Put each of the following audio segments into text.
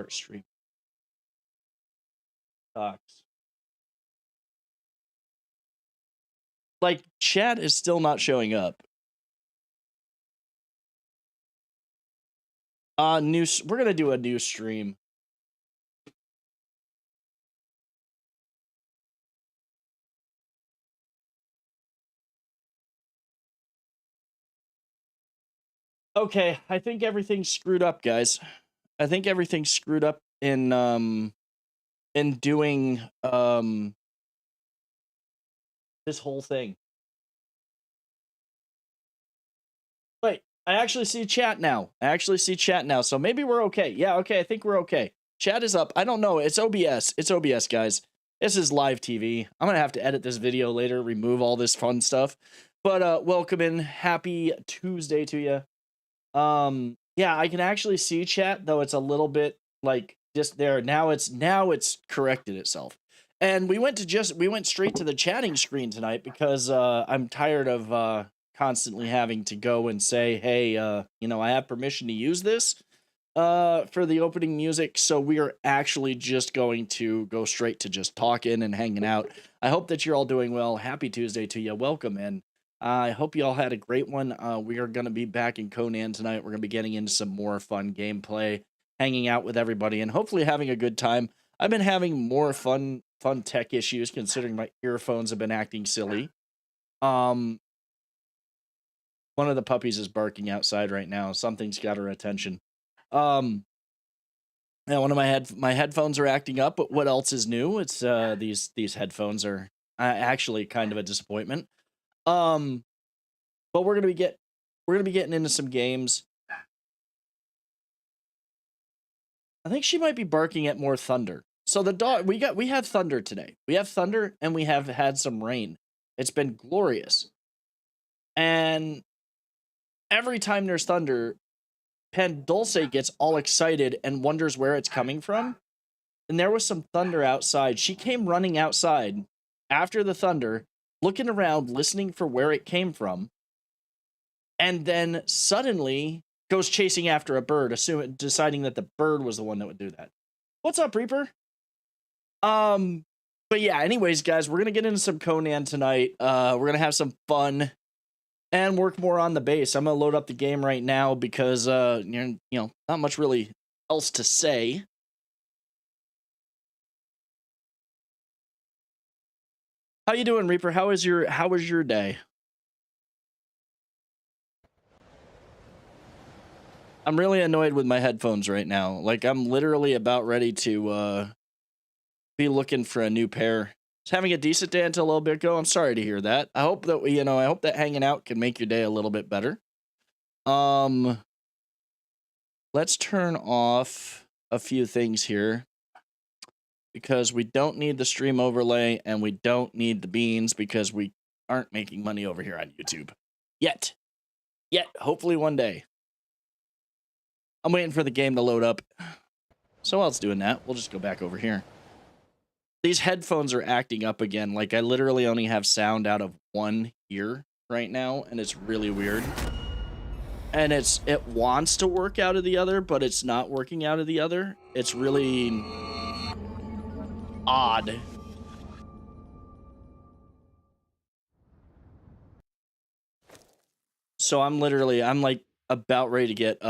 start stream. Sucks. Like, chat is still not showing up. We're gonna do a new stream. Okay, I think everything's screwed up, guys. I think everything's screwed up in doing this whole thing. Wait, I actually see chat now. So maybe we're okay. Yeah, okay, I think we're okay. Chat is up. I don't know. It's OBS. It's OBS, guys. This is live TV. I'm gonna have to edit this video later, remove all this fun stuff. But welcome in. Happy Tuesday to you. Yeah, I can actually see chat, though it's a little bit like just there. Now it's corrected itself. And we went straight to the chatting screen tonight because I'm tired of constantly having to go and say, hey, I have permission to use this for the opening music. So we are actually just going to go straight to just talking and hanging out. I hope that you're all doing well. Happy Tuesday to you. Welcome in. I hope you all had a great one. We are going to be back in Conan tonight. We're going to be getting into some more fun gameplay, hanging out with everybody, and hopefully having a good time. I've been having more fun tech issues considering my earphones have been acting silly. One of the puppies is barking outside right now. Something's got her attention. One of my headphones are acting up, but what else is new? It's these headphones are actually kind of a disappointment. But we're gonna be getting into some games. I think she might be barking at more thunder. So the dog we had thunder today. We have thunder and we have had some rain. It's been glorious. And every time there's thunder, Dulce gets all excited and wonders where it's coming from. And there was some thunder outside. She came running outside after the thunder, looking around, listening for where it came from. And then suddenly goes chasing after a bird, deciding that the bird was the one that would do that. What's up, Reaper? But yeah, anyways, guys, we're gonna get into some Conan tonight. We're gonna have some fun and work more on the base. I'm gonna load up the game right now because not much really else to say. How you doing, Reaper? How was your day? I'm really annoyed with my headphones right now. Like, I'm literally about ready to be looking for a new pair. Was having a decent day until a little bit ago. I'm sorry to hear that. I hope that hanging out can make your day a little bit better. Let's turn off a few things here because we don't need the stream overlay and we don't need the beans because we aren't making money over here on YouTube yet. Hopefully one day. I'm waiting for the game to load up. So while it's doing that, we'll just go back over here. These headphones are acting up again. Like, I literally only have sound out of one ear right now, and it's really weird. And it wants to work out of the other, but it's not working out of the other. It's really odd. So I'm like about ready to get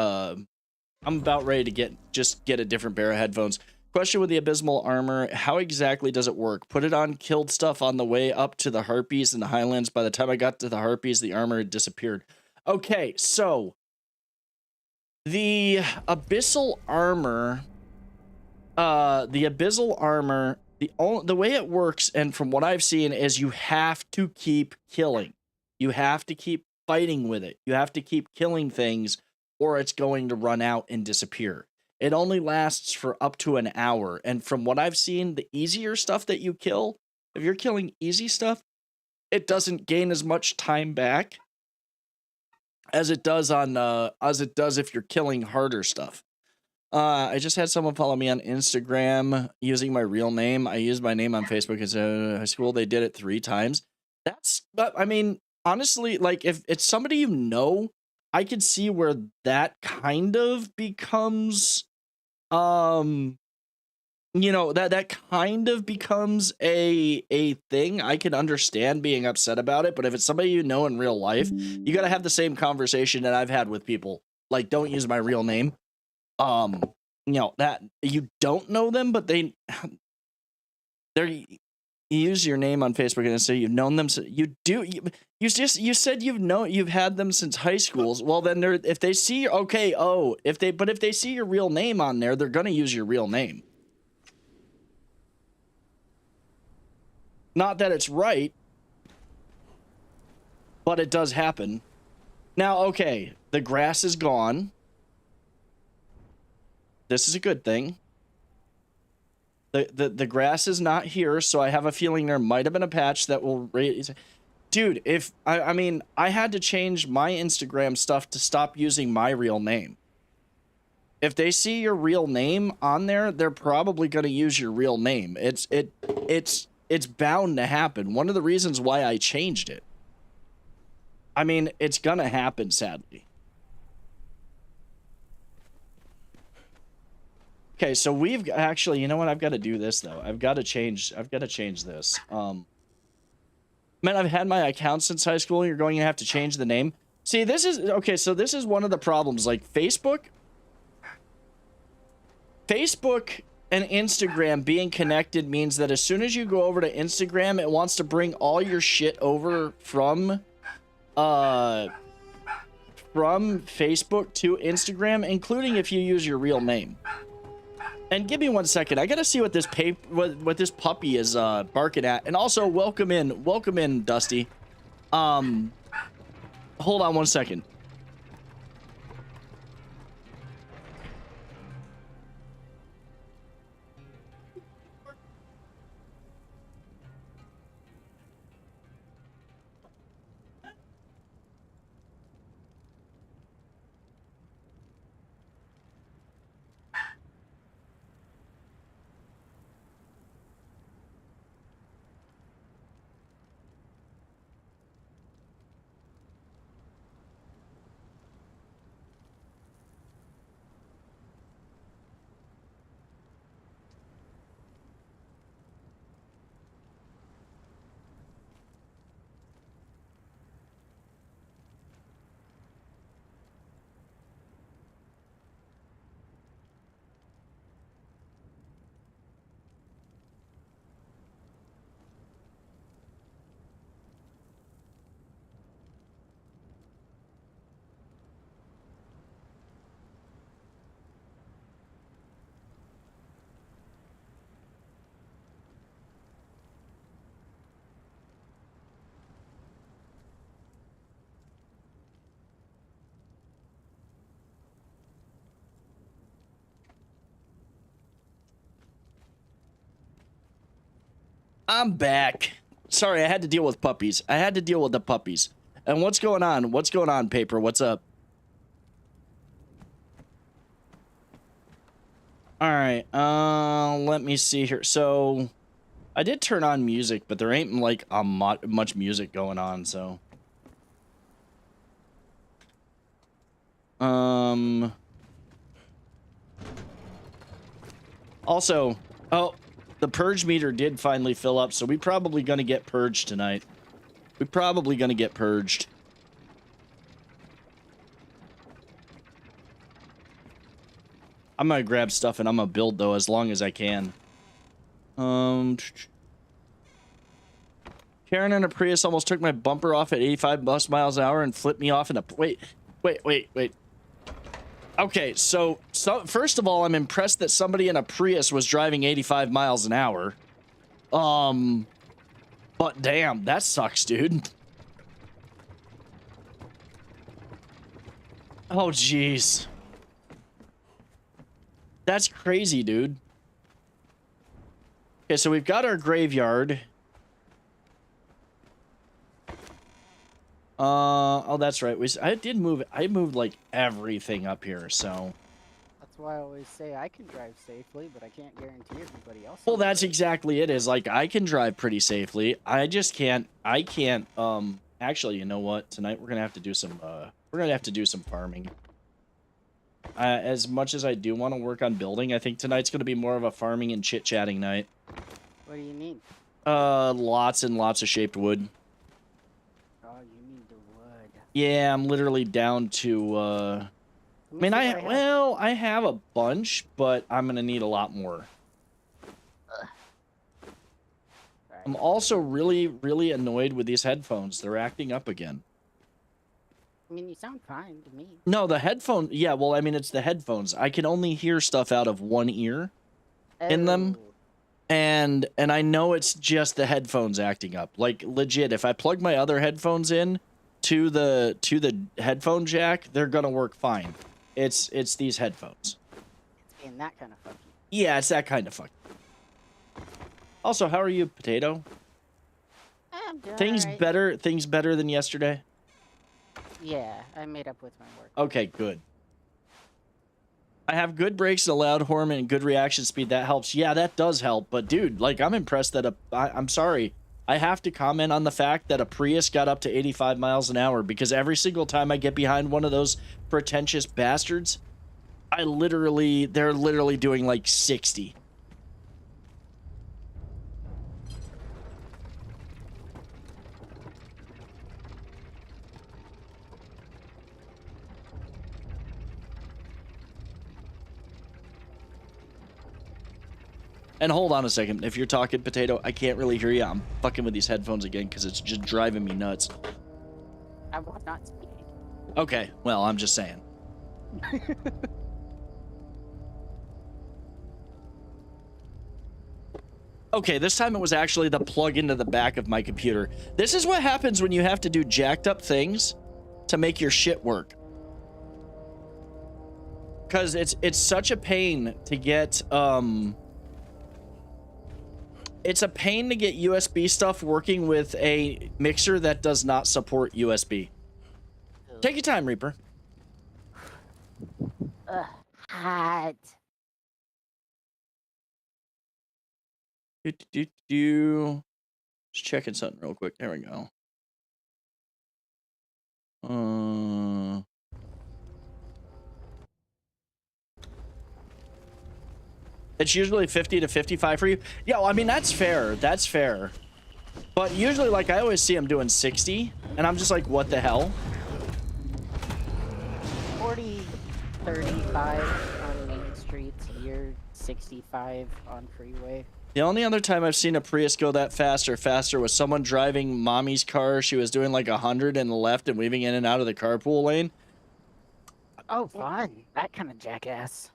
get a different pair of headphones. Question with the abysmal armor, how exactly does it work? Put it on, killed stuff on the way up to the Harpies in the Highlands. By the time I got to the Harpies, the armor had disappeared. Okay, so the abyssal armor, the way it works, and from what I've seen, is you have to keep killing. You have to keep fighting with it. You have to keep killing things, or it's going to run out and disappear. It only lasts for up to an hour. And from what I've seen, the easier stuff that you kill, if you're killing easy stuff, it doesn't gain as much time back as it does if you're killing harder stuff. I just had someone follow me on Instagram using my real name. I used my name on Facebook in high school. They did it 3 times. I mean, honestly, like, if it's somebody you know, I could see where that kind of becomes you know, that kind of becomes a thing. I can understand being upset about it, but if it's somebody you know in real life, you got to have the same conversation that I've had with people. Like, don't use my real name. You know, that you don't know them, but they're you use your name on Facebook and say you've known them. So you said you've had them since high school. Well, then if they see, okay, if they see your real name on there, they're gonna use your real name. Not that it's right, but it does happen. Now, okay, the grass is gone. This is a good thing. The grass is not here, so I have a feeling there might have been a patch that will raise. Dude, if I mean, I had to change my Instagram stuff to stop using my real name. If they see your real name on there, they're probably going to use your real name. It's bound to happen. One of the reasons why I changed it. I mean, it's going to happen, sadly. Okay, so we've actually, you know what? I've got to do this though. I've got to change this. Man, I've had my account since high school. You're going to have to change the name. See, this is okay. So this is one of the problems. Like Facebook and Instagram being connected means that as soon as you go over to Instagram, it wants to bring all your shit over from Facebook to Instagram, including if you use your real name. And give me 1 second. I gotta see what this what this puppy is barking at. And also, welcome in, Dusty. Hold on 1 second. I'm back. Sorry, I had to deal with puppies. I had to deal with the puppies. And what's going on? What's going on, Paper? What's up? All right. Let me see here. So, I did turn on music, but there ain't like much music going on, so. Also, oh, the purge meter did finally fill up, so we probably gonna get purged tonight. We're probably gonna get purged. I'm gonna grab stuff and I'm gonna build though as long as I can. Karen in a Prius almost took my bumper off at 85 miles an hour and flipped me off in a wait. Okay, so first of all, I'm impressed that somebody in a Prius was driving 85 miles an hour. But damn, that sucks, dude. Oh, jeez. That's crazy, dude. Okay, so we've got our graveyard. Oh, that's right. I moved like everything up here, so. That's why I always say I can drive safely, but I can't guarantee everybody else. Well, that's exactly it. Is like I can drive pretty safely. I just can't. I can't. Actually, you know what? Tonight we're gonna have to do some. We're gonna have to do some farming. As much as I do want to work on building, I think tonight's going to be more of a farming and chit-chatting night. What do you need? Lots and lots of shaped wood. Oh, you need the wood. Yeah, I'm literally down to, I mean, I have a bunch, but I'm going to need a lot more. I'm also really, really annoyed with these headphones. They're acting up again. I mean, you sound fine to me. No, the headphone. Yeah, well, I mean, it's the headphones. I can only hear stuff out of one ear in them. And I know it's just the headphones acting up. Like, legit, if I plug my other headphones in to the headphone jack, they're gonna work fine. It's these headphones. It's being that kind of fucky. Yeah, it's that kind of fuck. Also, how are you, Potato? I'm doing Things alright. things better than yesterday? Yeah, I made up with my work. Okay, good. I have good brakes, a loud horn, and good reaction speed. That helps. Yeah, that does help. But dude, like, I'm impressed that I'm sorry. I have to comment on the fact that a Prius got up to 85 miles an hour, because every single time I get behind one of those pretentious bastards, they're literally doing like 60. And hold on a second. If you're talking, Potato, I can't really hear you. I'm fucking with these headphones again because it's just driving me nuts. I was not speaking. Okay, well, I'm just saying. Okay, this time it was actually the plug into the back of my computer. This is what happens when you have to do jacked up things to make your shit work. Because it's such a pain to get, it's a pain to get USB stuff working with a mixer that does not support USB. Take your time, Reaper. Hot. Just checking something real quick. There we go. It's usually 50 to 55 for you. Yeah, well, I mean, that's fair. That's fair. But usually, like, I always see them doing 60, and I'm just like, what the hell? 40, 35 on main streets. You're 65 on freeway. The only other time I've seen a Prius go that fast or faster was someone driving mommy's car. She was doing like 100 in the left and weaving in and out of the carpool lane. Oh, fun. That kind of jackass.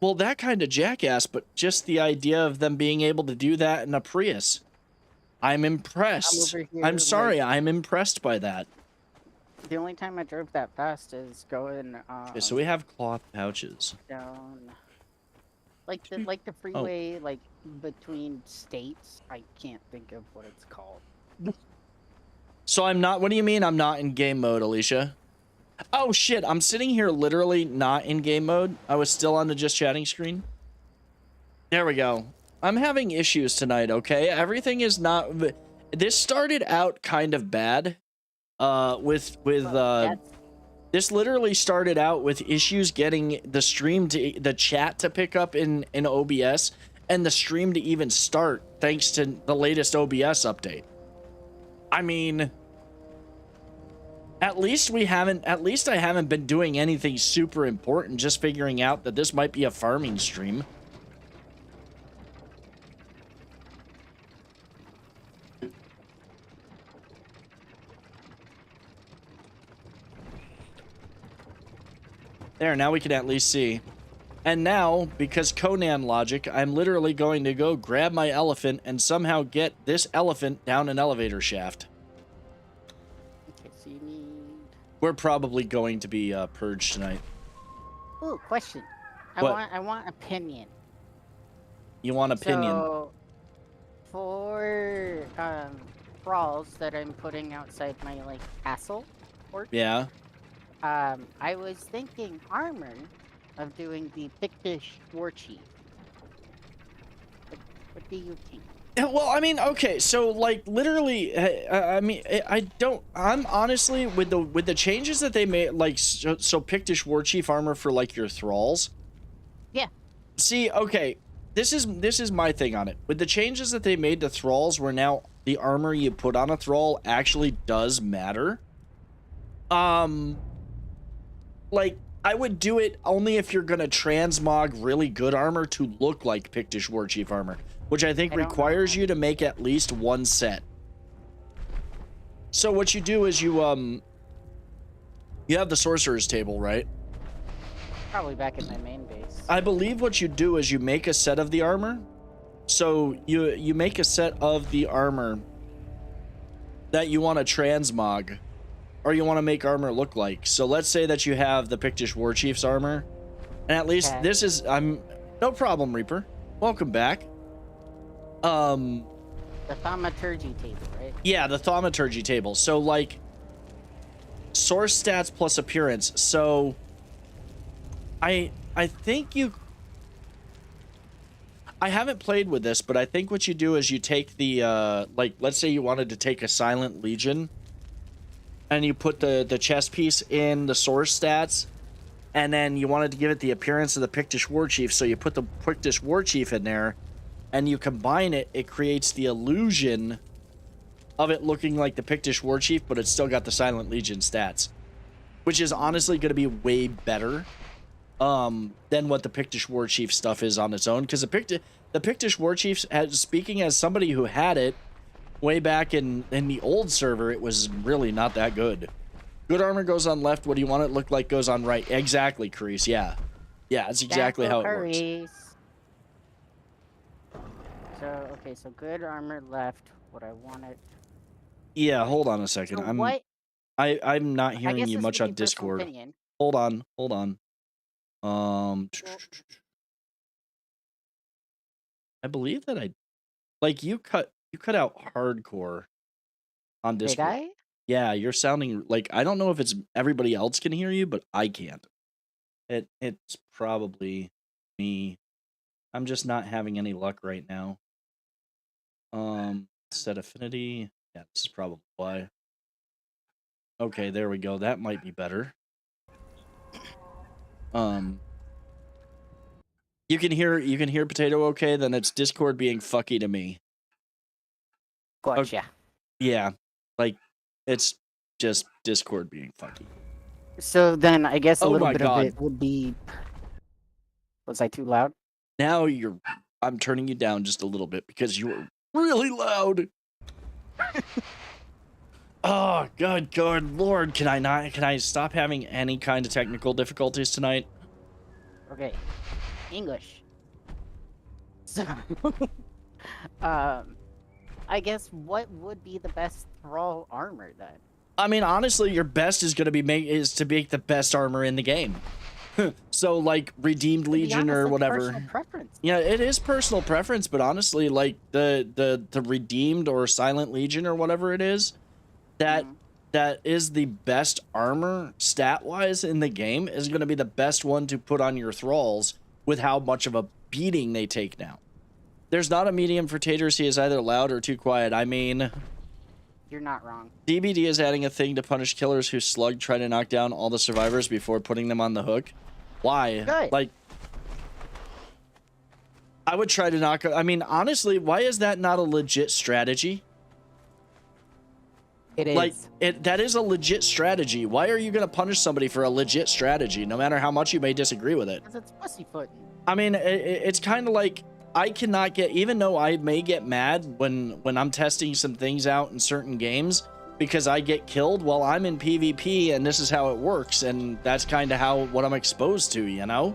Well, that kind of jackass, but just the idea of them being able to do that in a Prius. I'm impressed. I'm sorry, like, I'm impressed by that. The only time I drove that fast is going, Okay, so we have cloth pouches. Down. Like the freeway, like, between states. I can't think of what it's called. So I'm not, what do you mean I'm not in game mode, Alicia? Oh shit, I'm sitting here literally not in game mode. I was still on the just chatting screen. There we go. I'm having issues tonight, okay? Everything is not... This started out kind of bad. This literally started out with issues getting the stream to... the chat to pick up in OBS, and the stream to even start, thanks to the latest OBS update. I mean... At least I haven't been doing anything super important, just figuring out that this might be a farming stream. There, now we can at least see. And now, because Conan logic, I'm literally going to go grab my elephant and somehow get this elephant down an elevator shaft. We're probably going to be purged tonight. Ooh, question. I want opinion. You want opinion? So, for crawls that I'm putting outside my like castle port. Yeah. I was thinking armor of doing the Pictish war chief. What do you think? Yeah, well, I mean, okay, so like literally, I mean, I'm honestly with the changes that they made, like so Pictish Warchief armor for like your thralls. Yeah. See, okay, this is my thing on it. With the changes that they made to thralls, where now the armor you put on a thrall actually does matter. Like, I would do it only if you're gonna transmog really good armor to look like Pictish Warchief armor, which I think requires you to make at least one set. So what you do is you have the sorcerer's table, right? Probably back in my main base. I believe what you do is you make a set of the armor. So you make a set of the armor that you want to transmog, or you want to make armor look like. So let's say that you have the Pictish Warchief's armor, and at least this is no problem, Reaper. Welcome back. The thaumaturgy table, right? Yeah, the thaumaturgy table. So like source stats plus appearance. So I think I haven't played with this, but I think what you do is you take the like, let's say you wanted to take a Silent Legion, and you put the chest piece in the source stats, and then you wanted to give it the appearance of the Pictish Warchief, so you put the Pictish Warchief in there, and you combine it, it creates the illusion of it looking like the Pictish Warchief, but it's still got the Silent Legion stats, which is honestly going to be way better than what the Pictish Warchief stuff is on its own, because the Pictish Warchief, speaking as somebody who had it way back in the old server, it was really not that good. Good armor goes on left. What do you want it to look like goes on right. Exactly, Carice. Yeah, that's exactly how it works. So okay, so good armor left. What I wanted. Yeah, hold on a second. So I'm not hearing you much on Discord. Hold on. I believe that you cut out hardcore on Discord. Did I? Yeah, you're sounding like, I don't know if it's everybody else can hear you, but I can't. It's probably me. I'm just not having any luck right now. Set affinity. Yeah, this is probably why. Okay, there we go. That might be better. You can hear Potato okay, then it's Discord being fucky to me. Gotcha. Okay. Yeah, like it's just Discord being fucky. So then I guess a little bit of it would be. Was I too loud? Now I'm turning you down just a little bit because you were really loud. Oh, good Lord. Can I stop having any kind of technical difficulties tonight? Okay. English. So, I guess what would be the best thrall armor then? I mean, honestly, your best is going to be to make the best armor in the game. So like Redeemed Legion or whatever. Personal preference. Yeah, it is personal preference, but honestly, like the Redeemed or Silent Legion or whatever it is, that is the best armor stat wise in the game, is going to be the best one to put on your thralls with how much of a beating they take now. There's not a medium for Taters. He is either loud or too quiet. I mean, you're not wrong. DBD is adding a thing to punish killers who slug try to knock down all the survivors before putting them on the hook. Why? Good. Like, I would try to knock. I mean, honestly, why is that not a legit strategy? It is. Like, that is a legit strategy. Why are you going to punish somebody for a legit strategy, no matter how much you may disagree with it? Because it's pussyfooting. I mean, it's kind of like, I cannot get, even though I may get mad when I'm testing some things out in certain games because I get killed while I'm in PvP, and this is how it works, and that's kind of what I'm exposed to, you know?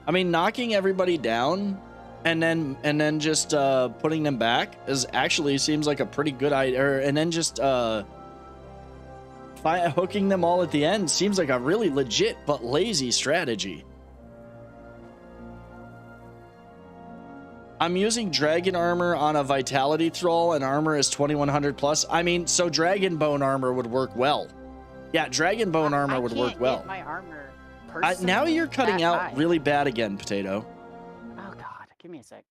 I mean, knocking everybody down and then just putting them back actually seems like a pretty good idea, and then just hooking them all at the end seems like a really legit but lazy strategy. I'm using dragon armor on a vitality thrall, and armor is 2100 plus. I mean, so dragon bone armor would work well. Yeah, dragon bone armor would work well. My armor person. Now you're cutting that out high. really bad again, Potato. Oh God, give me a sec.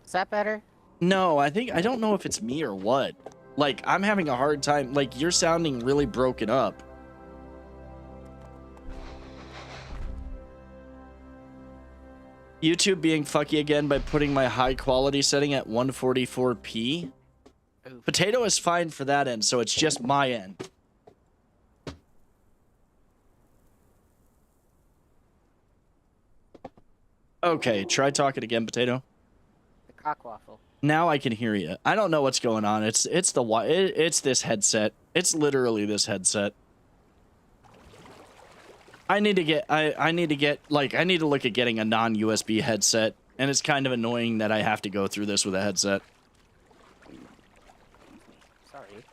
Is that better? No, I don't know if it's me or what. Like, I'm having a hard time. Like, you're sounding really broken up. YouTube being fucky again by putting my high quality setting at 144p. Oof. Potato is fine for that end, so it's just my end. Okay, try talking again, Potato. The cockwaffle. Now I can hear you. I don't know what's going on. It's this headset. It's literally this headset. I need to look at getting a non-USB headset, and it's kind of annoying that I have to go through this with a headset. Sorry.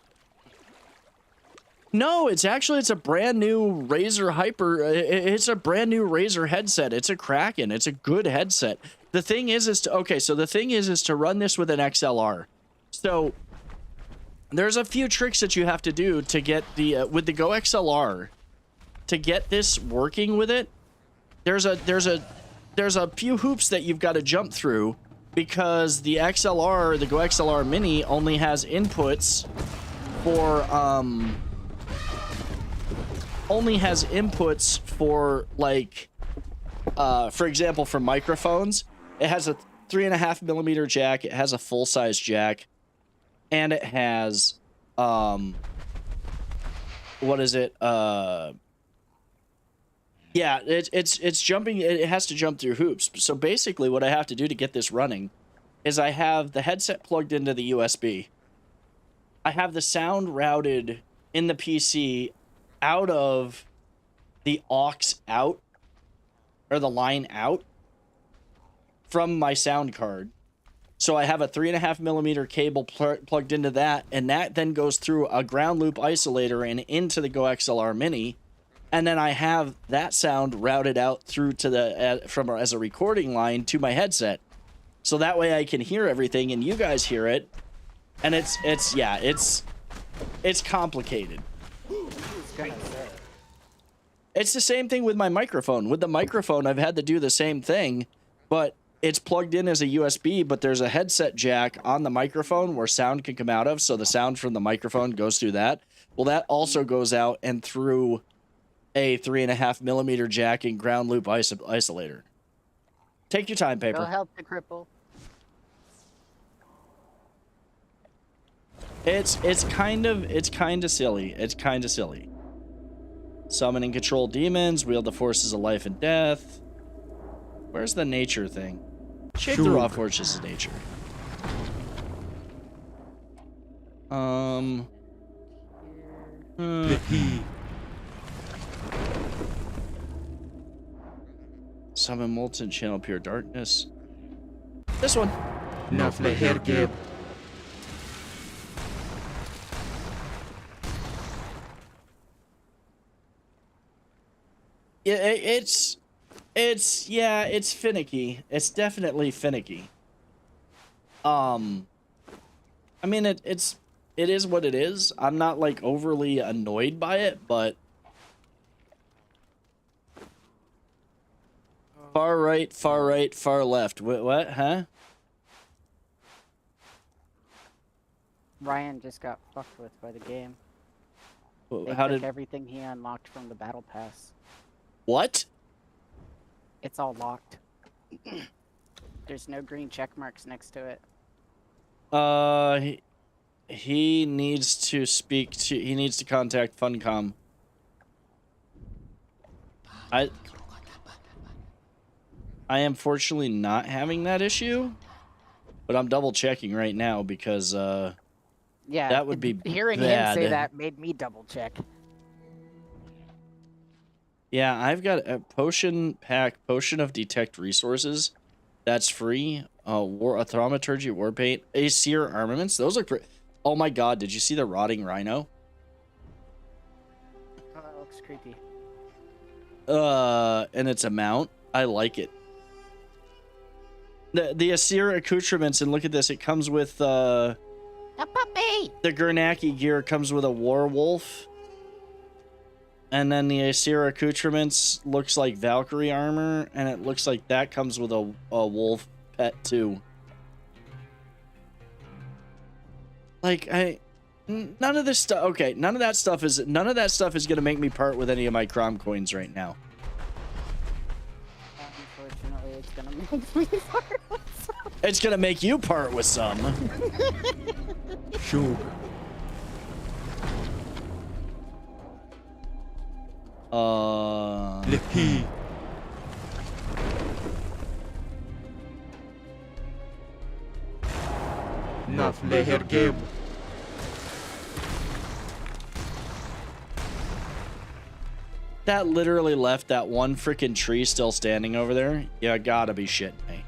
No, it's a brand new Razer Hyper. It's a brand new Razer headset. It's a Kraken. It's a good headset. The thing is to run this with an XLR. So there's a few tricks that you have to do to get the with the Go XLR to get this working with it. There's a few hoops that you've got to jump through because the Go XLR Mini only has inputs for like for example, for microphones. It has a 3.5mm jack, it has a full-size jack, and it has what is it? Yeah, it's jumping, it has to jump through hoops. So basically what I have to do to get this running is I have the headset plugged into the USB. I have the sound routed in the PC out of the aux out, or the line out, from my sound card. So I have a 3.5mm cable plugged into that, and that then goes through a ground loop isolator and into the Go XLR Mini, and then I have that sound routed out through to the as a recording line to my headset, so that way I can hear everything and you guys hear it, and it's complicated. It's the same thing with my microphone. With the microphone, I've had to do the same thing, but it's plugged in as a USB, but there's a headset jack on the microphone where sound can come out of, so the sound from the microphone goes through that. Well, that also goes out and through a 3.5mm jack and ground loop isolator. Take your time, Paper. Go help the cripple. It's kind of silly. It's kind of silly. Summon and control demons, wield the forces of life and death. Where's the nature thing? Shake the raw forces of nature. Summon molten channel pure darkness. This one. Yeah, it's finicky. It's definitely finicky. I mean, it is what it is. I'm not like overly annoyed by it, but far right, far left. What? Huh? Ryan just got fucked with by the game. They How took did? everything he unlocked from the battle pass. What? It's all locked. There's no green check marks next to it. He needs to he needs to contact Funcom. I am fortunately not having that issue, but I'm double checking right now because Yeah, that would be hearing bad. him say that made me double check. Yeah, I've got a potion pack, potion of detect resources. That's free. A thaumaturgy, war paint, a seer armaments. Those look pretty. Oh my god, did you see the rotting rhino? Oh, that looks creepy. And its a mount. I like it. The Asir accoutrements, and look at this. It comes with A puppy! the Gernaki gear comes with a werewolf. And then the Aesir accoutrements looks like Valkyrie armor, and it looks like that comes with a wolf pet too. Like none of this stuff. Okay, none of that stuff is gonna make me part with any of my Crom coins right now. Unfortunately, it's gonna make me part with some. It's gonna make you part with some. Sure. Lehi. Naf leher geb. That literally left that one freaking tree still standing over there. You gotta be shitting me.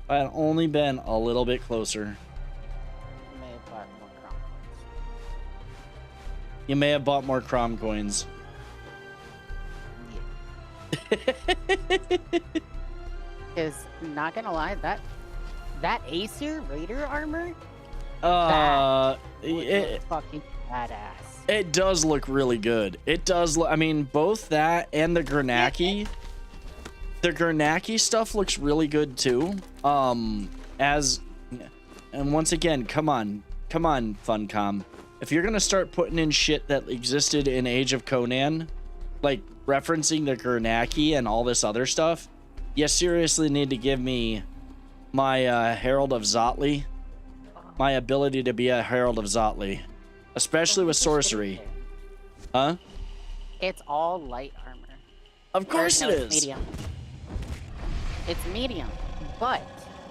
If I had only been a little bit closer. May have bought more Crom You may have bought more Crom coins. Because not gonna lie, that Aesir Raider armor, It fucking badass. it does look really good. It does look, I mean, both that and the Granaki. The Granaki stuff looks really good too. And once again, come on, Funcom. If you're gonna start putting in shit that existed in Age of Conan, like referencing the Granaki and all this other stuff, you seriously need to give me my Herald of Zotli, my ability to be a Herald of Zotli, especially with sorcery. Huh? It's all light armor. Of course Or, it no, is. it's medium. It's medium, but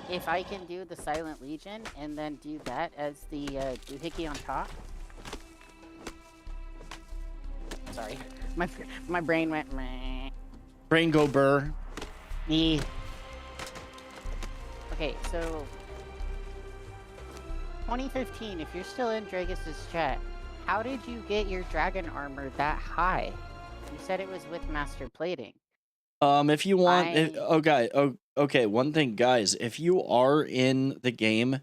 if I can do the Silent Legion and then do that as the doohickey on top. Sorry, my brain went meh. Brain go burr. Me. Okay, so 2015. If you're still in Dragus's chat, how did you get your dragon armor that high? You said it was with master plating. If you want, I- okay. One thing, guys, if you are in the game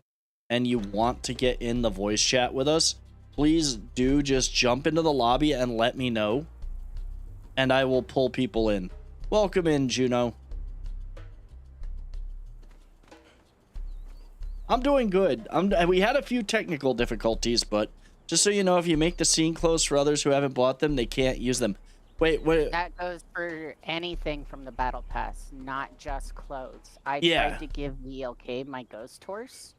and you want to get in the voice chat with us, please do just jump into the lobby and let me know, and I will pull people in. Welcome in, Juno. I'm doing good. We had a few technical difficulties, but just so you know, if you make the scene close for others who haven't bought them, they can't use them. Wait. That goes for anything from the battle pass, not just clothes. I Yeah. tried to give VLK my ghost horse.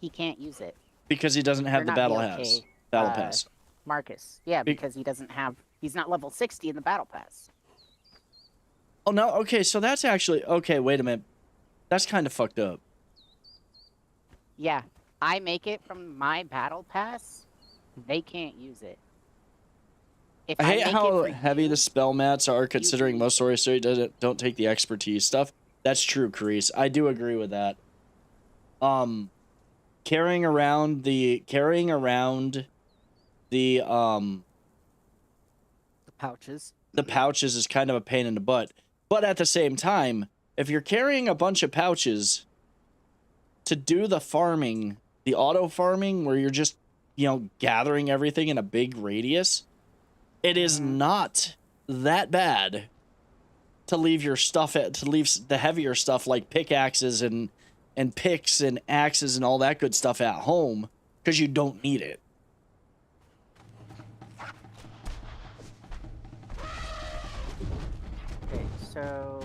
He can't use it. Because he doesn't Or have the not battle VLK, pass. Battle uh, pass. Marcus. Yeah, Be- because he's not level 60 in the battle pass. Oh no. Okay, so that's actually okay. Wait a minute. That's kind of fucked up. Yeah, I make it from my battle pass. They can't use it. If I hate make it how for heavy you, the spell mats are, considering can most sorcery don't take the expertise stuff. That's true, Carice. I do agree with that. Carrying around the pouches. the pouches is kind of a pain in the butt. But at the same time, if you're carrying a bunch of pouches to do the farming, the auto farming where you're just, gathering everything in a big radius, it is not that bad to leave your stuff to leave the heavier stuff like pickaxes and picks and axes and all that good stuff at home, because you don't need it. Okay, so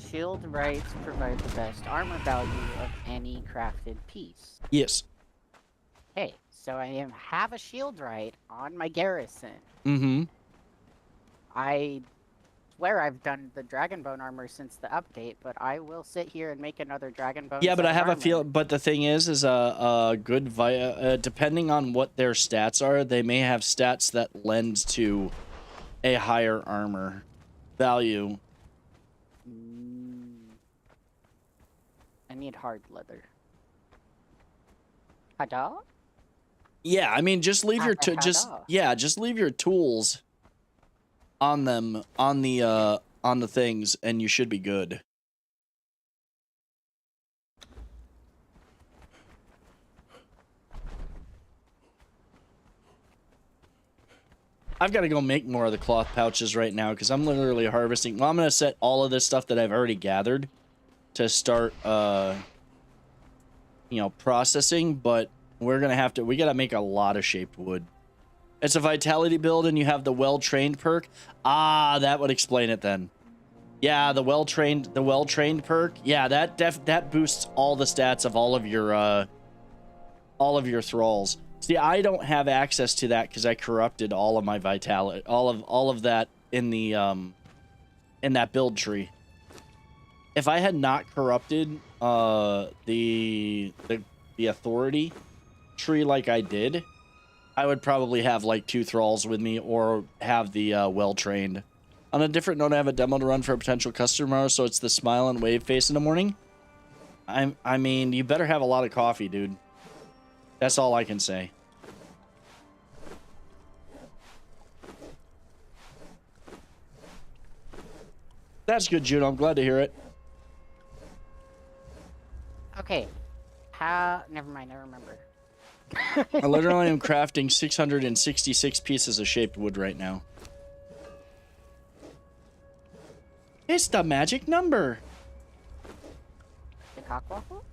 shield rights provide the best armor value of any crafted piece. Yes. Hey, so I have a shield right on my garrison. Mm-hmm. I swear I've done the Dragonbone armor since the update, but I will sit here and make another Dragonbone. Yeah, but set I of have a armor. feel. But the thing is a good depending on what their stats are, they may have stats that lend to a higher armor value. I need hard leather. Hada? Yeah, I mean, just leave your Hada. just leave your tools on them on the things, and you should be good. I've got to go make more of the cloth pouches right now because I'm literally harvesting. Well, I'm going to set all of this stuff that I've already gathered to start, processing, but we're going to have to, we got to make a lot of shaped wood. It's a vitality build and you have the well-trained perk. Ah, that would explain it then. Yeah, the well-trained perk. Yeah, that boosts all the stats of all of your thralls. See, I don't have access to that because I corrupted all of my vitality, all of that in the in that build tree. If I had not corrupted the authority tree like I did, I would probably have like 2 thralls with me or have the well-trained. On a different note, I have a demo to run for a potential customer, so it's the smile and wave face in the morning. I mean, you better have a lot of coffee, dude. That's all I can say. That's good, Juno. I'm glad to hear it. Okay. How? Never mind. I remember. I literally am crafting 666 pieces of shaped wood right now. It's the magic number. The cockwaffle?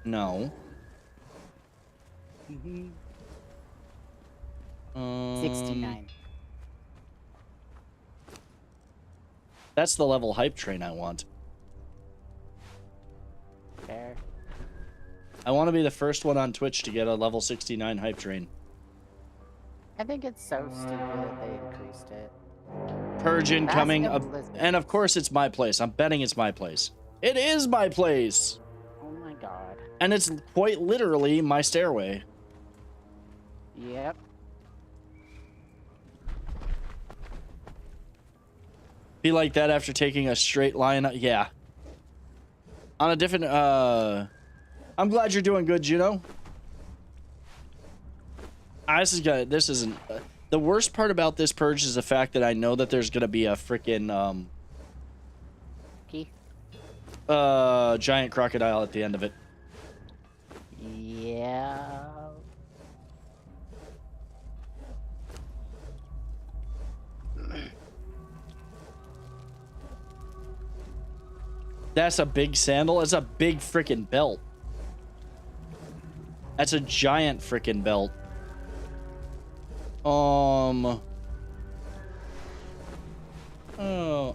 No. 69. That's the level hype train I want. Fair. I want to be the first one on Twitch to get a level 69 hype train. I think it's so stupid that they increased it. Purge incoming, Basket Blizzard. and of course it's my place. I'm betting it's my place. It is my place! Oh my god. And it's quite literally my stairway. Yep. Be like that after taking a straight line. Yeah. On a different, I'm glad you're doing good, Juno. This isn't... the worst part about this purge is the fact that I know that there's gonna be a freaking, Keith? giant crocodile at the end of it. Yeah. That's a big sandal. It's a big freaking belt. That's a giant freaking belt.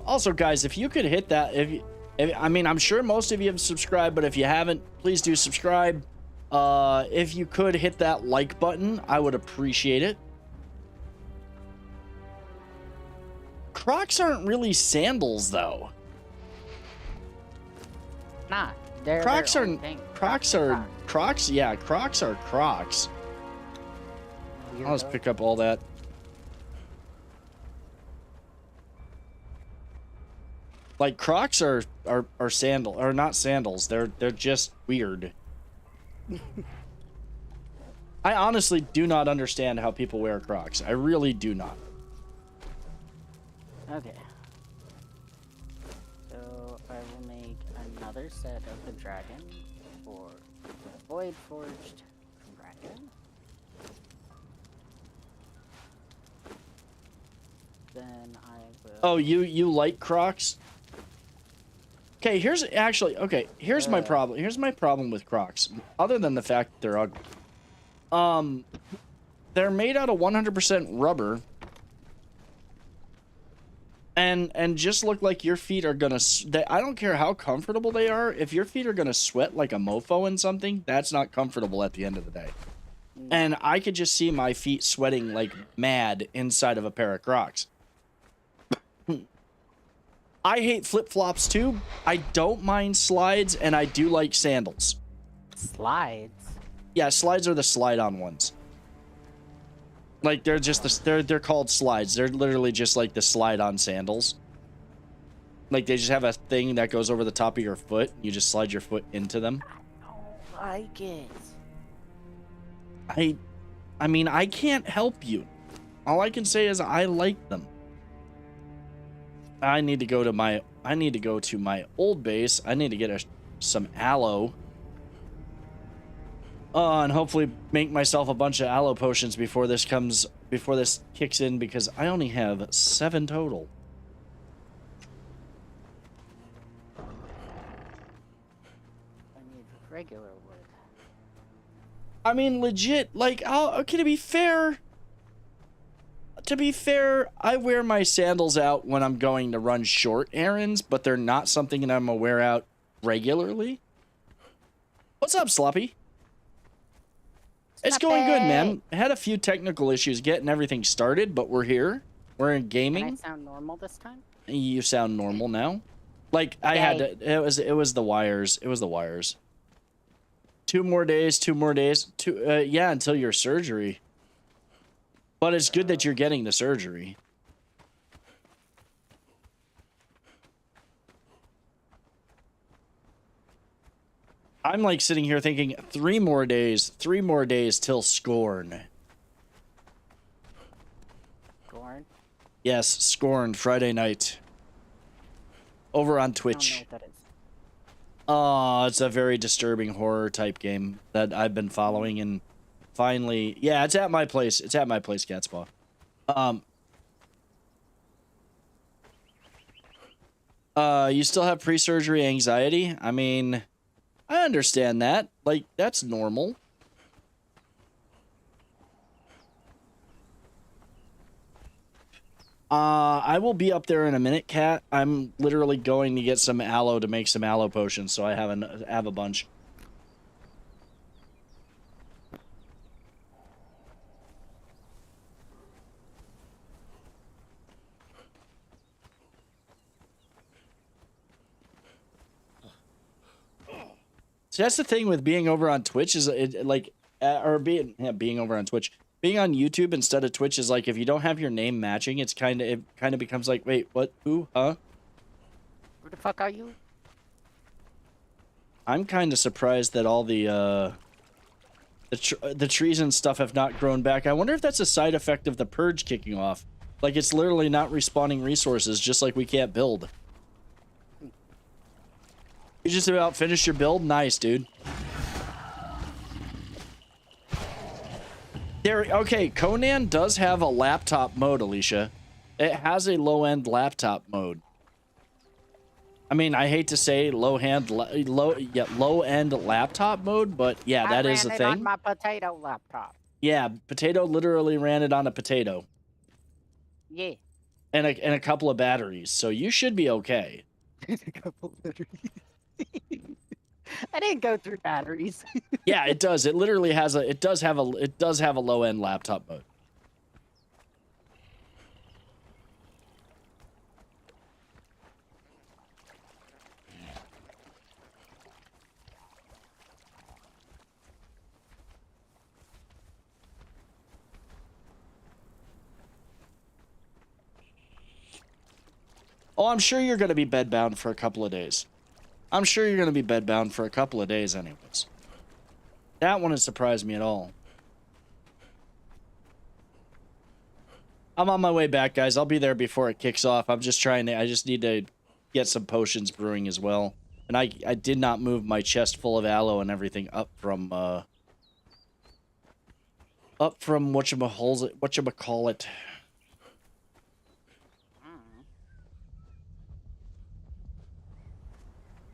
Also, guys, if you could hit that, I mean, I'm sure most of you have subscribed, but if you haven't, please do subscribe. If you could hit that like button, I would appreciate it. Crocs aren't really sandals, though. Nah. They're Crocs their are own thing. Crocs are Crocs. Yeah, Crocs are Crocs. I'll just pick up all that. Like Crocs are not sandals. They're just weird. I honestly do not understand how people wear Crocs. I really do not. Okay. So I will make another set of the dragon for the Void Forged dragon. Then I will. Oh, you like Crocs? Okay, here's my problem. Here's my problem with Crocs. Other than the fact that they're ugly. They're made out of 100% rubber. And just look like your feet are gonna... I don't care how comfortable they are. If your feet are gonna sweat like a mofo in something, that's not comfortable at the end of the day. And I could just see my feet sweating like mad inside of a pair of Crocs. I hate flip-flops too. I don't mind slides, and I do like sandals. Slides? Yeah, slides are the slide-on ones. Like, they're just they're called slides. They're literally just like the slide-on sandals. Like, they just have a thing that goes over the top of your foot. You just slide your foot into them. I don't like it. I mean, I can't help you. All I can say is I like them. I need to go to my old base. I need to get some aloe. And hopefully make myself a bunch of aloe potions before this comes before this kicks in because I only have 7 total. I need regular wood. I mean, legit, like, okay, to be fair, I wear my sandals out when I'm going to run short errands, but they're not something that I'm gonna wear out regularly. What's up, Sloppy? It's going good, man. I had a few technical issues getting everything started, but we're here. We're in gaming. Can I sound normal this time? You sound normal now. Like I had to, it was the wires. It was the wires. 2 more days, 2 more days. Yeah, until your surgery. But it's good that you're getting the surgery. I'm like sitting here thinking 3 more days till Scorn. Gorn? Yes, Scorn, Friday night. Over on I don't know Twitch. what that is. Oh, it's a very disturbing horror type game that I've been following, and finally, yeah, it's at my place. It's at my place, Catspaw. You still have pre-surgery anxiety? I mean, I understand that. Like, that's normal. I will be up there in a minute, Cat. I'm literally going to get some aloe to make some aloe potions, so I have a bunch. So that's the thing with being over on Twitch is being over on Twitch. Being on YouTube instead of Twitch is like if you don't have your name matching, it kind of becomes like, wait, what? Who? Huh? Who the fuck are you? I'm kind of surprised that all the trees and stuff have not grown back. I wonder if that's a side effect of the purge kicking off. Like it's literally not respawning resources, just like we can't build. You just about finished your build? Nice, dude. Okay, Conan does have a laptop mode, Alicia. It has a low-end laptop mode. I mean, I hate to say low-end laptop mode, but yeah, that is a I ran it thing. on my potato laptop. Yeah, Potato literally ran it on a potato. Yeah. And a couple of batteries, so you should be okay. A couple batteries. I didn't go through batteries. Yeah, it does. It literally has it does have a low-end laptop mode. Oh, I'm sure you're going to be bedbound for a couple of days. I'm sure you're going to be bedbound for a couple of days anyways. That wouldn't surprise me at all. I'm on my way back, guys. I'll be there before it kicks off. I just need to get some potions brewing as well. And I did not move my chest full of aloe and everything up from whatchamacallit.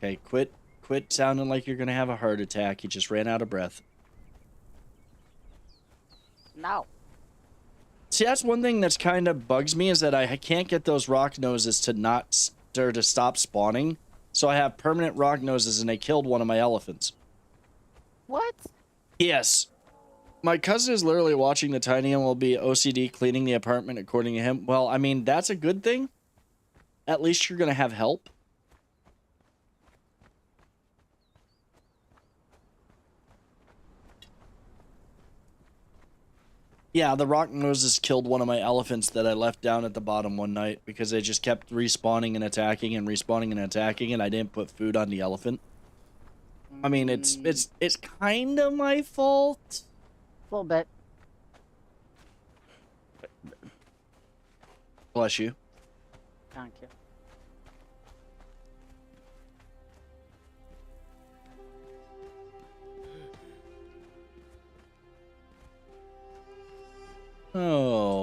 Okay, quit sounding like you're gonna have a heart attack. You just ran out of breath. No. See, that's one thing that's kind of bugs me is that I can't get those rock noses to stop spawning. So I have permanent rock noses, and they killed one of my elephants. What? Yes. My cousin is literally watching the tiny and will be OCD cleaning the apartment according to him. Well, I mean, that's a good thing. At least you're gonna have help. Yeah, the rock noses killed one of my elephants that I left down at the bottom one night because they just kept respawning and attacking and respawning and attacking, and I didn't put food on the elephant. I mean, it's kind of my fault. A little bit. Bless you. Thank you. Oh,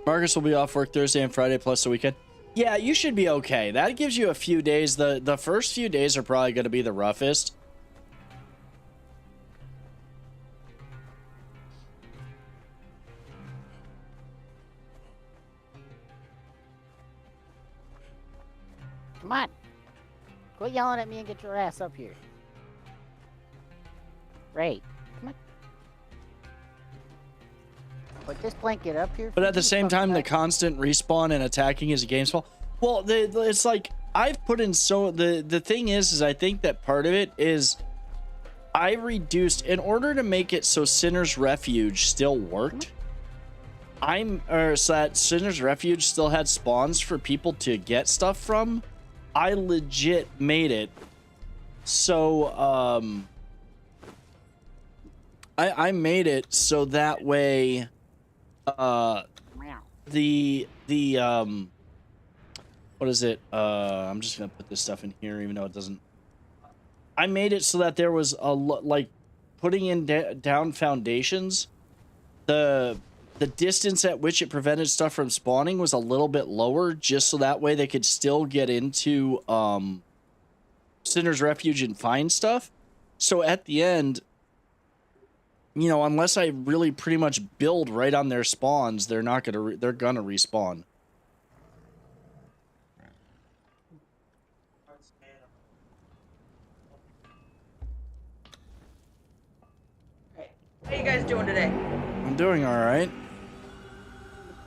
Marcus will be off work Thursday and Friday plus the weekend. Yeah, you should be okay. That gives you a few days. The first few days are probably going to be the roughest. Come on. Quit yelling at me and get your ass up here. Ray, come on. Put this blanket up here. But for at the you same from time, the that- constant respawn and attacking is a game's fault. Well, it's like I've put in so the thing is I think that part of it is I reduced in order to make it so Sinner's Refuge still worked. So that Sinner's Refuge still had spawns for people to get stuff from. I legit made it so I made it so that way Meow. the what is it? I'm just gonna put this stuff in here, even though it doesn't. I made it so that there was like putting in down foundations. The distance at which it prevented stuff from spawning was a little bit lower, just so that way they could still get into Sinner's Refuge and find stuff. So at the end, you know, unless I really pretty much build right on their spawns, they're not gonna they're gonna respawn. How you guys doing today? I'm doing all right.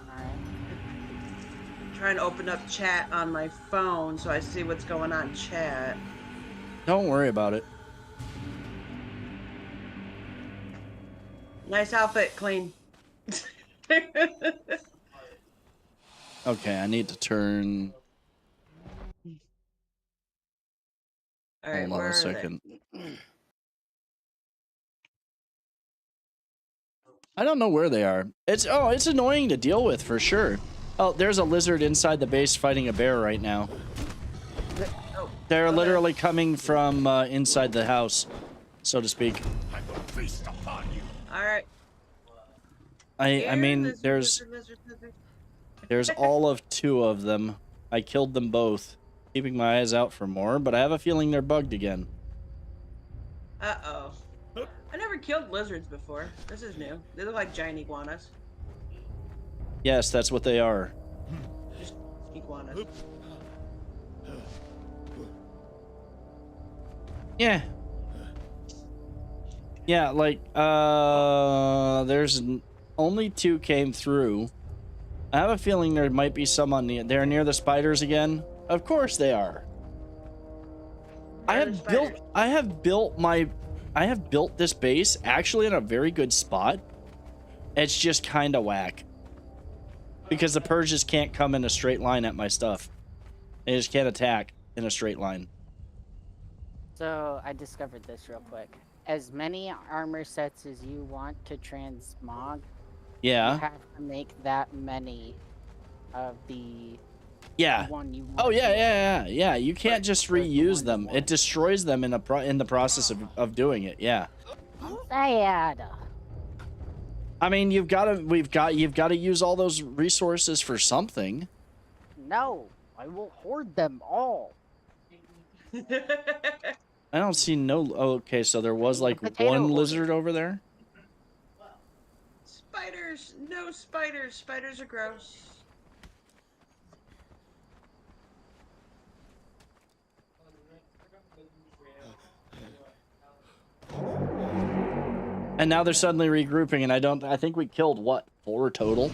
Alright. Trying to open up chat on my phone so I see what's going on in chat. Don't worry about it. Nice outfit, clean. Okay, I need to turn. All right, Hold on where a are they? second. I don't know where they are. It's annoying to deal with for sure. Oh, there's a lizard inside the base fighting a bear right now. Oh, They're okay. literally coming from inside the house, so to speak. All right. I Here, mean, lizard, there's lizard, lizard. there's all of 2 of them. I killed them both, keeping my eyes out for more, but I have a feeling they're bugged again. Uh-oh. I never killed lizards before. This is new. They look like giant iguanas. Yes, that's what they are. Just iguanas. Yeah. Yeah, like, there's only 2 came through. I have a feeling there might be some on the, they're near the spiders again. Of course they are. I Where are the spiders? I have built this base actually in a very good spot. It's just kind of whack. Because the Purge just can't come in a straight line at my stuff. They just can't attack in a straight line. So I discovered this real quick. As many armor sets as you want to transmog, you Yeah. have to make that many of the Yeah. one you want. Oh yeah, to- yeah. You can't Right. just There's the reuse one them. you It want. destroys them in the process of doing it. Yeah. Sad. I mean, you've got to use all those resources for something. No, I will hoard them all. I don't see no. Oh, okay, so there was like Potato one order. lizard over there. Spiders! No spiders! Spiders are gross. And now they're suddenly regrouping, and I think we killed what, 4 total?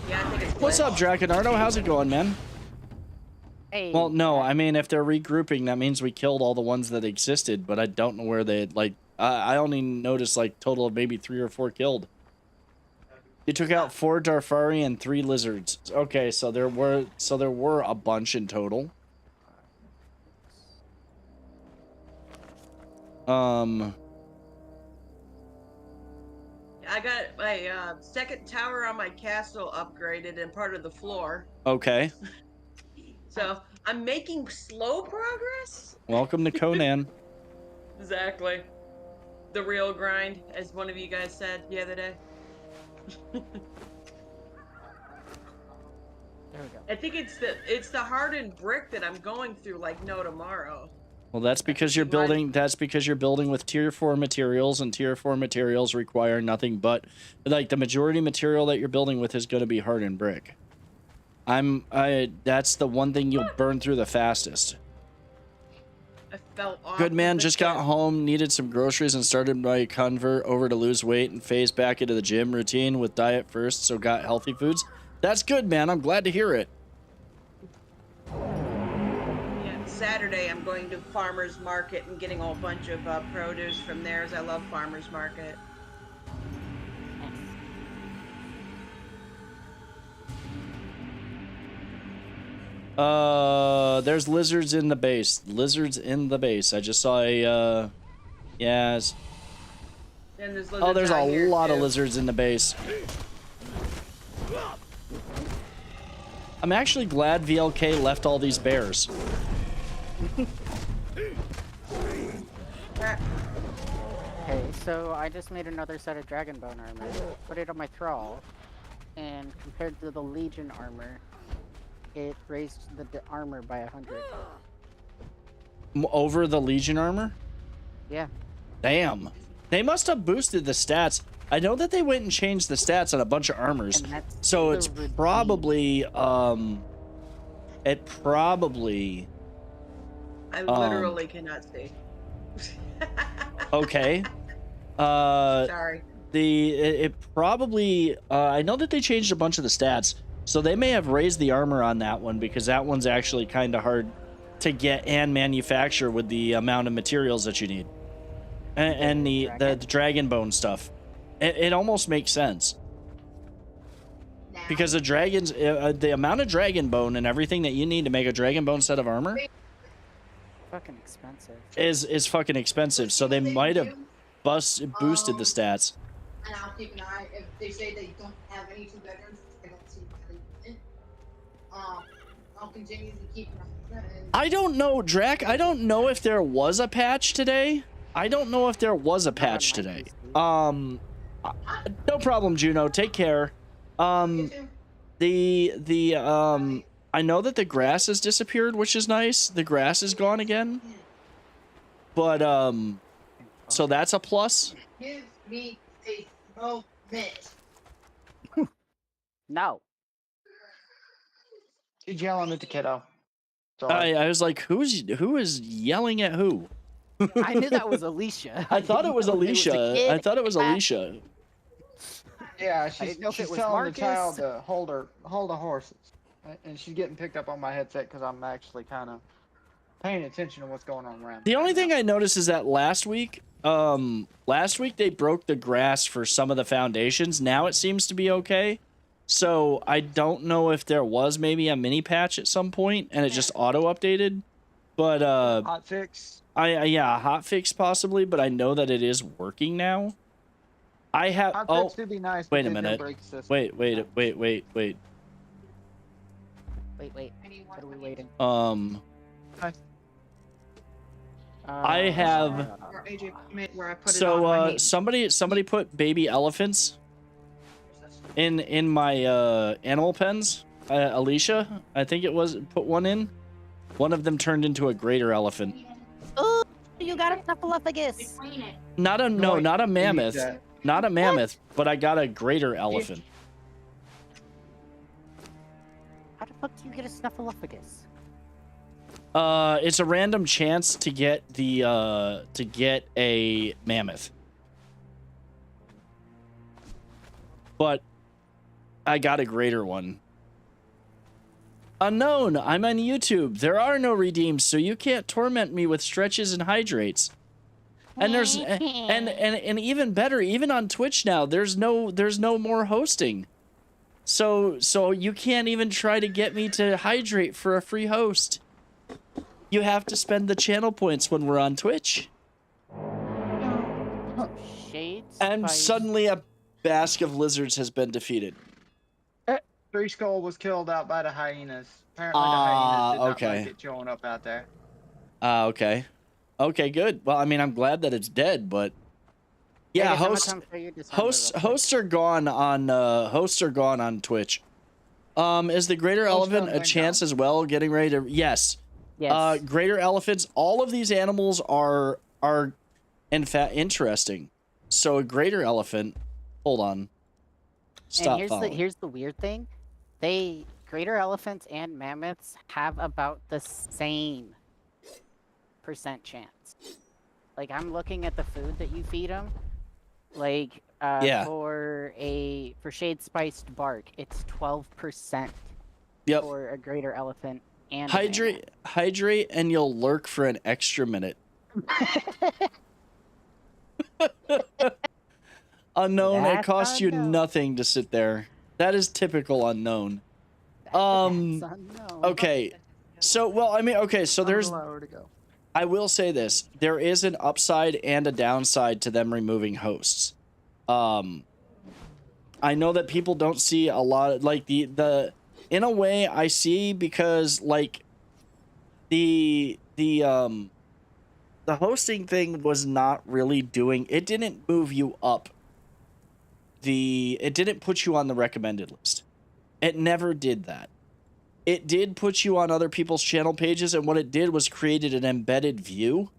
Yeah, I think it's What's up, Draconardo? How's it going, man? Hey. Well, no, I mean, if they're regrouping, that means we killed all the ones that existed, but I don't know where they, like, I only noticed, like, total of maybe 3 or 4 killed. You took out 4 Darfari and 3 lizards. Okay, so there were a bunch in total. I got my second tower on my castle upgraded and part of the floor. Okay. So I'm making slow progress. Welcome to Conan. Exactly. the real grind, as one of you guys said the other day. There we go. I think it's the hardened brick that I'm going through like no tomorrow. Well, that's because you're building. That's because you're building with tier 4 materials, and tier 4 materials require nothing but, like, the majority material that you're building with is going to be hardened brick. That's the one thing you'll burn through the fastest. I fell off. Good man, the just got cliff. home, needed some groceries, and started my convert over to lose weight and phase back into the gym routine with diet first, so got healthy foods. That's good, man. I'm glad to hear it. Yeah, Saturday I'm going to farmers market and getting a whole bunch of produce from there, as I love farmers market. There's lizards in the base. Lizards in the base. I just saw a, yes. And there's Oh, there's lizards out a here, lot of too. lizards in the base. I'm actually glad VLK left all these bears. Crap. Okay, so I just made another set of Dragon Bone armor, put it on my Thrall, and compared to the Legion armor, it raised the armor by 100. Over the Legion armor? Yeah. Damn. They must have boosted the stats. I know that they went and changed the stats on a bunch of armors. And that's So the it's redeem. probably, it probably, I literally cannot see. okay. Sorry. It probably, I know that they changed a bunch of the stats, so they may have raised the armor on that one, because that one's actually kind of hard to get and manufacture with the amount of materials that you need. And the dragon bone stuff. It almost makes sense. Because the dragons, the amount of dragon bone and everything that you need to make a dragon bone set of armor Fucking expensive. is fucking expensive. So they might have boosted the stats. And I'll keep an eye. If they say they don't have any 2 bedrooms, I don't see why they wouldn't. I'll continue to keep an eye on that. And I don't know, Drac. I don't know if there was a patch today. I don't know if there was a patch today. No problem, Juno. Take care. I know that the grass has disappeared, which is nice. The grass is gone again. But so that's a plus. give me a moment. No. She's yelling at the kiddo. Sorry. I was like, who is yelling at who? I knew that was Alicia. I thought it was didn't know Alicia. a kid. I thought it was Alicia. Yeah, didn't know if she's it was telling the child Marcus. to hold the horses, and she's getting picked up on my headset because I'm actually kind of paying attention to what's going on around. The only thing I noticed is that last week they broke the grass for some of the foundations. Now it seems to be okay. So I don't know if there was maybe a mini patch at some point and it just auto updated. But Hot fix. yeah, a hot fix possibly, but I know that it is working now. I have Hot fix would be nice. wait a because they'll minute. break the system. Wait. Wait. Anyone What are we waiting? I have Or AJ made where I put it on so my knee. somebody put baby elephants in my animal pens. Alicia, I think it was, put one in. One of them turned into a greater elephant. Oh, you got a snuffleupagus. Not a No, not a you need mammoth. that. Not a mammoth, but I got a greater elephant. How the fuck do you get a snuffleupagus? It's a random chance to get a mammoth. But I got a greater one. Unknown, I'm on YouTube. There are no redeems, so you can't torment me with stretches and hydrates. And there's and even better, even on Twitch now, there's no more hosting. So you can't even try to get me to hydrate for a free host. You have to spend the channel points when we're on Twitch. Shades. And by- suddenly a basque of lizards has been defeated. Three Skull was killed out by the hyenas. Apparently the Ah, hyenas did not okay. like it showing up out there. Okay. Okay, good. Well, I mean, I'm glad that it's dead, but Yeah, Vegas, I'm gonna hosts come for you December real quick. hosts are gone on Twitch. Is the greater Host elephant on a went chance down. as well? Getting ready to yes. Yes. Greater elephants. All of these animals are in fact interesting. So a greater elephant. Hold on. Stop and following. here's the weird thing. Greater elephants and mammoths have about the same percent chance. Like I'm looking at the food that you feed them. Like Yeah. for shade spiced bark, it's 12% Yep. for a greater elephant and a Hydrate, and you'll lurk for an extra minute. Unknown. It That's costs you unknown. nothing to sit there. That is typical unknown. That's unknown. Okay. So, well, I mean, okay, so there's, An hour to go. I will say this, there is an upside and a downside to them removing hosts. I know that people don't see a lot of, like, the in a way I see, because like the hosting thing was not really doing, it didn't move you up. It didn't put you on the recommended list. It never did that. It did put you on other people's channel pages, and what it did was created an embedded view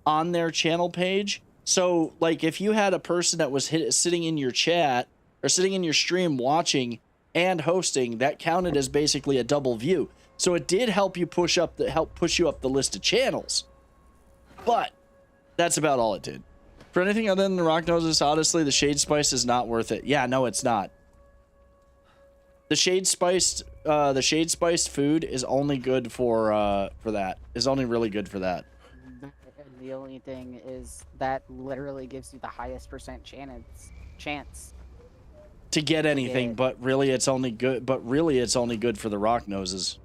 on their channel page. So, like, if you had a person that was sitting in your chat or sitting in your stream watching and hosting, that counted as basically a double view. So it did help you push you up the list of channels. But that's about all it did. For anything other than the rock noses, honestly, the shade spice is not worth it. Yeah, no, it's not. The shade spiced food is only good for that. Is only really good for that. And the only thing is that literally gives you the highest percent chance. To get anything, it. but really it's only good for the rock noses.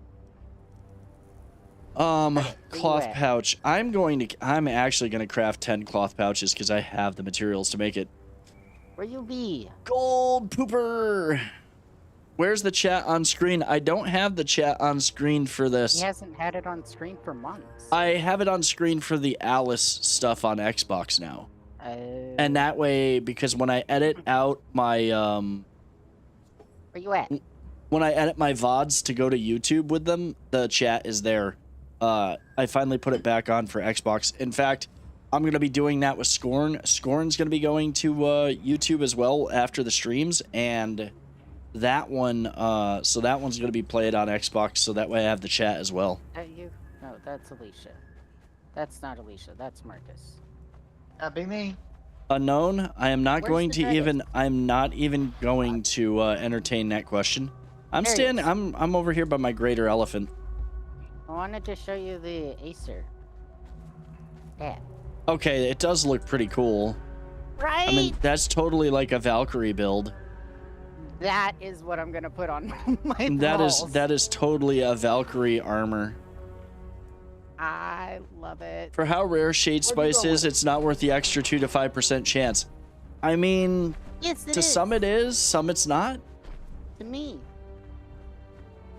Cloth at? pouch. I'm actually gonna craft 10 cloth pouches because I have the materials to make it. Where you be? Gold pooper. Where's the chat on screen? I don't have the chat on screen for He this. hasn't had it on screen for months. I have it on screen for the Alice stuff on Xbox now. And that way, because when I edit out my where you at? when I edit my VODs to go to YouTube with them, the chat is there. I finally put it back on for Xbox. In fact, I'm going to be doing that with Scorn. Scorn's going to be going to YouTube as well after the streams, and that one, so that one's going to be played on Xbox, so that way I have the chat as well. You? No, that's Alicia. That's not Alicia. That's Marcus. That'd be me. Unknown, I am not Where's going the to dragon? even, I'm not even going to entertain that question. I'm There he standing, is. I'm over here by my greater elephant. I wanted to show you the Acer. Yeah. Okay, it does look pretty cool. Right? I mean, that's totally like a Valkyrie build. that is what I'm gonna put on my That is totally a Valkyrie armor. I love it. For how rare Shade Spice is, it's not worth the extra 2 to 5% chance. I mean, Yes, it to is. some it is, some it's not. To me.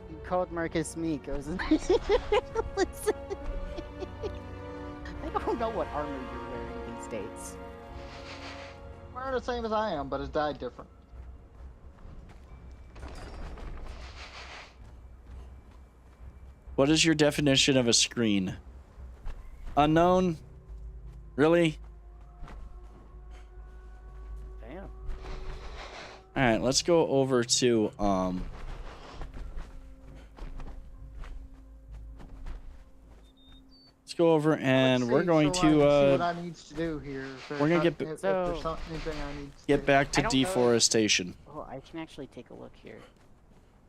You called Marcus me, goes Listen. I don't know what armor you're wearing these days. We're the same as I am, but it's dyed different. What is your definition of a screen? Unknown? Really? Damn. All right, let's go over to let's go over and Let's we're see, going so I can see to what I need to do here. we're gonna get- if So- there's anything I need to get do. back to I don't know. deforestation. Oh, I can actually take a look here.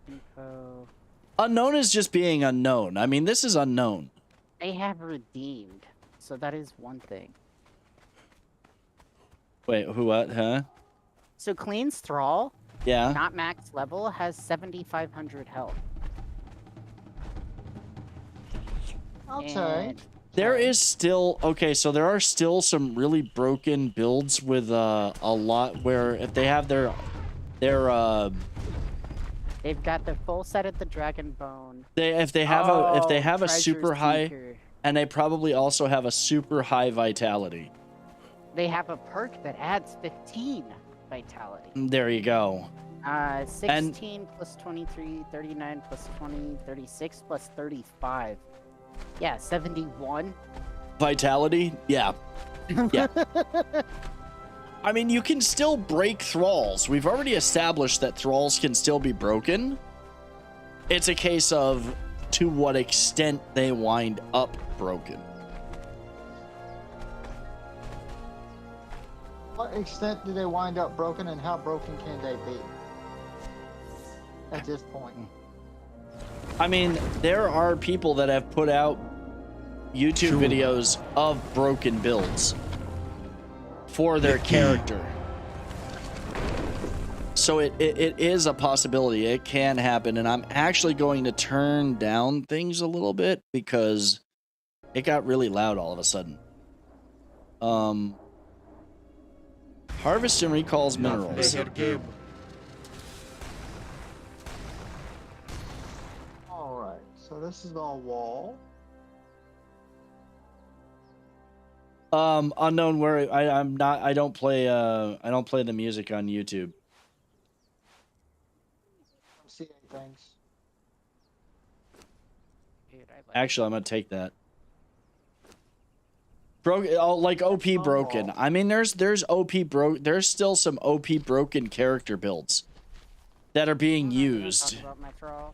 Info. Unknown is just being unknown. I mean, this is unknown. They have redeemed, so that is one thing. Wait, who? What? Huh? So Clean's Thrall, Yeah. not max level, has 7,500 health. Okay. And- There sorry. is still okay, so there are still some really broken builds with a lot where if they have their They've got the full set of the Dragon Bone. if they have a Treasure super high, Seeker. and they probably also have a super high vitality. They have a perk that adds 15 vitality. There you go. 16 plus 23, 39 plus 20, 36 plus 35. Yeah, 71. Vitality? Yeah. Yeah. I mean, you can still break thralls. We've already established that thralls can still be broken. It's a case of to what extent they wind up broken. What extent do they wind up broken, and how broken can they be at this point? I mean, there are people that have put out YouTube videos of broken builds for their character. So it is a possibility. It can happen, and I'm actually going to turn down things a little bit because it got really loud all of a sudden. Harvest and recalls minerals. Alright, so this is all wall. Unknown where I don't play the music on YouTube. See things. Dude, I like Actually, I'm gonna take that. Like OP broken. I mean, there's there's still some OP broken character builds that are being used Talk about my troll.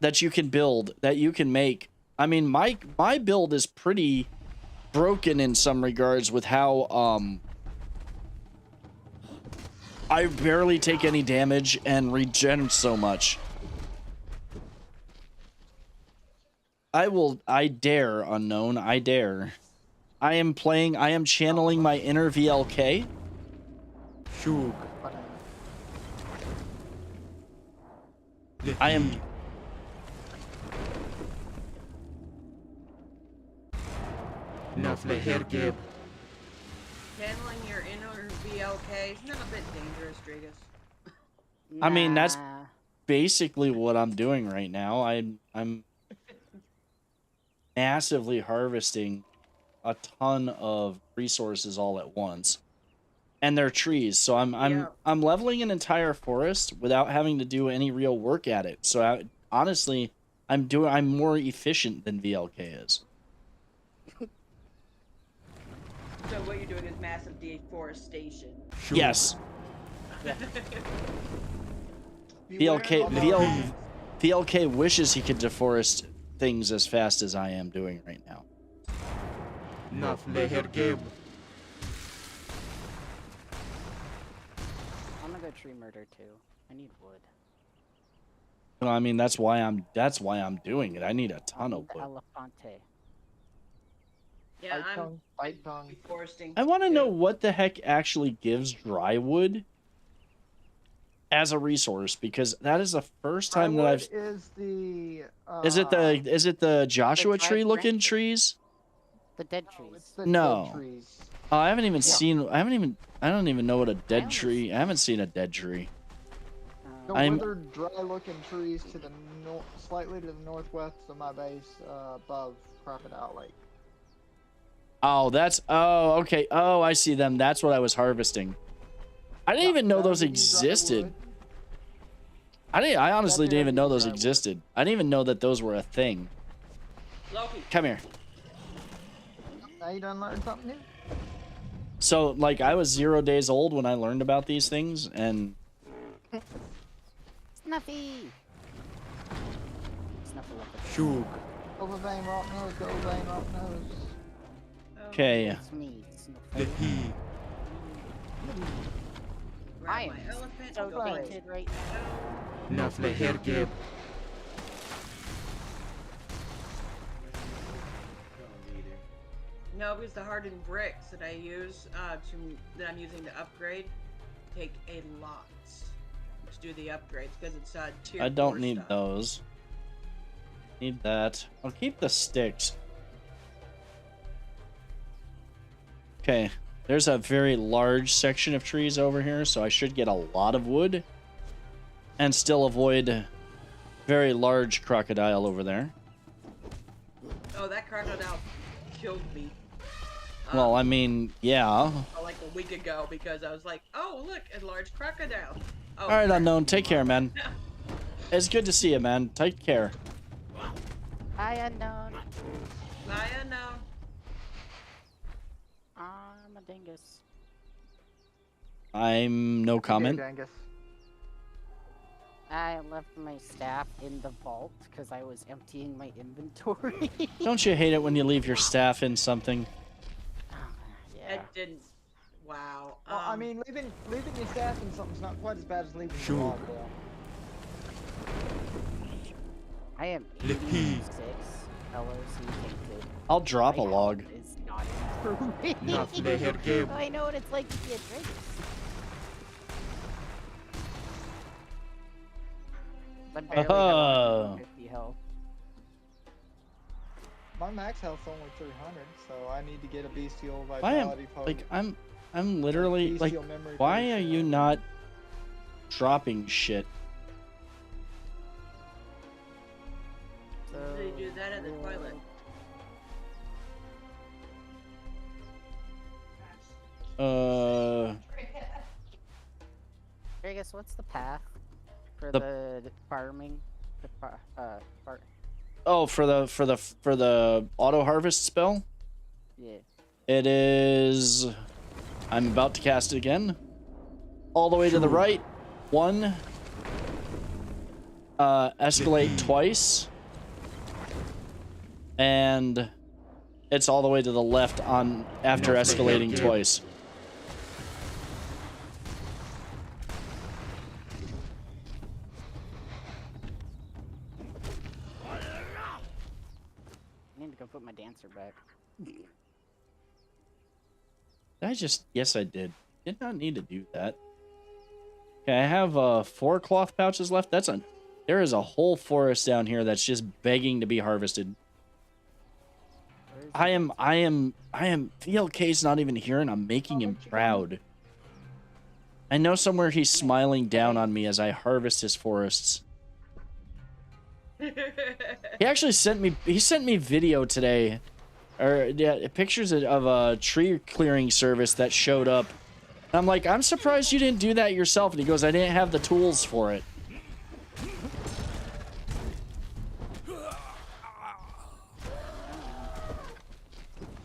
that you can build, that you can make. I mean, my build is pretty broken in some regards with how I barely take any damage and regen so much. I dare, Unknown, I dare. I am channeling my inner VLK. Shug. I am Naflehergeb. Channeling your inner VLK is not a bit dangerous, Dragus. I mean, that's Nah. basically what I'm doing right now. I'm massively harvesting a ton of resources all at once, and they're trees. So I'm leveling an entire forest without having to do any real work at it. So honestly, I'm more efficient than VLK is. So what you're doing is massive deforestation. Yes, Beware VLK of VLK wishes he could deforest things as fast as I am doing right now. Naflehergeb. I'm gonna go tree murder too. I need wood. Well, I mean, that's why I'm doing it. I need a ton of wood. Elefante. Yeah, I'm Bite tongue. deforesting. I want to know what the heck actually gives dry wood as a resource, because that is the first time that I've. Is the Is it the Joshua dry tree looking branches. trees? The dead No, trees. it's the No. dead trees. Oh, I haven't even seen. I don't even know what a dead haven't tree. I haven't seen a dead tree. The I'm- withered, dry-looking trees to the slightly to the northwest of my base, above Crocodile Lake. Oh, that's. Oh, okay. Oh, I see them. That's what I was harvesting. I didn't even know That'll those give you dry existed. wood. I honestly That'll didn't even give know you those dry wood. existed. I didn't even know that those were a thing. Loki. Come here. Now you done learned something new. So, like, I was 0 days old when I learned about these things, and Snuffy. Snuffleupagus. Shug. Go vein rock nose, go vein rock nose. okay. It's me, Snuffy. Lehi. Grab I my am elephant. so go Right. fainted right now. Naflehergeb. No, because the hardened bricks that I use that I'm using to upgrade take a lot to do the upgrades because it's tier I don't 4 need stuff. those. Need that. I'll keep the sticks. Okay. There's a very large section of trees over here, so I should get a lot of wood. And still avoid very large crocodile over there. Oh, that crocodile killed me. Well, I mean, yeah. like a week ago because I was like, oh look, a large crocodile. Oh, All right, crap. Unknown. Take care, man. It's good to see you, man. Take care. Hi, Unknown. I know. I'm a dingus. I'm no comment. Angus. I left my staff in the vault because I was emptying my inventory. Don't you hate it when you leave your staff in something? Yeah. It didn't. Wow. Well, I mean, leaving your staff in something's not quite as bad as leaving Sure. your log there. I am Le 86 LOC tainted. I'll drop a My log. health is not improving. Naflehergeb. I know what it's like to be a drink. But barely have Uh-huh. 150 health. My max health's only 300, so I need to get a bestial I am vitality potion. like I'm literally like, Bestial memory why are potion. you not dropping shit? So, They do that in the toilet. I guess what's the path for The- the farming? The Oh, for the auto harvest spell? yeah. It is. I'm about to cast it again. All the way to the right. One. Escalate twice. And it's all the way to the left on after escalating twice. I need to go put my dancer back. Did I just? Yes, I did. Did not need to do that. Okay, I have 4 cloth pouches left. There is a whole forest down here that's just begging to be harvested. Where is I am VLK's not even here and I'm making him proud. I know somewhere he's smiling down on me as I harvest his forests. He actually sent me video today, or yeah, pictures of a tree clearing service that showed up. And I'm like, I'm surprised you didn't do that yourself. And he goes, I didn't have the tools for it.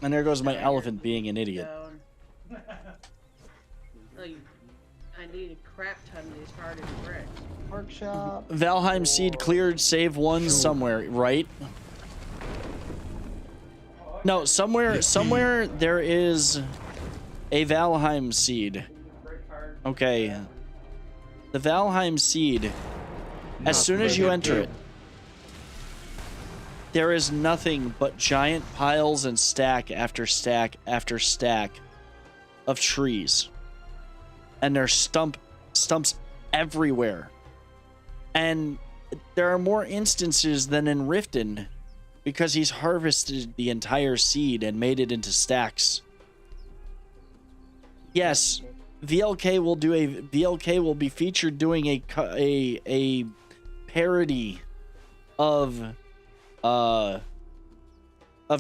And there goes my elephant being an idiot. Down. Like, I need a crap ton of these hardened bricks. Workshop. Valheim seed cleared, save one somewhere, right? No, somewhere there is a Valheim seed. Okay. The Valheim seed, as soon as you enter it, there is nothing but giant piles and stack after stack after stack of trees. And there's stumps everywhere. And there are more instances than in Riften because he's harvested the entire seed and made it into stacks. Yes, VLK will be featured doing a parody of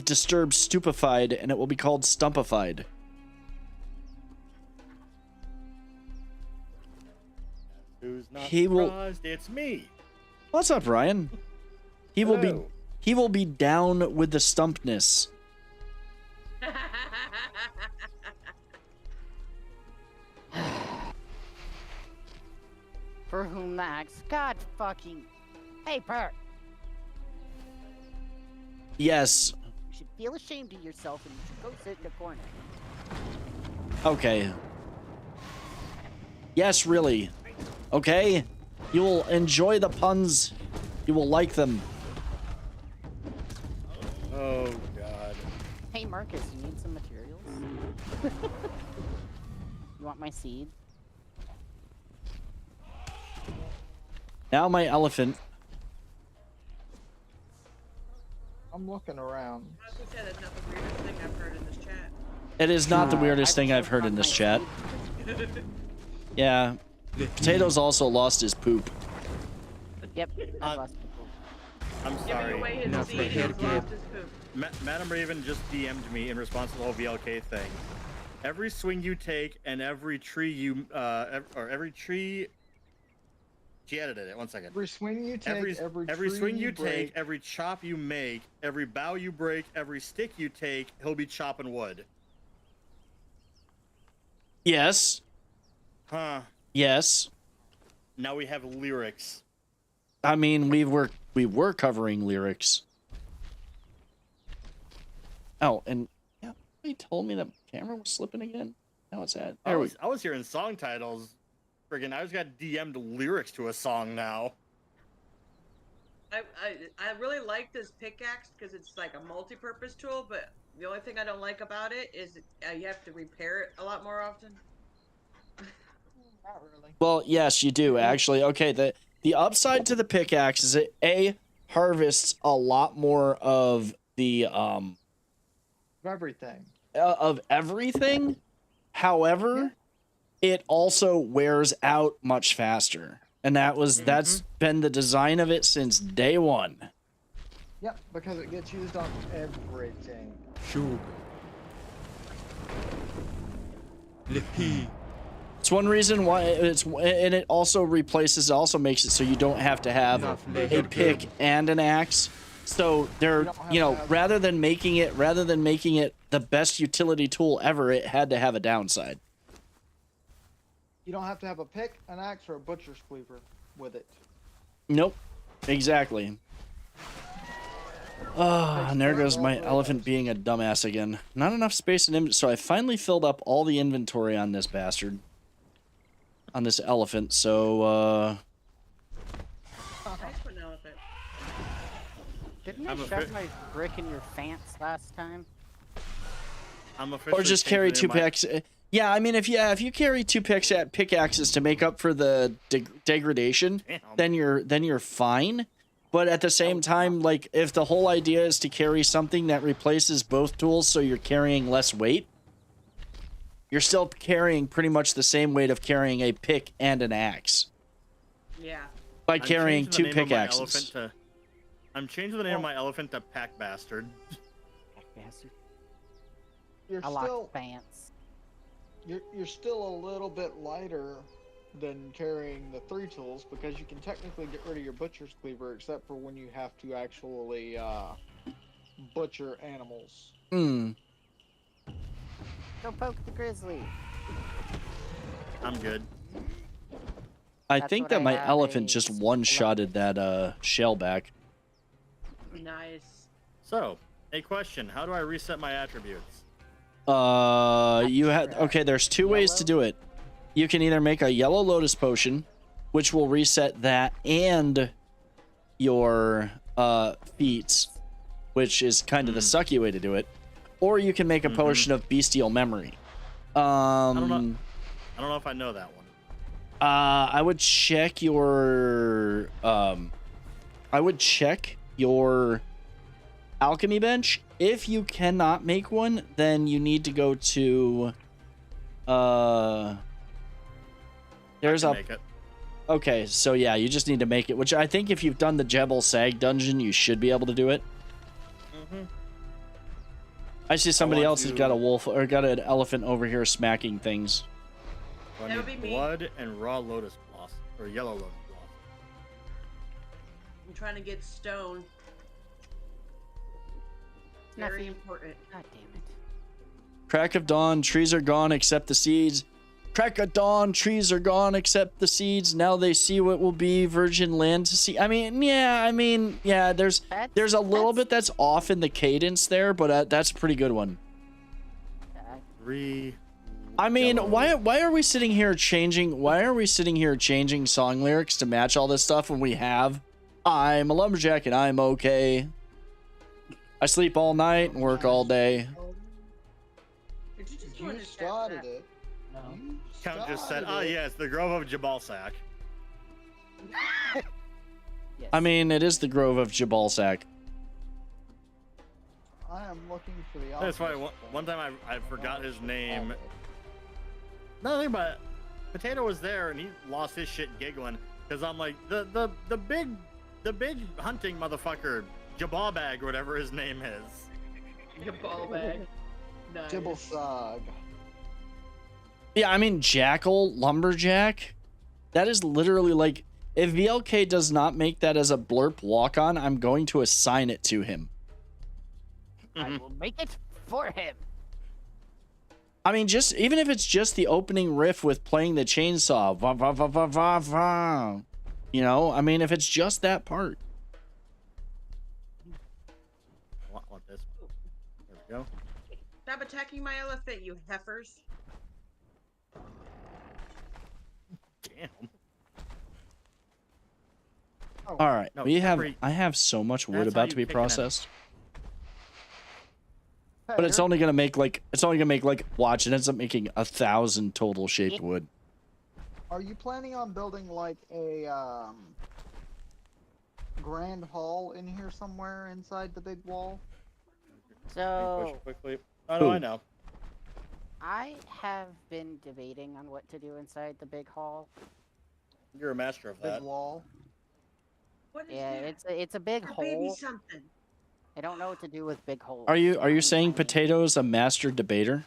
Disturbed Stupefied, and it will be called Stumpified. Who's not He will- surprised? It's me. What's up, Ryan? He Hello. will be down with the stumpness. For whom the axe God fucking paper. Yes. You should feel ashamed of yourself and you should go sit in the corner. Okay. Yes, really. Okay? You will enjoy the puns. You will like them. Oh God. Hey Marcus, you need some materials? You want my seed? Now my elephant. I'm looking around. I was gonna say that's not the weirdest thing I've heard in this chat. It is not the Uh, weirdest thing I've choked heard on in this my chat. seed. Yeah. Potatoes also lost his poop. Yep, I Uh, lost people. I'm Giving sorry. away his seed has Naflehergeb. lost his poop. Madam Raven just DM'd me in response to the whole VLK thing. Every swing you take and every tree you or every tree. She edited it. 1 second. Every swing you take, Every every swing tree you break, take, every chop you make, every bough you break, every stick you take, he'll be chopping wood. Yes. Huh. Yes. Now we have lyrics. I mean, we were covering lyrics. Oh, and yeah, they told me that camera was slipping again. Now it's at. I was hearing song titles. Friggin', I just got DM'd lyrics to a song now. I really like this pickaxe because it's like a multi-purpose tool, but the only thing I don't like about it is you have to repair it a lot more often. not really. Well, yes, you do actually. Okay, the upside to the pickaxe is it harvests a lot more of the Everything. of everything. However, it also wears out much faster. And that's been the design of it since day one. Yep, because it gets used on everything. Sugar. Lippy. It's one reason why and it also makes it so you don't have to have a pick and an axe. So they're, rather than making it the best utility tool ever, it had to have a downside. You don't have to have a pick, an axe, or a butcher's cleaver with it. Nope. Exactly. And there goes my elephant being a dumbass again. Not enough space in inventory. So I finally filled up all the inventory on this bastard. On this elephant, so, Nice one, elephant. Didn't I I'm a shove fi- my brick in your fence last time? I'm officially or just changing carry it in two my- picks. Yeah, I mean, if you carry two pickaxes to make up for the degradation, Damn. then you're fine. But at the same time, like if the whole idea is to carry something that replaces both tools, so you're carrying less weight, you're still carrying pretty much the same weight of carrying a pick and an axe Yeah. by I'm carrying changing two the name of my pickaxes. I'm changing the name of my elephant to Pack Bastard. Bastard. You're I like still fence. you're still a little bit lighter than carrying the 3 tools because you can technically get rid of your butcher's cleaver except for when you have to actually butcher animals. Go poke the grizzly. I'm good. I That's think what that I my have elephant a just one-shotted that shell back. Nice. So, a question: how do I reset my attributes? You had okay. There's two ways to do it. You can either make a yellow lotus potion, which will reset that and your feats, which is kind of the sucky way to do it, or you can make a potion of bestial memory. I don't know if I know that one. I would check your alchemy bench. If you cannot make one, then you need to go to there's a Make it. okay, so yeah, you just need to make it, which I think if you've done the Jebel Sag dungeon, you should be able to do it. I see somebody want else has to- got a wolf or got an elephant over here smacking things. So I That would need be me. blood and raw lotus blossom, or yellow lotus blossom. I'm trying to get stone. Very Nothing. important. God damn it. Crack of dawn, trees are gone except the seeds. Crack of dawn, trees are gone except the seeds. Now they see what will be virgin land to see. I mean, yeah. There's a little bit that's off in the cadence there, but that's a pretty good one. I mean, Yellow. why are we sitting here changing? Why are we sitting here changing song lyrics to match all this stuff when we have "I'm a lumberjack and I'm okay. I sleep all night and work all day." Did you just You want to started it. No. You Count just said, started "Oh it. yes, the Grove of Jabal Sack." Yes. I mean, it is the Grove of Jabalsack. I am looking for the. That's why alchemist one time I forgot his name. Okay. Another thing about it, Potato was there and he lost his shit giggling because I'm like the big hunting motherfucker, Jabal Bag or whatever his name is. Your ball bag. Nice. Dibble Sog. Yeah, I mean, Jackal, Lumberjack. That is literally like, if VLK does not make that as a blurp walk-on, I'm going to assign it to him. I will make it for him. I mean, just even if it's just the opening riff with playing the chainsaw, va, va, va, va, va, va. You know, I mean, if it's just that part. Want this? There we go. Stop attacking my elephant, you heifers. Damn. All right, No, we have. Jeffrey, I have so much wood that's how about to you be pick an enemy. processed, but it's only gonna make like watch. It ends up making 1,000 total shaped wood. Are you planning on building like a grand hall in here somewhere inside the big wall? Push So quickly. Oh no, I Ooh. know. I have been debating on what to do inside the big hall. You're a master of Big that. wall. What is Yeah, that? it's a big A baby hole. something. I don't know what to do with big holes. Are you Tiny, saying tiny. Potato's a master debater?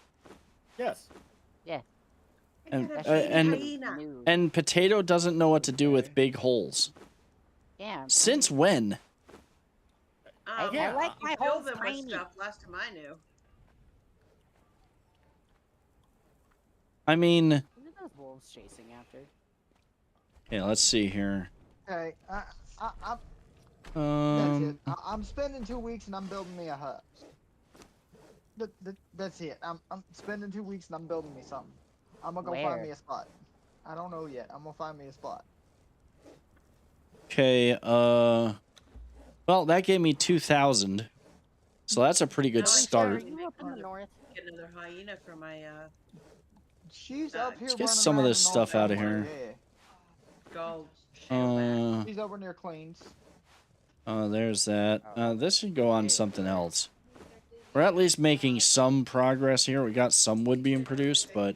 Yes. I And- got a Especially baby and- hyena. new. And Potato doesn't know what to do with big holes. Yeah. I'm Since tiny. when? I Yeah. like you my fill holes them tiny. with stuff last time I knew. I mean, What are those wolves chasing after? yeah. Let's see here. Okay, I'm that's it. Um, I'm spending 2 weeks and I'm building me a hut. That's it. I'm spending 2 weeks and I'm building me something. I'm gonna go Where? find me a spot. I don't know yet. I'm gonna find me a spot. okay. Well, that gave me 2,000, so that's a pretty good Nice. Are start. you up in the north? Get another hyena for my She's up here. Let's get running some of around this in all stuff outta somewhere, here. gold. Shadowback. Uh, She's over near Cleans. there's that. This should go on something else. We're at least making some progress here. We got some wood being produced, but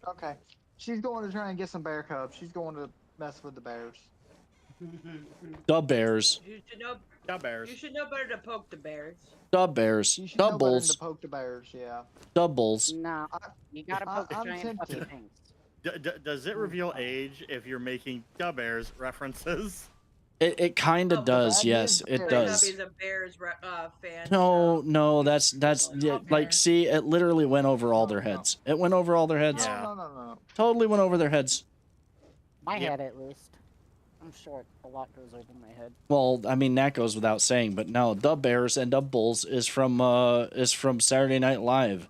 Okay. She's going to try and get some bear cubs. She's going to mess with the bears. the bears, You should know. Got bears. You should know better to poke the bears. the bears, You should know better than doubles, to poke the bears. Yeah. doubles. No. You gotta poke the I'm giant puffy tempted. things. Does it reveal age if you're making Da Bears references? It kind Oh, of does. that Yes, is it fair. does. Hubby's a Bears fan. No, so- no, that's yeah, like, see, it literally went over all their heads. It went over all their heads. Yeah. No. Totally went over their heads. My Yep. head, at least. I'm short. A lot goes over my head. Well, I mean that goes without saying, but no, the Bears and the Bulls is from Saturday Night Live,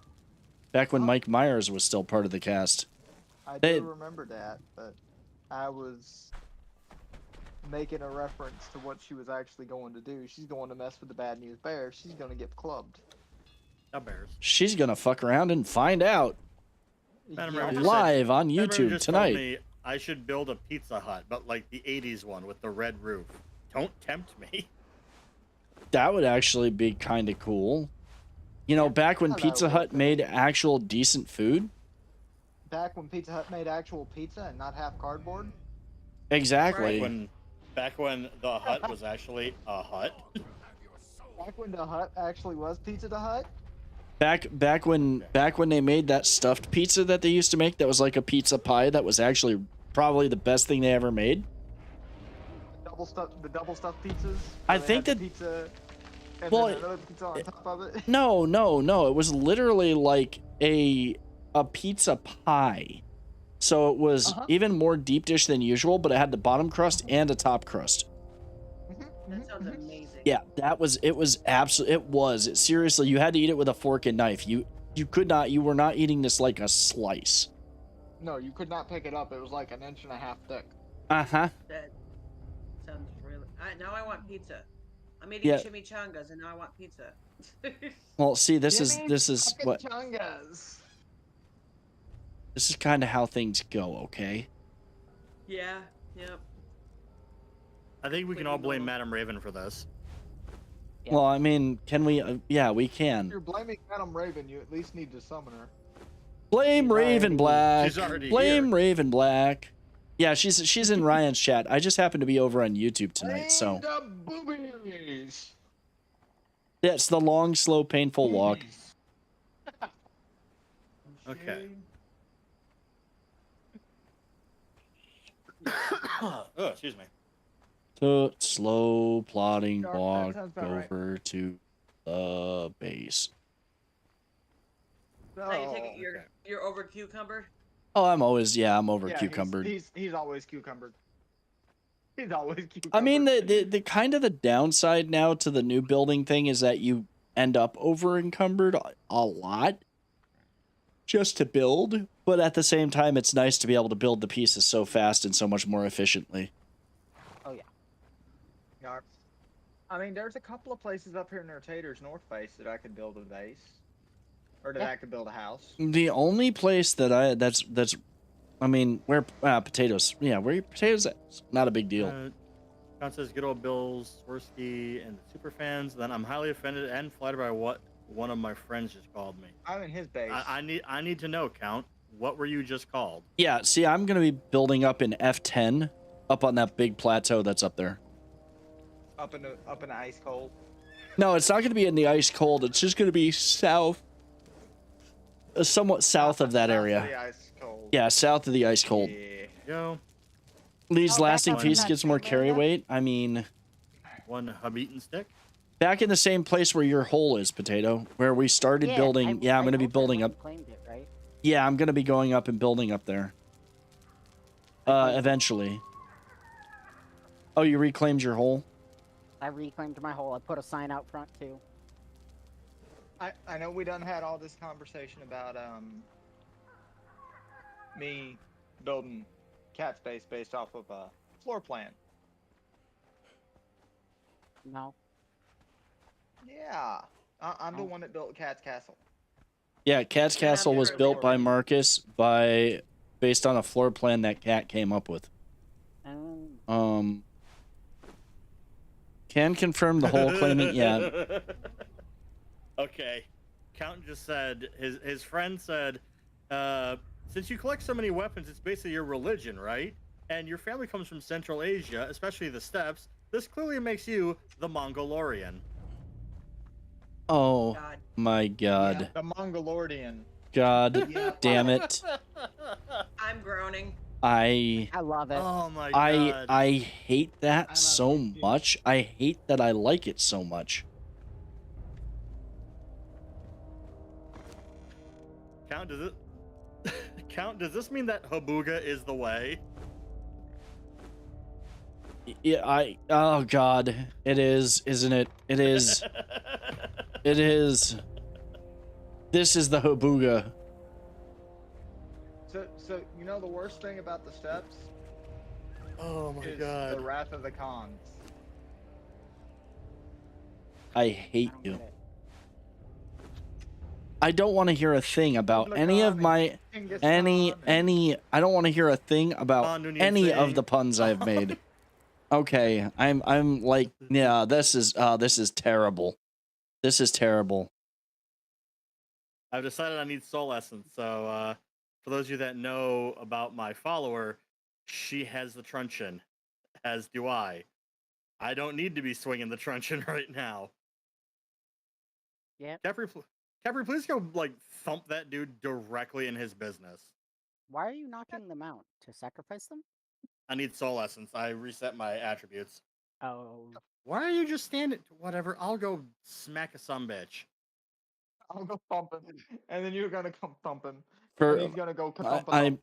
back when Mike Myers was still part of the cast. I They- do remember that, but I was making a reference to what she was actually going to do. She's going to mess with the Bad News Bears. She's going to get clubbed. Da Bears. She's gonna fuck around and find out Madam Yeah. Reverend said- live on Madam Reverend YouTube just told tonight. me I should build a Pizza Hut, but like the 80s one with the red roof. Don't tempt me. That would actually be kind of cool. You know, back when Yeah, that Pizza would Hut be. made actual decent food. Back when Pizza Hut made actual pizza and not half cardboard. Exactly. Back when the hut was actually a hut. Back when the Hut actually was Pizza the Hut. Back when they made that stuffed pizza that they used to make that was like a pizza pie that was actually probably the best thing they ever made. The double stuffed pizzas. I where they think had that- the pizza and well, then another pizza on top of it. No. It was literally like a pizza pie. So it was Uh-huh. even more deep dish than usual, but it had the bottom crust and a top crust. That sounds amazing. Yeah, it seriously, you had to eat it with a fork and knife. You were not eating this like a slice. No, you could not pick it up. It was like an inch and a half thick. Uh-huh. That sounds really. Now I want pizza. I'm eating Yeah. chimichangas and now I want pizza. Well, see, this Jimmy is what Chungas. this is kind of how things go, okay? Yeah. Yep. I think we can all blame Madam Raven for this. Yeah. Well, I mean, can we? Yeah, we If can. you're blaming Madam Raven, you at least need to summon her. Blame She's Raven already- Black. She's already Blame here. Raven Black. Yeah, she's in Ryan's chat. I just happen to be over on YouTube tonight, so Blame the boobies. That's the long, slow, painful walk. Okay. Oh, excuse me. To slow, plodding Dark, that walk sounds about right. over to the base. So, Now you take it okay. you're over cucumber. Oh, I'm over yeah, cucumbered. He's always cucumbered. He's always cucumbered. I mean, the kind of the downside now to the new building thing is that you end up over encumbered a lot just to build, but at the same time, it's nice to be able to build the pieces so fast and so much more efficiently. Oh yeah. Yeah. I mean, there's a couple of places up here near Tater's North Base that I could build a base, or that Yeah. I could build a house. The only place that I mean, where potatoes, yeah, where your potatoes at? It's not a big deal. Count says good old Bill Swirsky and the super fans. Then I'm highly offended and flattered by what one of my friends just called me. I'm in his base. I need to know, Count. What were you just called? Yeah, see, I'm gonna be building up in F10, up on that big plateau that's up there. Up in the ice cold. No, it's not gonna be in the ice cold. It's just gonna be south, somewhat south of that South area. the ice cold. Yeah, south of the ice cold. Yeah. Yo, Leaves Oh, back lasting up in feast that gets more same carry area? weight. I mean, one hub eaten stick. back in the same place where your hole is, Potato, where we started building. Yeah, I'm gonna be building up. Claimed it, right? Yeah, I'm gonna be going up and building up there. Eventually. Oh, you reclaimed your hole? I reclaimed my hole. I put a sign out front too. I know we done had all this conversation about me building cat space based off of a floor plan. No. Yeah, I'm the one that built Cat's Castle. Yeah, Cat's Castle was never built by really- Marcus based on a floor plan that Cat came up with. Can confirm the hole claiming. Yeah. Okay. Count just said his friend said, since you collect so many weapons, it's basically your religion, right? And your family comes from Central Asia, especially the steppes. This clearly makes you the Mongolorian. Oh God. my God. The Mongolorian. God Yeah. damn it. I'm groaning. I love it. Oh my god. I hate that love so it too. much. I hate that I like it so much. Count, does it Count, does this mean that Habuga is the way? Yeah, oh God. It is, isn't it? It is. It is. This is the Habuga. So you know the worst thing about the steps Oh my is god. the Wrath of the Khans. I hate I don't you. get it. I don't want to hear a thing about Kublai any of Khan my and Genghis Khan and- I don't want to hear a thing about Khan any Noonien of the Singh. puns I've made. Okay, I'm like, yeah, this is terrible. This is terrible. I've decided I need soul essence. So for those of you that know about my follower, she has the truncheon, as do I. I don't need to be swinging the truncheon right now. Yep. Capri, please go like thump that dude directly in his business. Why are you knocking them out? To sacrifice them? I need soul essence. I reset my attributes. Oh. Why are you just standing? Whatever. I'll go smack a sumbitch. I'll go thumping, and then you're gonna come thumping. For And he's gonna go thumping.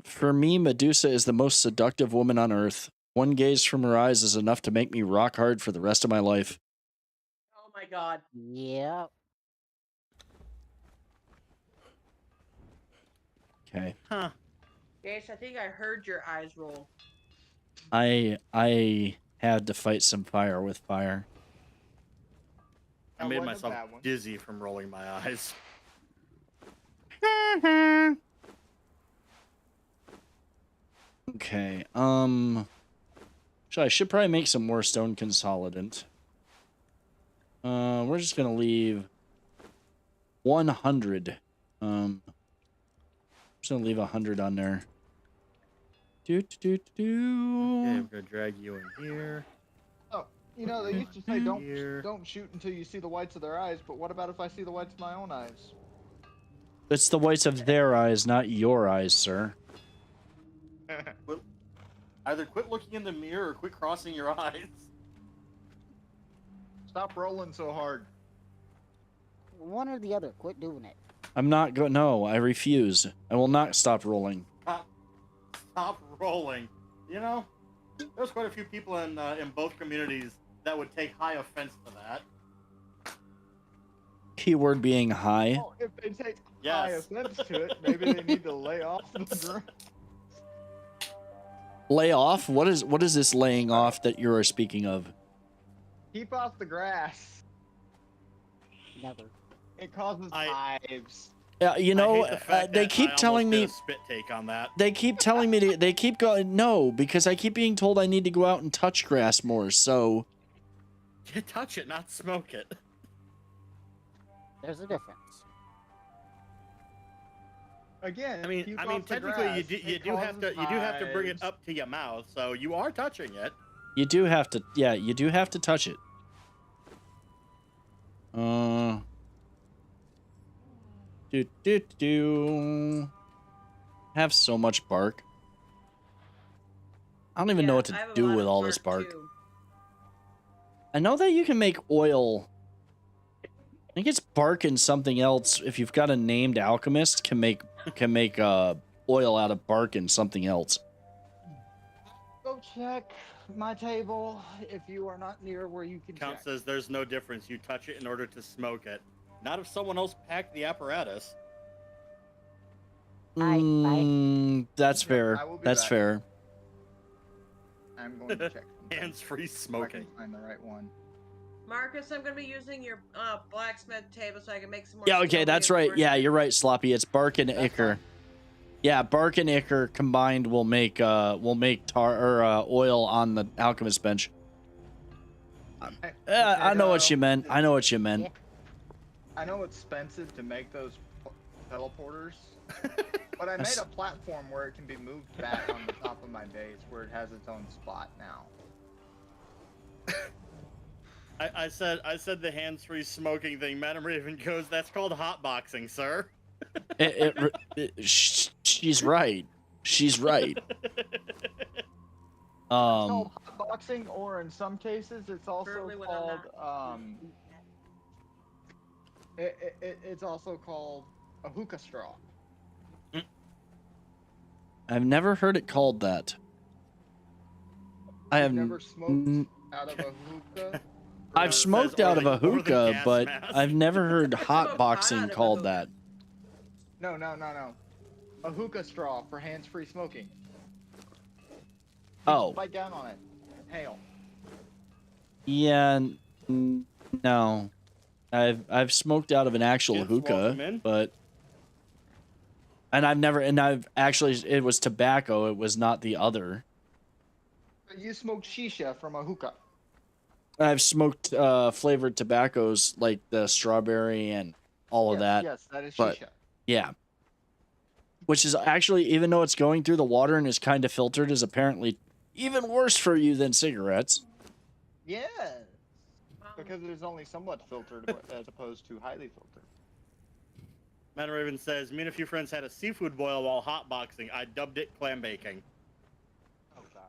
for me, Medusa is the most seductive woman on earth. One gaze from her eyes is enough to make me rock hard for the rest of my life. Oh my god. Yep. Okay. Huh. Gage, I think I heard your eyes roll. I had to fight some fire with fire. I That made wasn't a myself bad one. dizzy from rolling my eyes. Okay. I should probably make some more stone consolidant. We're just gonna leave 100. Just gonna leave 100 on there. Okay, I'm gonna drag you in here. You know, they used to say Here. don't shoot until you see the whites of their eyes, but what about if I see the whites of my own eyes? It's the whites of their eyes, not your eyes, sir. Either quit looking in the mirror or quit crossing your eyes. Stop rolling so hard. One or the other. Quit doing it. I'm not going. No, I refuse. I will not stop rolling. Stop rolling. You know, there's quite a few people in both communities that would take high offense to that. Keyword being high. Well, if they take Yes. high offense to it, maybe they need to lay off the ground. Lay off? What is this laying off that you're speaking of? Keep off the grass. Never. It causes hives. Yeah, you know, I hate the fact they that keep I telling almost me. did a spit take on that. They keep telling me to. They keep going. No, because I keep being told I need to go out and touch grass more. So You touch it, not smoke it. There's a difference. Again, I mean, keep off the technically, grass. you It do have to causes bring it hives. up to your mouth, so you are touching it. you do have to. Yeah, you do have to touch it. Do. Have so much bark. I don't even know what I to have a do lot with of all this bark. too. I know that you can make oil. I think it's bark and something else. If you've got a named alchemist, can make oil out of bark and something else. Go check my table if you are not near where you can Count check. says there's no difference. You touch it in order to smoke it. Not if someone else packed the apparatus. That's Yep, fair. I will be That's back. fair. I'm going to check. something. Hands-free If I smoking. can find the right one. Marcus, I'm gonna be using your blacksmith table so I can make some more. Yeah, okay, smoky that's right. Yeah, reinforcements. you're right, Sloppy. It's bark and That's ichor. fine. Yeah, bark and ichor combined will make tar or oil on the alchemist bench. I know what you meant. I know what you meant. I know it's expensive to make those teleporters, but I made a platform where it can be moved back on the top of my base, where it has its own spot now. I said the hands-free smoking thing. Madam Raven goes, that's called hotboxing, sir. She's right. She's right. It's called Um, hotboxing, or in some cases, it's also Preferably when I'm called it's also called a hookah straw. I've never heard it called that. I have Never smoked out of a hookah. I've It says, smoked or out of the- a or the hookah, gas but mask. I've never heard Smoked pot out hotboxing of a called hookah. that. No. A hookah straw for hands-free smoking. Oh, Bite down on it. Hail. yeah, no. I've smoked out of an actual Kids, welcome hookah, in. but I've actually it was tobacco. It was not the other. You smoked shisha from a hookah. I've smoked flavored tobaccos like the strawberry and all of that. Yes, that is but- shisha. Yeah. Which is actually, even though it's going through the water and is kind of filtered, is apparently even worse for you than cigarettes. Yes. Um, Because it is only somewhat filtered as opposed to highly filtered. Madam Raven says, me and a few friends had a seafood boil while hotboxing. I dubbed it clam baking. Oh god.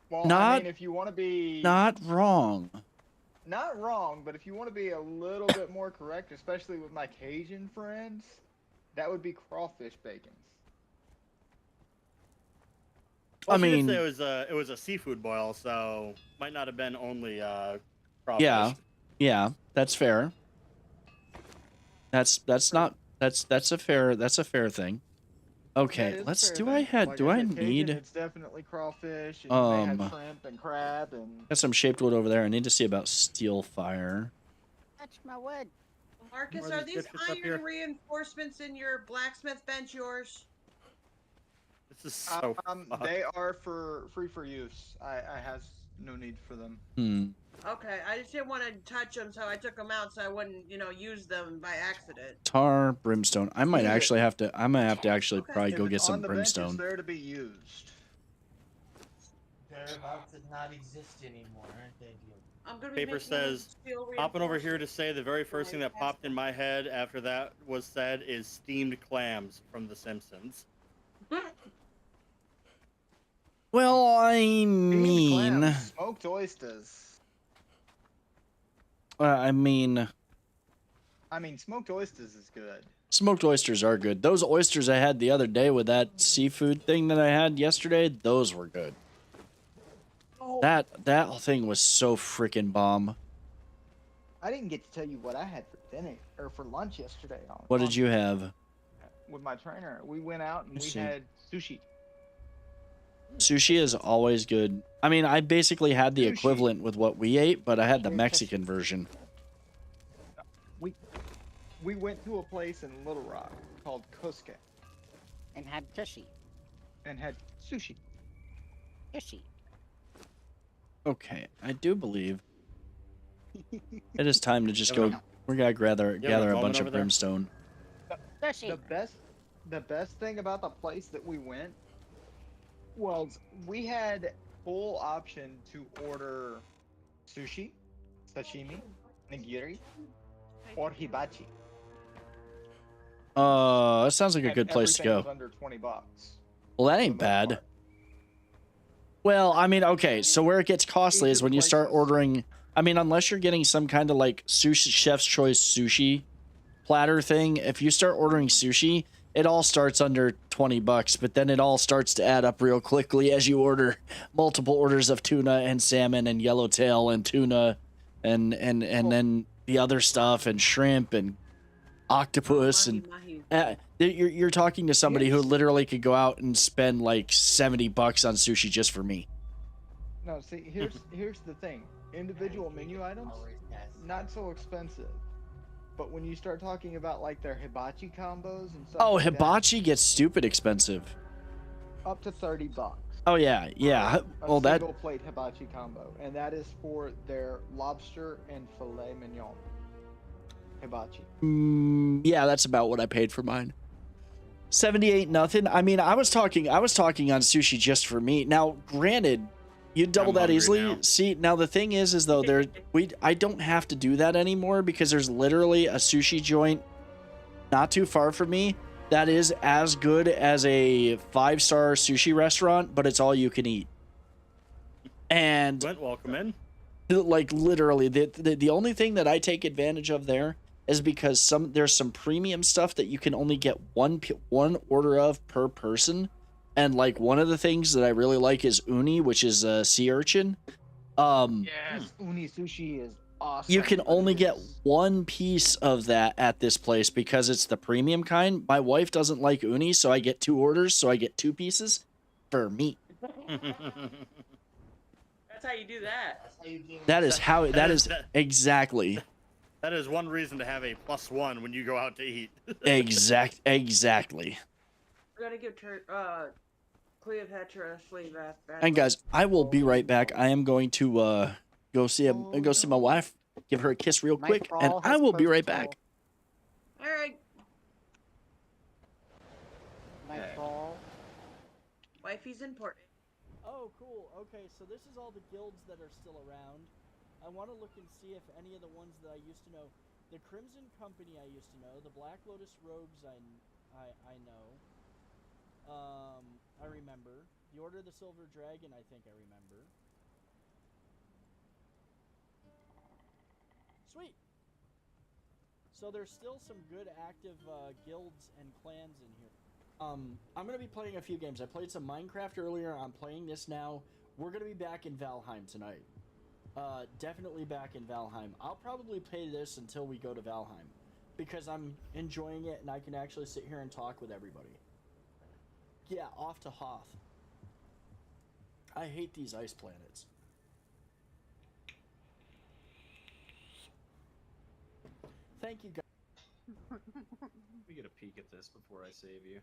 Well, I Not- mean, if you want to be Not wrong. not wrong, but if you want to be a little bit more correct, especially with my Cajun friends, that would be crawfish bacon. Well, I she did mean- say it was a seafood boil, so might not have been only crawfish. Yeah. Yeah, that's fair. That's a fair thing. Okay, That is a let's fair do thing. I had Like do I said, Cajun, need It's definitely crawfish. And they have shrimp and crab and. got some shaped wood over there. I need to see about steel fire. Touch my wood. Marcus, More are of these these dipshits up here. iron reinforcements in your blacksmith bench yours? This is so fucked. They are free for use. I has no need for them. Okay, I just didn't want to touch them, so I took them out so I wouldn't, use them by accident. Tar, brimstone. I might Use it. actually have to. I might have to actually Okay. probably If go it's get some on the bench, brimstone. it's there to be used. They're about to not exist anymore, aren't they, dude? I'm gonna be Paper making them says, steel Hopping over here to reinforcements. say the very first thing that Like, popped in my head after that was said is steamed clams from The Simpsons. Well, I Steamed mean, clams, smoked oysters. I mean, Smoked oysters is good. smoked oysters are good. Those oysters I had the other day with that seafood thing that I had yesterday, those were good. Oh, That thing was so freaking bomb. I didn't get to tell you what I had for dinner or for lunch yesterday. What did you have? With my trainer, we went out and Let's we see. had sushi. Sushi is always good. I mean, I basically had the Sushi. equivalent with what we ate, but I had the Very Mexican version. We went to a place in Little Rock called Cusque And had tushy. and had sushi. Tushy. Okay, I do believe it is time to just You have go. We're gonna gather You have a a moment bunch over of there? brimstone. Tushy. The best thing about the place that we went was we had full option to order sushi, sashimi, nigiri, or hibachi. That sounds like a and good place to everything go. was under $20. Well, that for ain't the most bad. part. Well, I mean, okay, so where it gets costly Each is of when the you start places. ordering. I mean, unless you're getting some kind of like sushi chef's choice sushi platter thing, if you start ordering sushi, it all starts under $20, but then it all starts to add up real quickly as you order multiple orders of tuna and salmon and yellowtail and tuna and then the other stuff and shrimp and octopus and you're talking to somebody who Yes. literally could go out and spend like $70 on sushi just for me. No, see, here's the thing. Individual menu items, not so expensive. But when you start talking about like their hibachi combos and stuff Oh, like that, hibachi gets stupid expensive. up to $30. Oh yeah, yeah. A Well, that single plate hibachi combo, and that is for their lobster and filet mignon hibachi. yeah, that's about what I paid for mine. 78 nothing. I mean, I was talking on sushi just for me. Now, granted, you double I'm that hungry easily. now. See, now the thing is though I don't have to do that anymore because there's literally a sushi joint not too far from me that is as good as a 5-star sushi restaurant, but it's all you can eat. And Went welcome in. like literally the only thing that I take advantage of there is because there's some premium stuff that you can only get one order of per person, and like one of the things that I really like is uni, which is a sea urchin. Yes, uni sushi is awesome. You can but only it get is- one piece of that at this place because it's the premium kind. My wife doesn't like uni, so I get 2 orders, so I get 2 pieces for me. That's how you do that. That's how you do it. That is how That that is- is exactly. That is one reason to have a +1 when you go out to eat. Exactly. We gotta give Cleopatra a sleeve bath. And guys, I will be right back. I am going to go see my wife, give her a kiss real My quick, and thrall I has will be closed right the back. All right, My thrall. wifey's important. Oh, cool. Okay, so this is all the guilds that are still around. I want to look and see if any of the ones that I used to know, the Crimson Company I used to know, the Black Lotus Rogues I know. I remember. The Order of the Silver Dragon I think I remember. Sweet. So there's still some good active guilds and clans in here. I'm gonna be playing a few games. I played some Minecraft earlier. I'm playing this now. We're gonna be back in Valheim tonight. Definitely back in Valheim. I'll probably play this until we go to Valheim because I'm enjoying it and I can actually sit here and talk with everybody. Yeah, off to Hoth. I hate these ice planets. Thank you guys. Let me get a peek at this before I save you.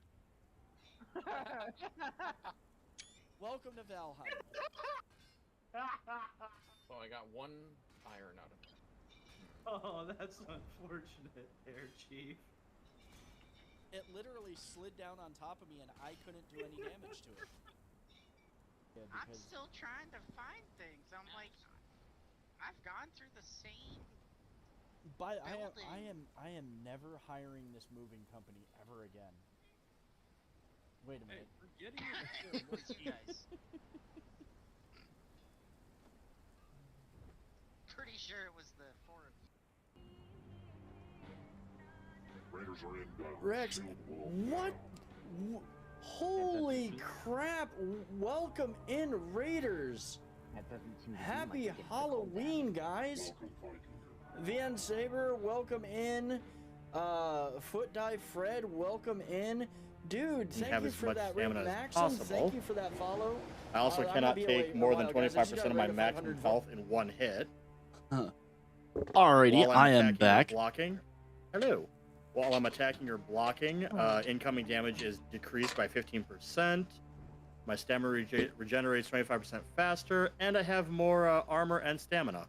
Welcome to Valheim. Oh, I got 1 iron out of it. Oh, that's unfortunate, Air Chief. It literally slid down on top of me and I couldn't do any damage to it. I'm because still trying to find things. I'm like, I've gone through the same. but building. I am never hiring this moving company ever again. Wait a Hey, minute. we're getting It was you guys. Pretty sure it was the four of you. Raiders are inbound. Rex, Shield wall what? down. Holy crap! Welcome in, Raiders. Happy Halloween, guys. Welcome, Viking. Van Saber, welcome in. Foot Dive Fred, welcome in. Dude, thank have you as for much that. stamina as Maxim, possible. thank you for that follow. I also I'm gonna cannot be away take for a more than while, guys. I just 25% got of my rid of maximum 500 health in one hit. Alrighty, While I'm I am attacking or back. Blocking. Hello. While I'm attacking or blocking, incoming damage is decreased by 15%. My stamina regenerates 25% faster, and I have more armor and stamina.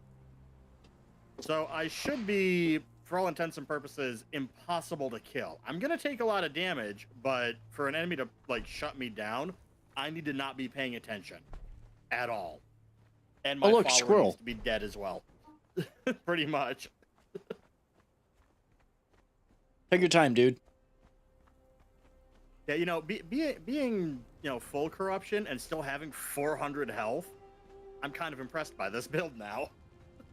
So I should be, for all intents and purposes, impossible to kill. I'm gonna take a lot of damage, but for an enemy to like shut me down, I need to not be paying attention at all. And my look, follower squirrel. needs to be dead as well. Pretty much. Take your time, dude. Yeah, you know, being full corruption and still having 400 health, I'm kind of impressed by this build now.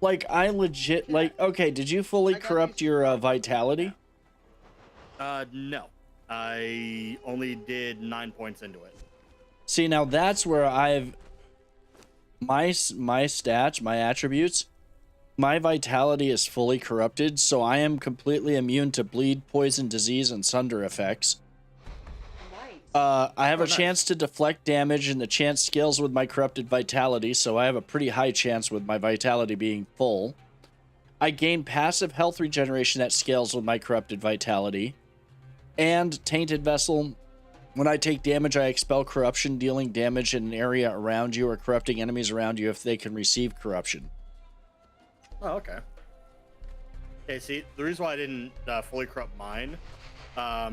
Like, I legit, like, okay, did you fully I got corrupt these- your vitality? No, I only did 9 points into it. See, now that's where I've my stats, my attributes, my vitality is fully corrupted, so I am completely immune to bleed, poison, disease, and sunder effects. Nice. I have Oh, a nice. chance to deflect damage, and the chance scales with my corrupted vitality, so I have a pretty high chance with my vitality being full. I gain passive health regeneration that scales with my corrupted vitality. And Tainted Vessel, when I take damage, I expel corruption, dealing damage in an area around you or corrupting enemies around you if they can receive corruption. Oh, okay. Okay, see, the reason why I didn't fully corrupt mine, I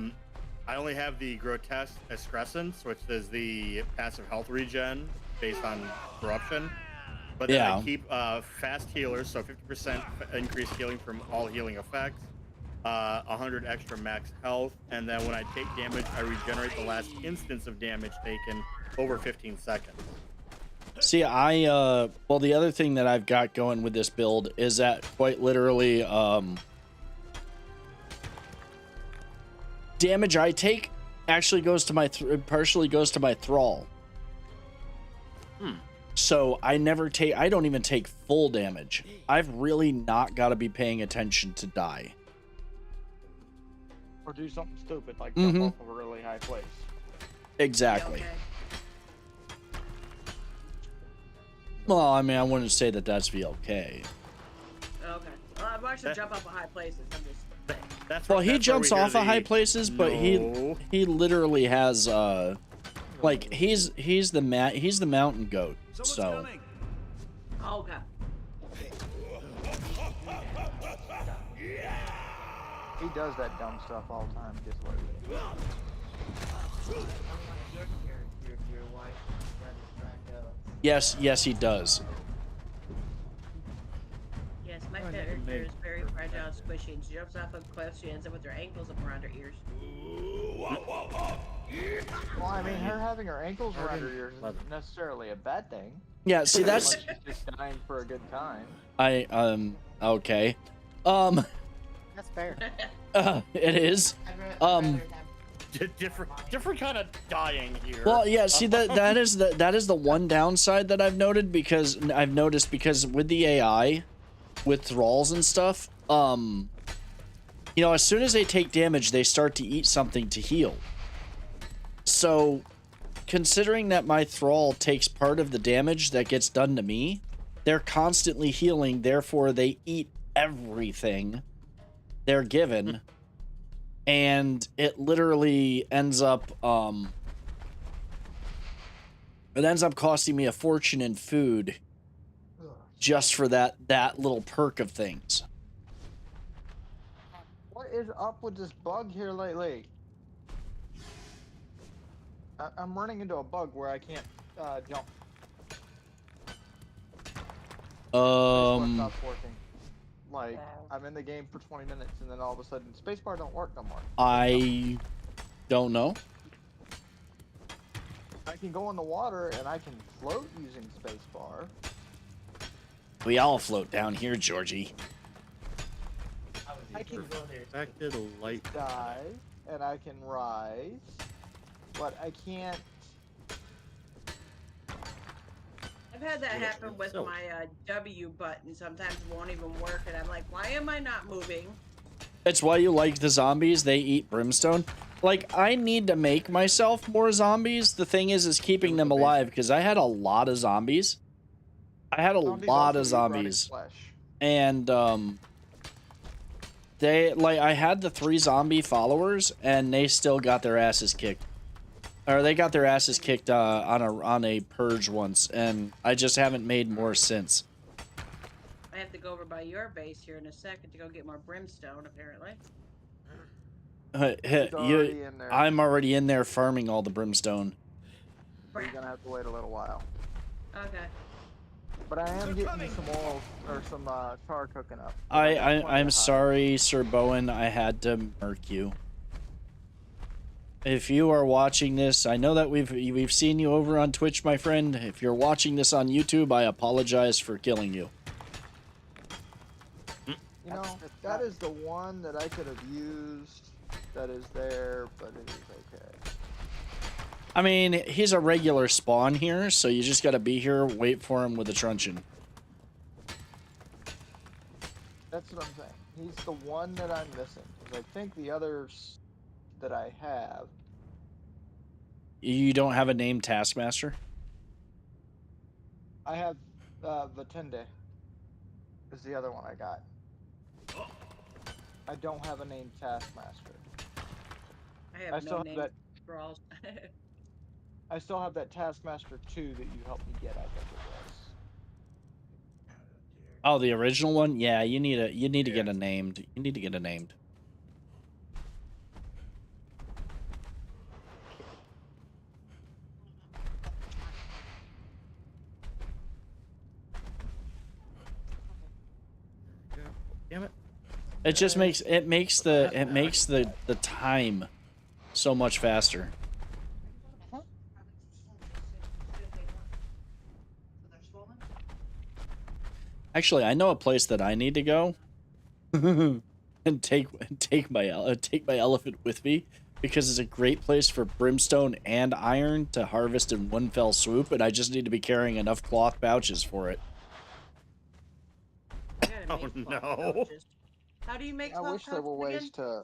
only have the Grotesque Excrescence, which is the passive health regen based on corruption. But then Yeah. I keep fast healers, so 50% increased healing from all healing effects, 100 extra max health, and then when I take damage, I regenerate the last instance of damage taken over 15 seconds. See, well, the other thing that I've got going with this build is that quite literally, damage I take actually goes to my, partially goes to my thrall. So I don't even take full damage. I've really not got to be paying attention to die. Or do something stupid like Mhm. jump off of a really high place. Exactly. Okay. Well, I mean, I wouldn't say that that's VLK. Okay. Well, I've watched him jump off of high places. I'm just. That's Well, where- he that's where we jumps hear off of high the- places, but No. he literally has like he's the mountain goat. Someone's So coming. Oh, okay. He does that dumb stuff all the time. Just like Your wife got distracted. yes, he does. Yes, my pet character is very fragile and squishy, and she jumps off of cliffs. She ends up with her ankles up around her ears. well, I mean, her having her ankles around her ears Love isn't necessarily a bad thing. Yeah, see that's Unless she's just dying for a good time. okay. That's fair. It is. I'd Um, rather have different kind of dying here. Well, yeah, see that is the one downside that I've noticed because with the AI with thralls and stuff, as soon as they take damage, they start to eat something to heal. So, considering that my thrall takes part of the damage that gets done to me, they're constantly healing, therefore they eat everything they're given. And it literally ends up costing me a fortune in food just for that little perk of things. What is up with this bug here lately? I'm running into a bug where I can't jump. Spacebar stops working. Like, Wow. I'm in the game for 20 minutes, and then all of a sudden, spacebar don't work no more. I don't know. I can go in the water, and I can float using spacebar. We all float down here, Georgie. I can Perfected light. dive, and I can rise, but I can't. I've had that Yeah, happen with so- my W button. Sometimes it won't even work, and I'm like, why am I not moving? It's why you like the zombies. They eat brimstone. Like, I need to make myself more zombies. The thing is keeping them alive, because I had a lot of zombies. I had a Zombies lot also of eat rotting zombies. flesh. And, they, like, I had the 3 zombie followers, and they still got their asses kicked. Or they got their asses kicked on a purge once, and I just haven't made more since. I have to go over by your base here in a second to go get more brimstone, apparently. He's already in there. I'm already in there farming all the brimstone. So you're gonna have to wait a little while. Okay. But I am getting some oil or some char cooking up. I'm sorry, Sir Bowen. I had to murk you. If you are watching this, I know that we've seen you over on Twitch, my friend. If you're watching this on YouTube, I apologize for killing you. You know, that is the one that I could have used. That is there, but it is okay. I mean, he's a regular spawn here, so you just gotta be here, wait for him with a truncheon. That's what I'm saying. He's the one that I'm missing. 'Cause I think the others that I have. You don't have a named Taskmaster? I have Vatende. Is the other one I got. I don't have a named Taskmaster. I have I still no have name that. scrawls. I still have that Taskmaster 2 that you helped me get. I think it was. Oh, the original one? Yeah, you need to get a named. You need to get a named. Damn it. It just makes the time so much faster. Actually, I know a place that I need to go and take my elephant with me, because it's a great place for brimstone and iron to harvest in one fell swoop, and I just need to be carrying enough cloth pouches for it. I gotta Oh, make cloth no. pouches. How do you make I cloth wish there were pouches ways again? to.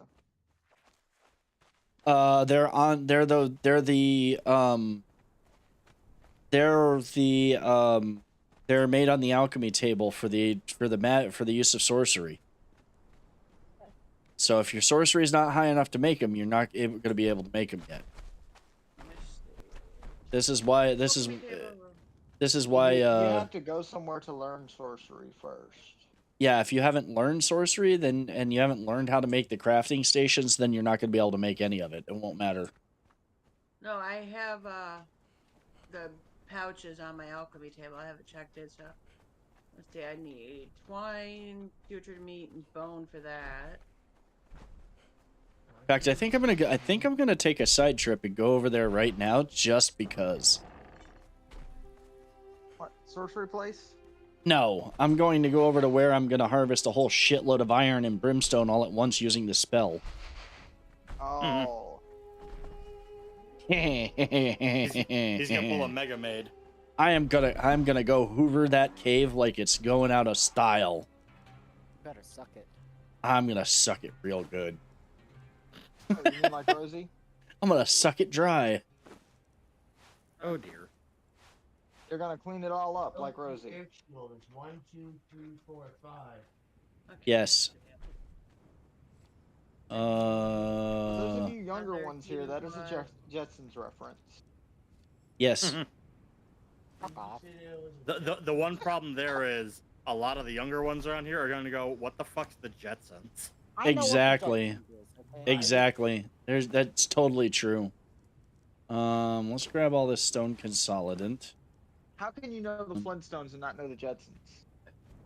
They're made on the alchemy table for the use of sorcery. So if your sorcery is not high enough to make them, you're not going to be able to make them yet. This is why You have to go somewhere to learn sorcery first. yeah, if you haven't learned sorcery, and you haven't learned how to make the crafting stations, then you're not going to be able to make any of it. It won't matter. No, I have the pouches on my alchemy table. I haven't checked it, so let's see. I need twine, putrid meat, and bone for that. In fact, I think I'm gonna take a side trip and go over there right now, just because. What sorcery place? No, I'm going to go over to where I'm gonna harvest a whole shitload of iron and brimstone all at once using the spell. Oh. He's gonna pull a Mega Maid. I'm gonna go hoover that cave like it's going out of style. Better suck it. I'm gonna suck it real good. Oh, you mean like Rosie? I'm gonna suck it dry. Oh dear. You're gonna clean it all up like Rosie. Air shield is 1, 2, 3, 4, 5. Okay. Yes. For those Uh, of you younger Under ones here, that is a Cuba. Jetsons reference. yes. Fuck off. The one problem there is a lot of the younger ones around here are going to go, "What the fuck's the Jetsons?" I know what the Exactly. Jetsons is, okay? Exactly. That's totally true. Let's grab all this stone consolidant. How can you know the Flintstones and not know the Jetsons?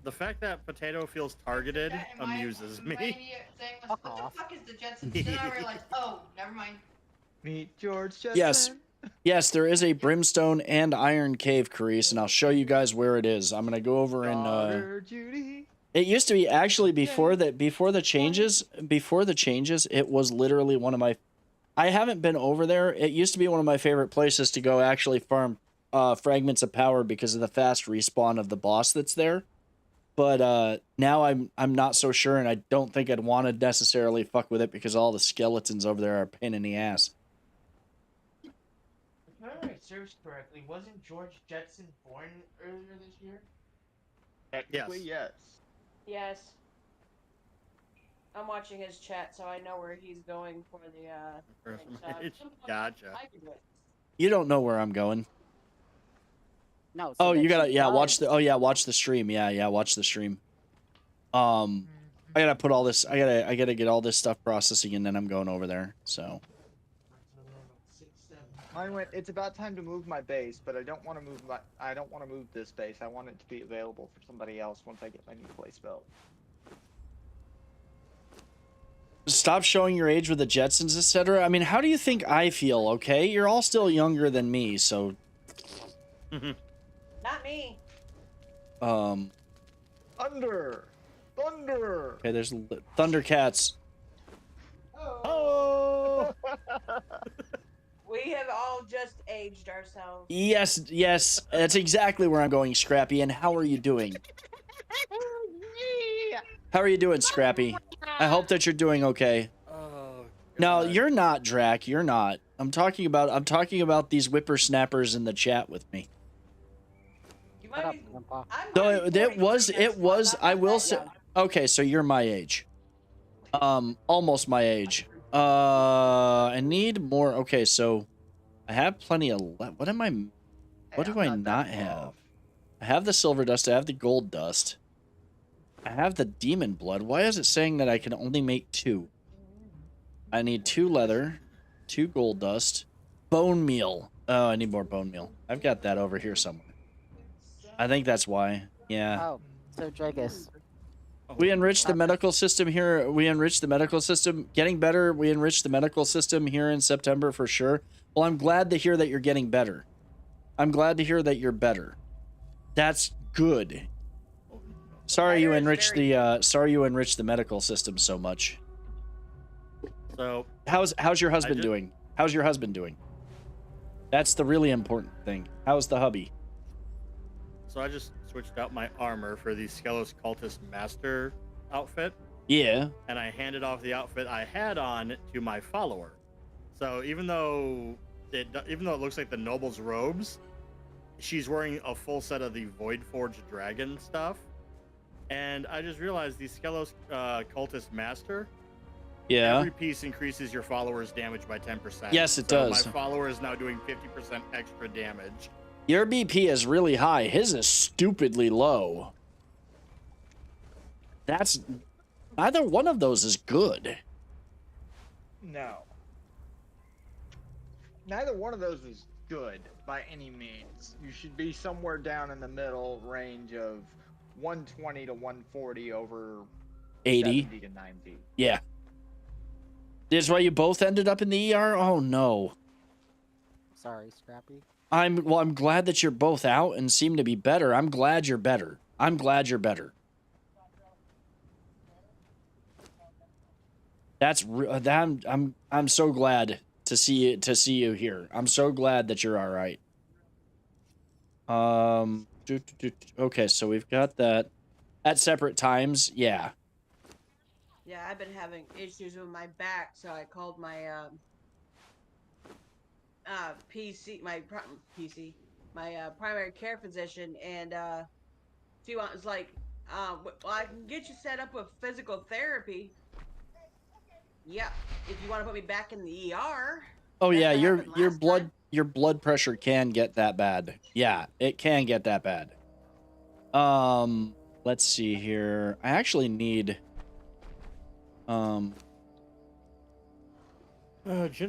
The fact that Potato feels targeted That in my- amuses my me. immediate thing was, Fuck what off. the fuck is the Jetsons? Then I realized, oh, never mind. Meet George Jetson. Yes. Yes, there is a Brimstone and Iron Cave, Carice, and I'll show you guys where it is. I'm gonna go over and Daughter Judy. it used to be actually before the changes, it was literally one of my I haven't been over there. It used to be one of my favorite places to go actually farm fragments of power because of the fast respawn of the boss that's there. But now I'm not so sure, and I don't think I'd want to necessarily fuck with it because all the skeletons over there are a pain in the ass. If memory serves correctly, wasn't George Jetson born earlier this year? Technically, yes. Yes. I'm watching his chat, so I know where he's going for the thing, so at some point, Gotcha. I can do it. You don't know where I'm going. No. So Oh, that you gotta she watch does. watch the stream. Yeah, watch the stream. I gotta put all this. I gotta get all this stuff processing, and then I'm going over there. So Mine went. It's about time to move my base, but I don't want to move my. I don't want to move this base. I want it to be available for somebody else once I get my new place built. stop showing your age with the Jetsons, etc. I mean, how do you think I feel? Okay, you're all still younger than me, so Not me. Thunder! Okay, there's Thundercats. Oh! We have all just aged ourselves. Yes, that's exactly where I'm going, Scrappy. And how are you doing? How are you doing, Scrappy? I hope that you're doing okay. Oh, No, God. you're not, Drac. You're not. I'm talking about these whippersnappers in the chat with me. You Shut might up, be. Grandpa. I'm No, already it 40 was. for next month. I I'm will not say. that young. Okay, so you're my age. Almost my age. I need more. Okay, so I have plenty of. What am I? What do I not have? I have the silver dust. I have the gold dust. I have the demon blood. Why is it saying that I can only make 2? I need 2 leather, 2 gold dust, bone meal. Oh, I need more bone meal. I've got that over here somewhere. I think that's why. Yeah. Oh, so Dragus. We enriched the medical system here. We enriched the medical system. Getting better. We enriched the medical system here in September for sure. Well, I'm glad to hear that you're getting better. I'm glad to hear that you're better. That's good. Sorry you Better is enriched very the sorry you enriched the medical system so much. So How's your husband just- doing? How's your husband doing? That's the really important thing. How's the hubby? So I just switched out my armor for the Skelos Cultist Master outfit, Yeah. and I handed off the outfit I had on to my follower. So even though it looks like the noble's robes, she's wearing a full set of the Voidforged Dragon stuff. And I just realized the Skelos Cultist Master, Yeah. every piece increases your follower's damage by 10%. Yes, it So does. My follower is now doing 50% extra damage. Your BP is really high. His is stupidly low. That's neither one of those is good. No. Neither one of those is good by any means. You should be somewhere down in the middle range of 120 to 140 over 80. 70 to 90. Yeah. This is why you both ended up in the ER? Oh no. Sorry, Scrappy. I'm glad that you're both out and seem to be better. I'm glad you're better. I'm glad you're better. I'm so glad to see you here. I'm so glad that you're all right. Okay, so we've got that at separate times. Yeah. Yeah, I've been having issues with my back, so I called my primary care physician, and she was like, well, I can get you set up with physical therapy. Yeah, if you want to put me back in the ER. Oh That's yeah, what your happened last time. blood pressure can get that bad. Yeah, it can get that bad. Let's see here. I actually need Jin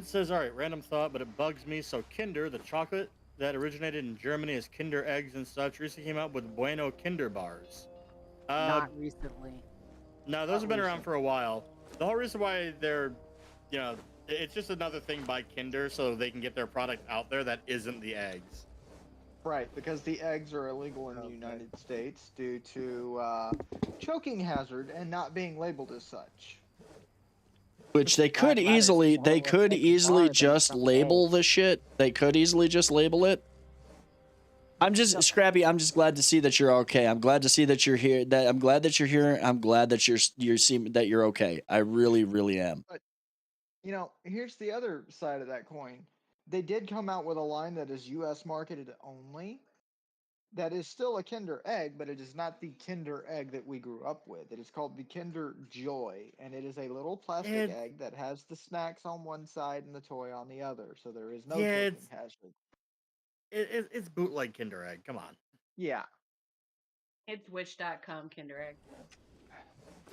says, all right, random thought, but it bugs me. So Kinder, the chocolate that originated in Germany as Kinder eggs and such, recently came out with Bueno Kinder bars. Not recently. No, those have been around for a while. The whole reason why they're, you know, it's just another thing by Kinder so they can get their product out there that isn't the eggs. Right, because the eggs are illegal in the United States due to choking hazard and not being labeled as such. Which they could Black Ladder's easily, more they of a could thick easily bar than just some label eggs. the shit. They could easily just label it. I'm just Scrappy. I'm just glad to see that you're okay. I'm glad to see that you're here. That I'm glad that you're here. I'm glad that you're seem that you're okay. I really, really am. You know, here's the other side of that coin. They did come out with a line that is U.S. marketed only. That is still a Kinder Egg, but it is not the Kinder Egg that we grew up with. It is called the Kinder Joy, and it is a little plastic egg that has the snacks on one side and the toy on the other, so there is no choking hazard. It's bootleg Kinder Egg. Come on. Yeah. It's Wish.com Kinder Egg.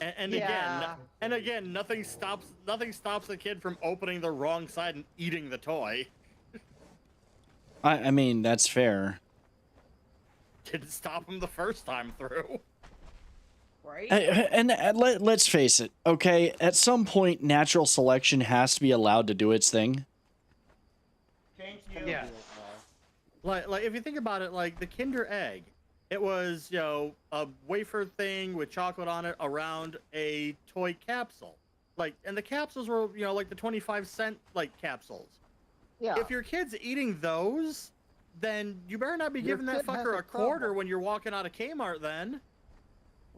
And again, nothing stops the kid from opening the wrong side and eating the toy. I mean, that's fair. Didn't stop him the first time through. Right? Let's face it, okay? At some point, natural selection has to be allowed to do its thing. Thank you. Yeah. Like if you think about it, like the Kinder Egg, it was, you know, a wafer thing with chocolate on it around a toy capsule. Like, and the capsules were, you know, like the 25-cent like capsules. Yeah. If your kid's eating those, then you better not be Your giving that kid has fucker a a quarter problem. when you're walking out of Kmart. Then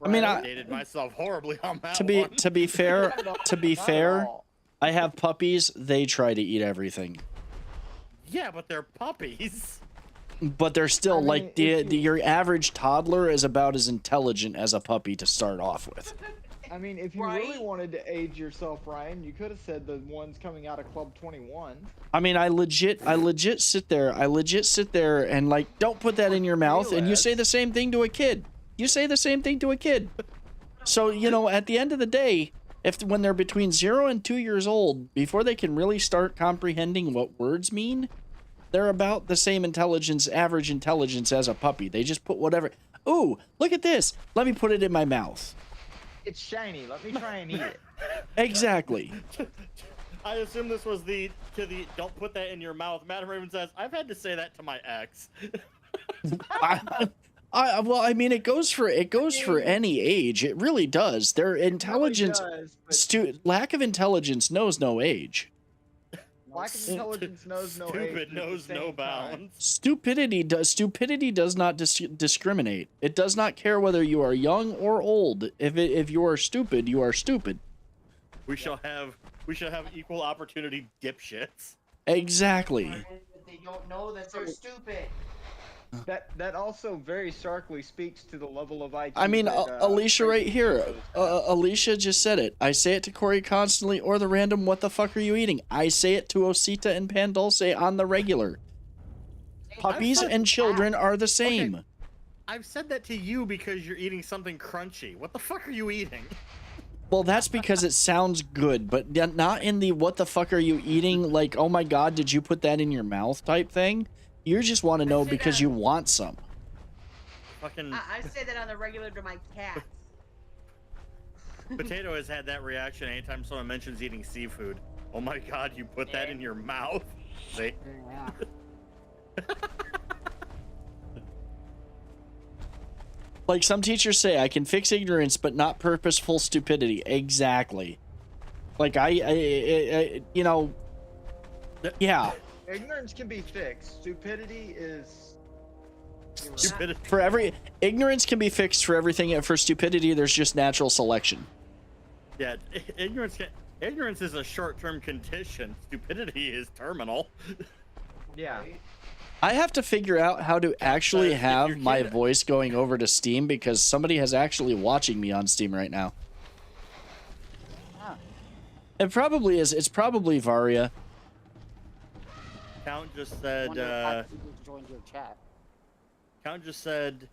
I mean, I dated myself horribly on that to one. be fair, to be Not at fair, all. I have puppies. They try to eat everything, Yeah, but they're puppies. but they're still I mean, like if you- your average toddler is about as intelligent as a puppy to start off with. I mean, if you really Right? wanted to age yourself, Ryan, you could have said the ones coming out of Club 21. I mean, I legit sit there and like, don't put that in your mouth. And you say the same thing to a kid. You say the same thing to a kid. So, you know, at the end of the day, when they're between 0 and 2 years old, before they can really start comprehending what words mean, they're about the same average intelligence as a puppy. They just put whatever. Ooh, look at this. Let me put it in my mouth. It's shiny. Let me try and eat it. Exactly. I assume this was the don't put that in your mouth. Madam Raven says, I've had to say that to my ex. Well, I mean, it goes for any age. It really does. Their intelligence, lack of intelligence knows no age. Lack of intelligence knows no age. Stupid but at the knows no same time- bounds. Stupidity does not discriminate. It does not care whether you are young or old. If you are stupid, you are stupid. We shall have equal opportunity dipshits. Exactly. They don't know that they're stupid. That also very starkly speaks to the level of IQ. I mean, that, Alicia right Tracy here. shows. Alicia just said it. I say it to Corey constantly, or the random "What the fuck are you eating?" I say it to Osita and Pandulce on the regular. Puppies and children are the same. I've said that to you because you're eating something crunchy. What the fuck are you eating? Well, that's because it sounds good, but not in the "what the fuck are you eating?" like, "Oh my god, did you put that in your mouth?" type thing. You just want to know say because that. you want some. Fucking I say that on the regular to my cats. Potato has had that reaction anytime someone mentions eating seafood. Oh my god, you put that in your mouth? See? Yeah. Like some teachers say, I can fix ignorance, but not purposeful stupidity. Exactly. Like I you know, yeah. Ignorance can be fixed. Stupidity is. Stupidity. For every ignorance can be fixed for everything, and for stupidity, there's just natural selection. Yeah, ignorance is a short-term condition. Stupidity is terminal. Yeah. I have to figure out how to actually if have your my kid- voice going over to Steam because somebody has actually watching me on Steam right now. Ah. It probably is. It's probably Varia. Count just said. Wonder if I joined your chat. Count just said,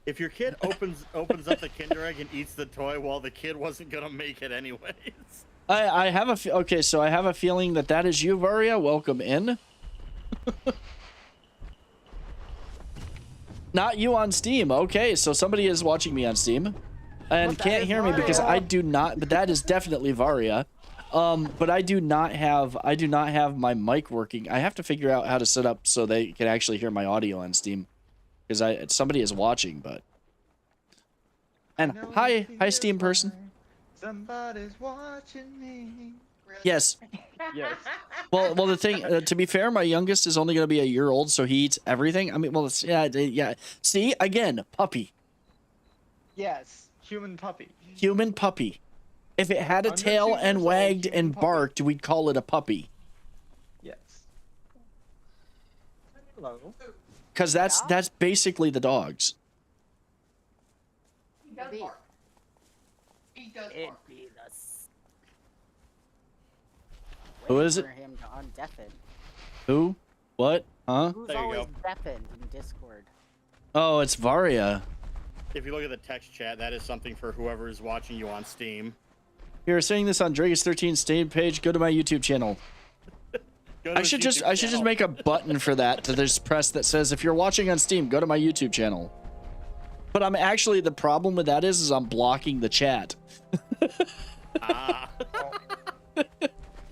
if your kid opens up the Kinder Egg and eats the toy, well, the kid wasn't gonna make it anyways. I have a okay, so I have a feeling that is you, Varia. Welcome in. Not you on Steam. Okay, so somebody is watching me on Steam. and What the can't is hear me because Varia? I do not. But that is definitely Varia. But I do not have my mic working. I have to figure out how to set up so they can actually hear my audio on Steam, because somebody is watching. But and hi Steam person. Somebody's watching me. Yes. Yes. Well, the thing. To be fair, my youngest is only going to be a year old, so he eats everything. I mean, well, it's, yeah. See, again, puppy, Yes. Human puppy. human puppy. If it had a Under tail 2 years and old, wagged human and puppy. barked, we'd call it a puppy. Yes. Hello. Because that's basically the dogs. He does bark. He does It'd bark. be the s- Who waiting is it? For him to undeafen. Who? What? Huh? Who's There you always go. deafened in Discord? Oh, it's Varia. If you look at the text chat, that is something for whoever is watching you on Steam. You're saying this on Dragus13 Steam page. Go to my YouTube channel. Go to I his should YouTube just channel. make a button for that to this press that says if you're watching on Steam, go to my YouTube channel. But I'm actually the problem with that is I'm blocking the chat. Ah.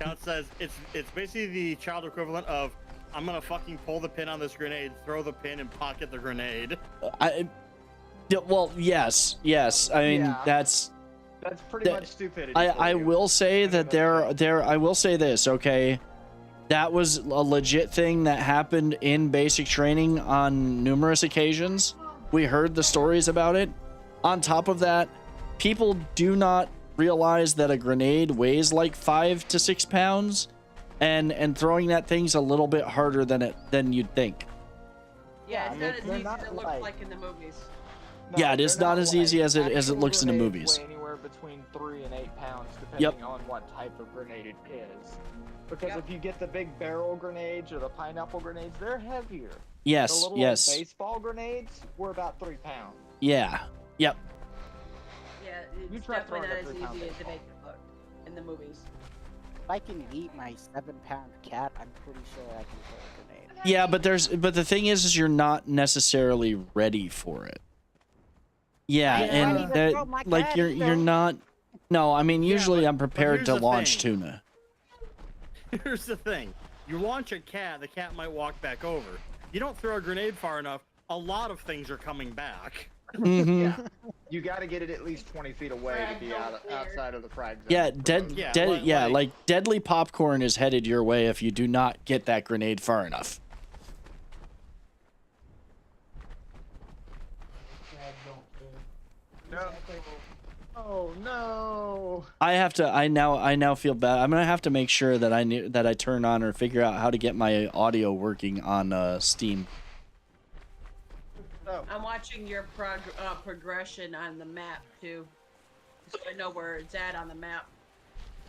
Count says it's basically the child equivalent of I'm gonna fucking pull the pin on this grenade, throw the pin, and pocket the grenade. Well, yes. I mean, Yeah. that's. That's pretty That- much stupidity. I for you. will say that I will say this, okay? That was a legit thing that happened in basic training on numerous occasions. We heard the stories about it. On top of that, people do not realize that a grenade weighs like 5 to 6 pounds, and throwing that thing's a little bit harder than you'd think. Yeah, it's not as they're easy not as it looks like- like in the movies. Yeah, it is they're not as easy as it actual looks in the grenades movies. weigh anywhere between 3 and 8 pounds, depending Yep. on what type of grenade it is. Because Yep. if you get the big barrel grenades or the pineapple grenades, they're heavier. The Yes, little yes. baseball grenades were about 3 pounds. Yeah. Yep. Yeah, You it's try definitely throwing not a as 3-pound easy as they baseball. make it look in the movies. If I can eat my 7-pound cat, I'm pretty sure I can throw a grenade. Yeah, but the thing is you're not necessarily ready for it. Yeah, I and can't even throw that, my like cat you're either. not. No, I mean usually but- I'm but prepared here's to the launch thing. tuna. Here's the thing: you launch a cat, the cat might walk back over. You don't throw a grenade far enough, a lot of things are coming back. Hmm. Yeah. You got to get it at least 20 feet away to be outside of the frag zone. Yeah, for those. Yeah, like deadly popcorn is headed your way if you do not get that grenade far enough. No. Oh no. I now feel bad. I'm gonna have to make sure that I turn on or figure out how to get my audio working on Steam. Oh. I'm watching your progression on the map too, so I know where it's at on the map.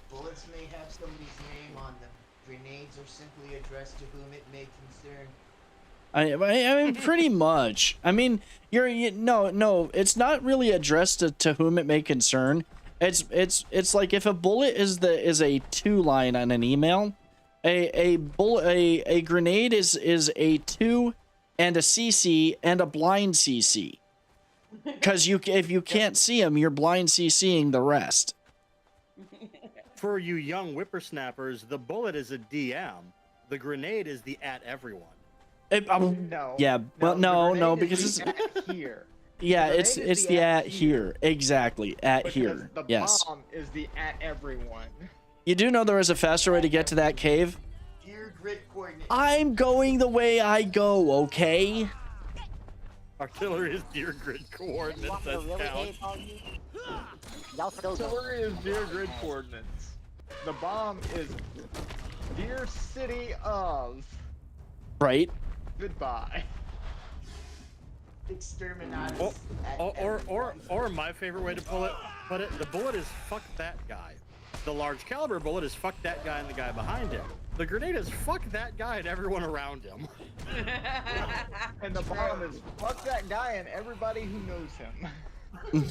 Bullets may have somebody's name on them. Grenades are simply addressed to whom it may concern. I mean, pretty much. I mean, no, it's not really addressed to whom it may concern. It's like if a bullet is a 2-line on an email, a grenade is a 2 and a CC and a blind CC. Because if you can't see them, you're blind CCing the rest. For you young whippersnappers, the bullet is a DM. The grenade is the at everyone. No. Yeah, well, no, the grenade because is it's the at here. yeah, The it's grenade is it's the the at at here. Exactly, at Because here. The Yes. bomb is the at everyone. You do know there is a faster way to get to that cave? Dear grid coordinates. I'm going the way I go, okay? Artillery is dear grid You coordinates. want me to That's really count. hate on you? Y'all still go. Artillery is dear grid coordinates. The bomb is dear city of Right? goodbye. Exterminatus. Or, at or everyone. my favorite way to put it, the bullet is fuck that guy. The large caliber bullet is fuck that guy and the guy behind him. The grenade is fuck that guy and everyone around him. And the bomb is fuck that guy and everybody who knows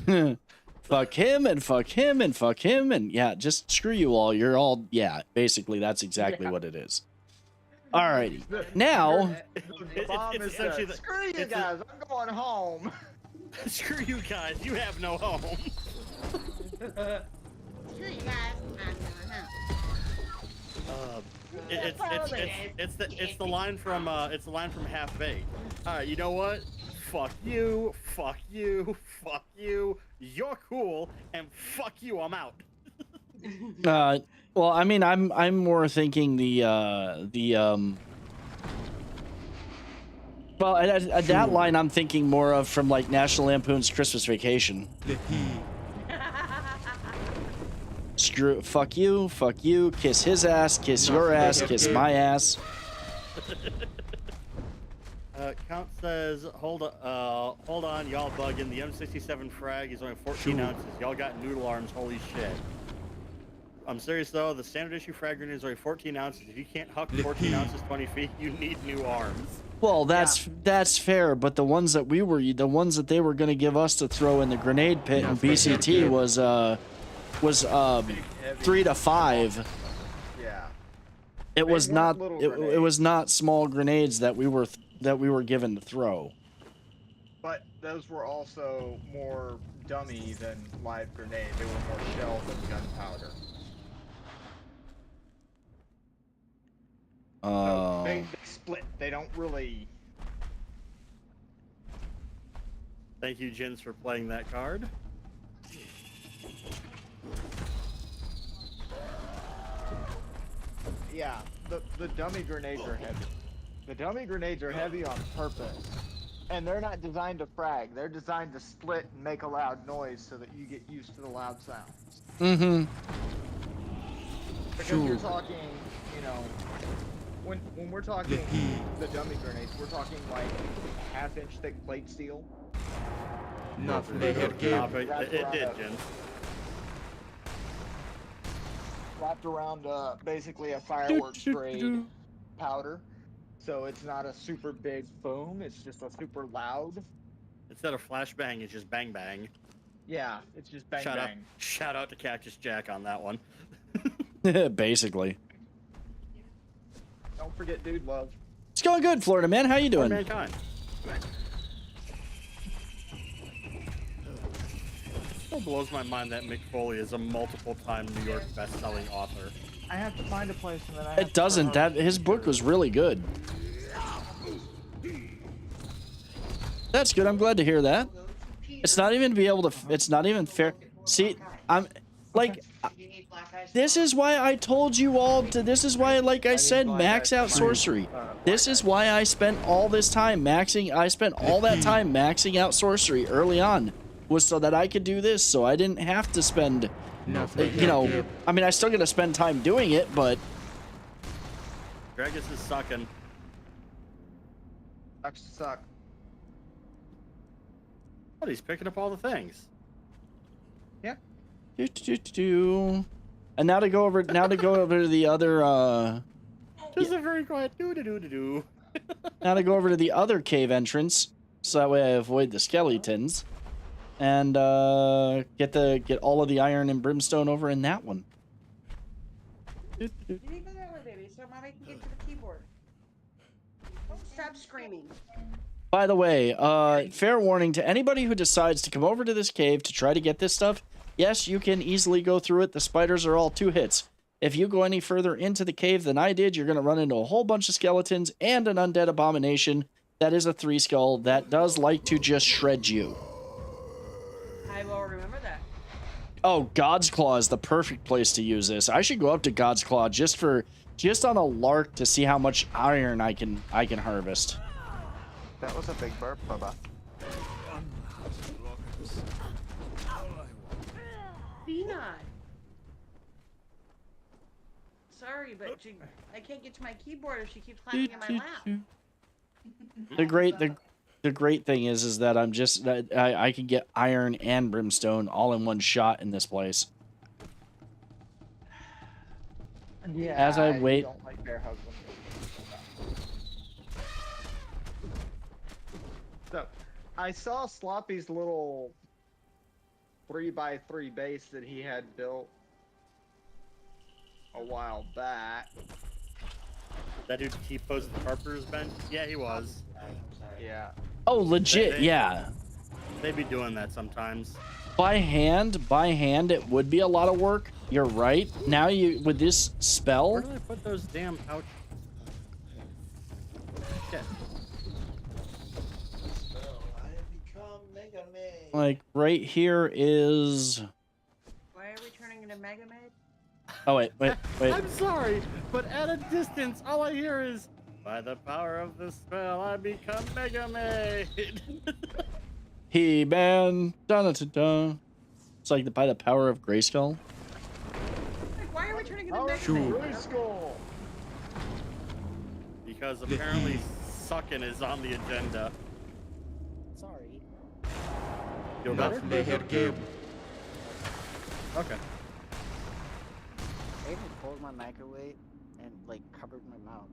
him. Fuck him and fuck him and fuck him and yeah, just screw you all. You're all yeah, basically that's exactly what it is. Alrighty. Now The bomb it's is essentially the, the- screw you it's a- guys, I'm going home. Screw you guys, you have no home. Screw you guys. It's the line from Half Baked. All right, you know what? Fuck you, fuck you, fuck you. You're cool, and fuck you. I'm out. Well, I mean, I'm more thinking well, at that line, I'm thinking more of from like National Lampoon's Christmas Vacation. Fuck you, kiss his ass, kiss your ass, kiss my ass. Count says, hold on, y'all bugging. The M67 frag is only 14 ounces. Y'all got noodle arms, holy shit. I'm serious though, the standard issue frag grenade is only 14 ounces. If you can't huck 14 ounces 20 feet, you need new arms. Well, that's fair, but the ones that they were gonna give us to throw in the grenade pit in BCT was 3 to 5. Yeah. It was weren't not little it was not small grenades that we were given to throw. But those were also more dummy than live grenade. They were more shell than gunpowder. So they split. They don't really. Thank you, Jins, for playing that card. Yeah, the dummy grenades are heavy. The dummy grenades are heavy on purpose. And they're not designed to frag. They're designed to split and make a loud noise so that you get used to the loud sounds. Mm-hmm. Because you're talking, you know, when we're talking the dummy grenades, we're talking like half-inch thick plate steel. Nothing. It did, Jins. Wrapped around basically a fireworks grade powder. So it's not a super big foam, it's just a super loud. Instead of flashbang, it's just bang bang. Yeah, it's just bang bang. Shout out to Cactus Jack on that one. Basically. Don't forget Dude Love. It's going good, Florida man. How you doing? Mankind. It blows my mind that Mick Foley is a multiple-time New York best-selling author. I have to find a place and then It doesn't. His book was really good. That's good. I'm glad to hear that. It's not even it's not even fair. See, I'm like, this is why I told you all to. This is why, like I said, max out sorcery. This is why I spent all this time maxing. I spent all that time maxing out sorcery early on, was so that I could do this. So I didn't have to spend. You know, I mean, I still gotta spend time doing it, but Dragus is sucking. Sucks to suck. But he's picking up all the things. Yeah. And now to go over to the other Just a very quiet do. now to go over to the other cave entrance, so that way I avoid the skeletons. And get all of the iron and brimstone over in that one. You need to go that way, baby, so mommy can get to the keyboard. Don't stop screaming. By the way, fair warning to anybody who decides to come over to this cave to try to get this stuff. Yes, you can easily go through it. The spiders are all 2 hits. If you go any further into the cave than I did, you're going to run into a whole bunch of skeletons and an undead abomination that is a 3 skull that does like to just shred you. I will remember that. Oh, God's Claw is the perfect place to use this. I should go up to God's Claw just on a lark to see how much iron I can harvest. That was a big burp, Bubba. Phenon. Sorry, but I can't get to my keyboard if she keeps climbing in my lap. The great thing is that I can get iron and brimstone all in one shot in this place. Yeah. As I wait. Don't like bear husband. So, I saw Sloppy's little 3x3 base that he had built a while back. That dude T-posed the carpenter's bench? Yeah, he was. Yeah. Oh, legit, yeah. They be doing that sometimes. By hand, it would be a lot of work. You're right. Now you with this Where spell, did I put those damn pouches? Shit. Spell, I have become Mega Man. like right here is. Why are we turning into Mega Maid? Oh wait. I'm sorry, but at a distance, all I hear is, by the power of the spell, I become Mega Man. He-Man. Dun-dun-dun-dun. It's like by the power of Grayskull. Like, why are we turning into Oh, Mega sure. Maid? Skull. Because apparently sucking is on the agenda. Sorry. Feel better? Okay. I even pulled my microwave and like covered my mouth.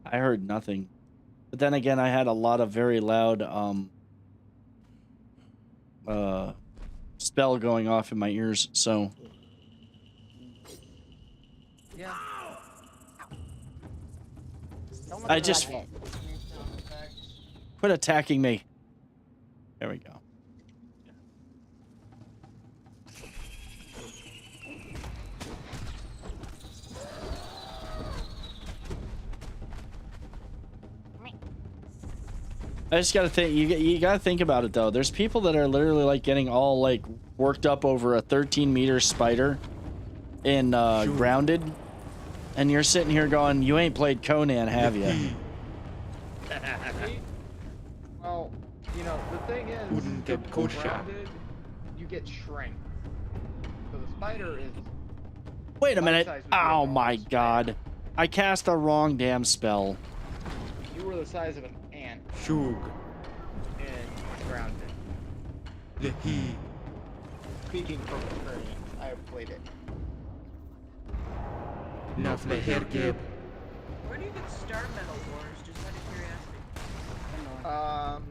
I heard nothing. But then again, I had a lot of very loud spell going off in my ears, so Yeah. Don't I look just- like it. quit attacking me. There we go. I just gotta think. You gotta think about it though. There's people that are literally like getting all like worked up over a 13-meter spider in Grounded, and you're sitting here going, "You ain't played Conan, have you?" Well, you know, the thing is, Wouldn't get kosher. grounded, you get shrink. So the spider is. Wait a minute. Life-size would be Oh a my normal god. I cast the wrong damn spell. You were the size of an ant Shug. in grounded. Lehi. Speaking from experience, I have played it. Naflehergeb. Where do you get Star Metal Wars? Just out of curiosity.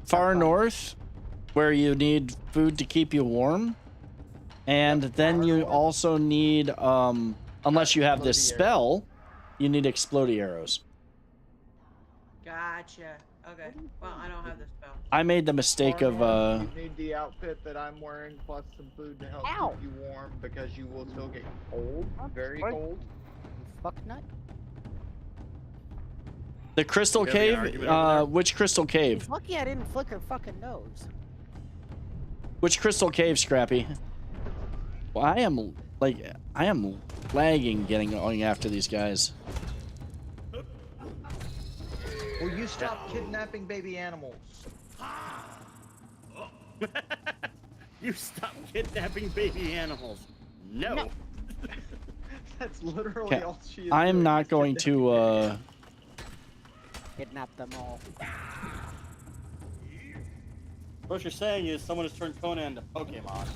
Far north, where you need food to keep you warm. And then you also need, unless you have this Explodey spell, you need explodey arrows. Gotcha. Okay. Well, I don't have the spell. I made the mistake of, You need the outfit that I'm wearing plus some food to help Ow. keep you warm because you will still get cold, very What? cold. Fuck nut. the crystal You having an cave. argument over there? Which crystal cave? He's lucky I didn't flick her fucking nose. Which crystal cave, Scrappy? Well, I am lagging going after these guys. Will you stop kidnapping baby animals? You stop kidnapping baby animals. No. That's literally Okay, all she is. I am doing not is going kidnapping to, Kidnap them all. What you're saying is someone has turned Conan to Pokemon.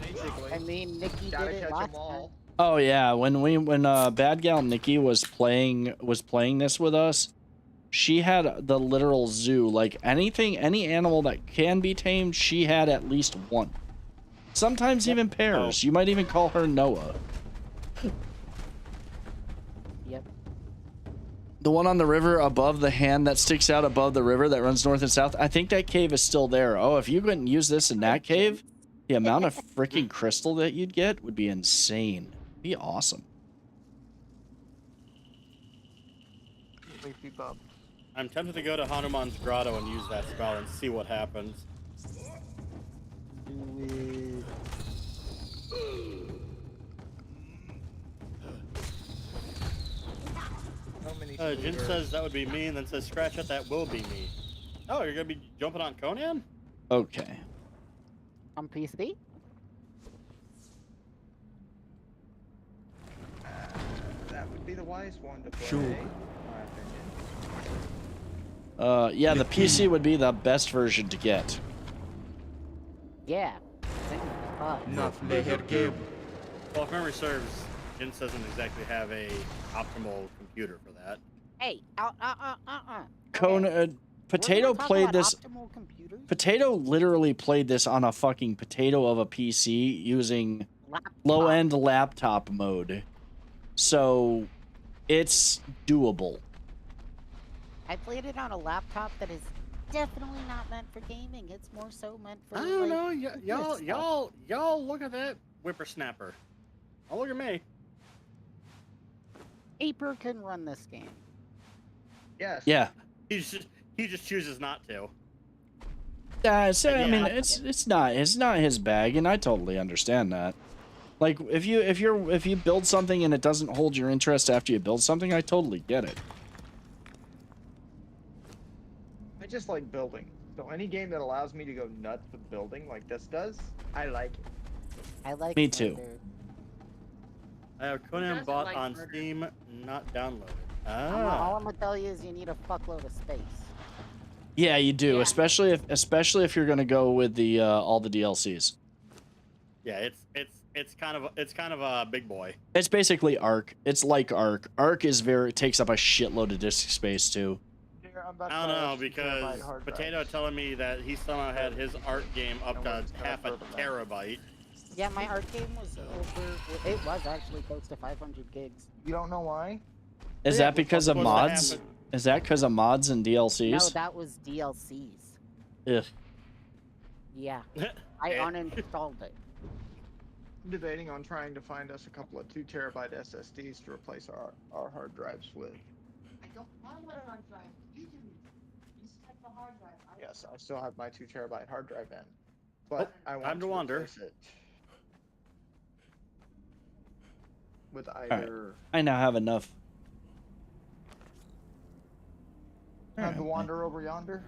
basically. I mean, Nikki Gotta did it catch last them all. Oh yeah, when Bad Gal Nikki was playing this with us, she had the literal zoo. Like any animal that can be tamed, she had at least one. Sometimes even pairs. You might even call her Noah. Yep. The one on the river above the hand that sticks out above the river that runs north and south. I think that cave is still there. Oh, if you couldn't use this in that cave, the amount of freaking crystal that you'd get would be insane. Be awesome. Sleepy bub. I'm tempted to go to Hanuman's grotto and use that spell and see what happens. Do it. How many Jin scooters? says that would be me, and then says scratch it, that will be me. Oh, you're gonna be jumping on Conan? Okay. On PC? That would be the wise one to play. Sure. in my opinion. Yeah, the PC would be the best version to get. Yeah. Same with fun. Naflehergeb. Well, if memory serves, Jin doesn't exactly have a optimal computer for that. Hey, Potato played this. Optimal computers? Potato literally played this on a fucking potato of a PC using Laptop. low-end laptop mode. So it's doable. I played it on a laptop that is definitely not meant for gaming. It's more so meant for. I don't like, know. business stuff. Y'all look at that whippersnapper. Oh, look at me. Aper can run this game. Yes. Yeah. He just chooses not to. So, I mean, Yeah. it's not his bag, and I totally understand that. Like, if you build something and it doesn't hold your interest after you build something, I totally get it. I just like building. So any game that allows me to go nuts with building like this does, I like it. I like. Me too. murder. I have Who Conan doesn't bought like on murder? Steam, not downloaded. All Ah. I'm gonna tell you is you need a fuckload of space. Yeah, you do, Yeah. especially if you're gonna go with the all the DLCs. Yeah, it's kind of a big boy. It's basically Ark. It's like Ark. Ark takes up a shitload of disk space too. Here, I'm about I don't to buy know a 2 because terabyte hard Potato drive. telling me that he somehow had his art game up And to we're just gonna half a throw them out. terabyte. Yeah, my art game was over. It was actually close to 500 gigs. You don't know why? Is Yeah, that because of what's supposed to mods? happen? Is that because of mods and No, DLCs? that was DLCs. Ugh. Yeah, I uninstalled it. I'm debating on trying to find us a couple of 2 terabyte SSDs to replace our hard drives with. I don't want a hard drive. You do. You set the hard drive. Yes, I still have my 2 terabyte hard drive in, but I want time to wander. replace it with either. I now have enough. Time to wander over yonder.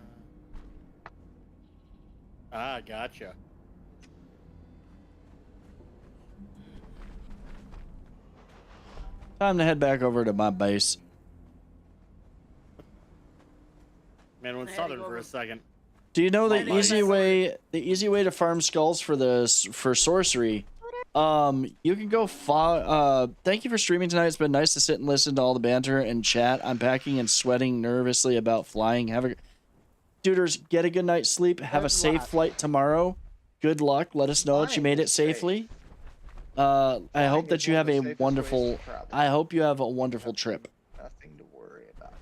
Ah, gotcha. Time to head back over to my base. Man, went I had to southern go for over- a second. Do you know the Oh, easy nice. way to farm skulls for sorcery? You can go thank you for streaming tonight. It's been nice to sit and listen to all the banter and chat. I'm packing and sweating nervously about flying. Dudes, get a good night's sleep. Have a Good safe luck. flight tomorrow. Good luck. Let us know that you made it safely. I hope that you have a wonderful I hope you have a wonderful trip. Nothing to worry about.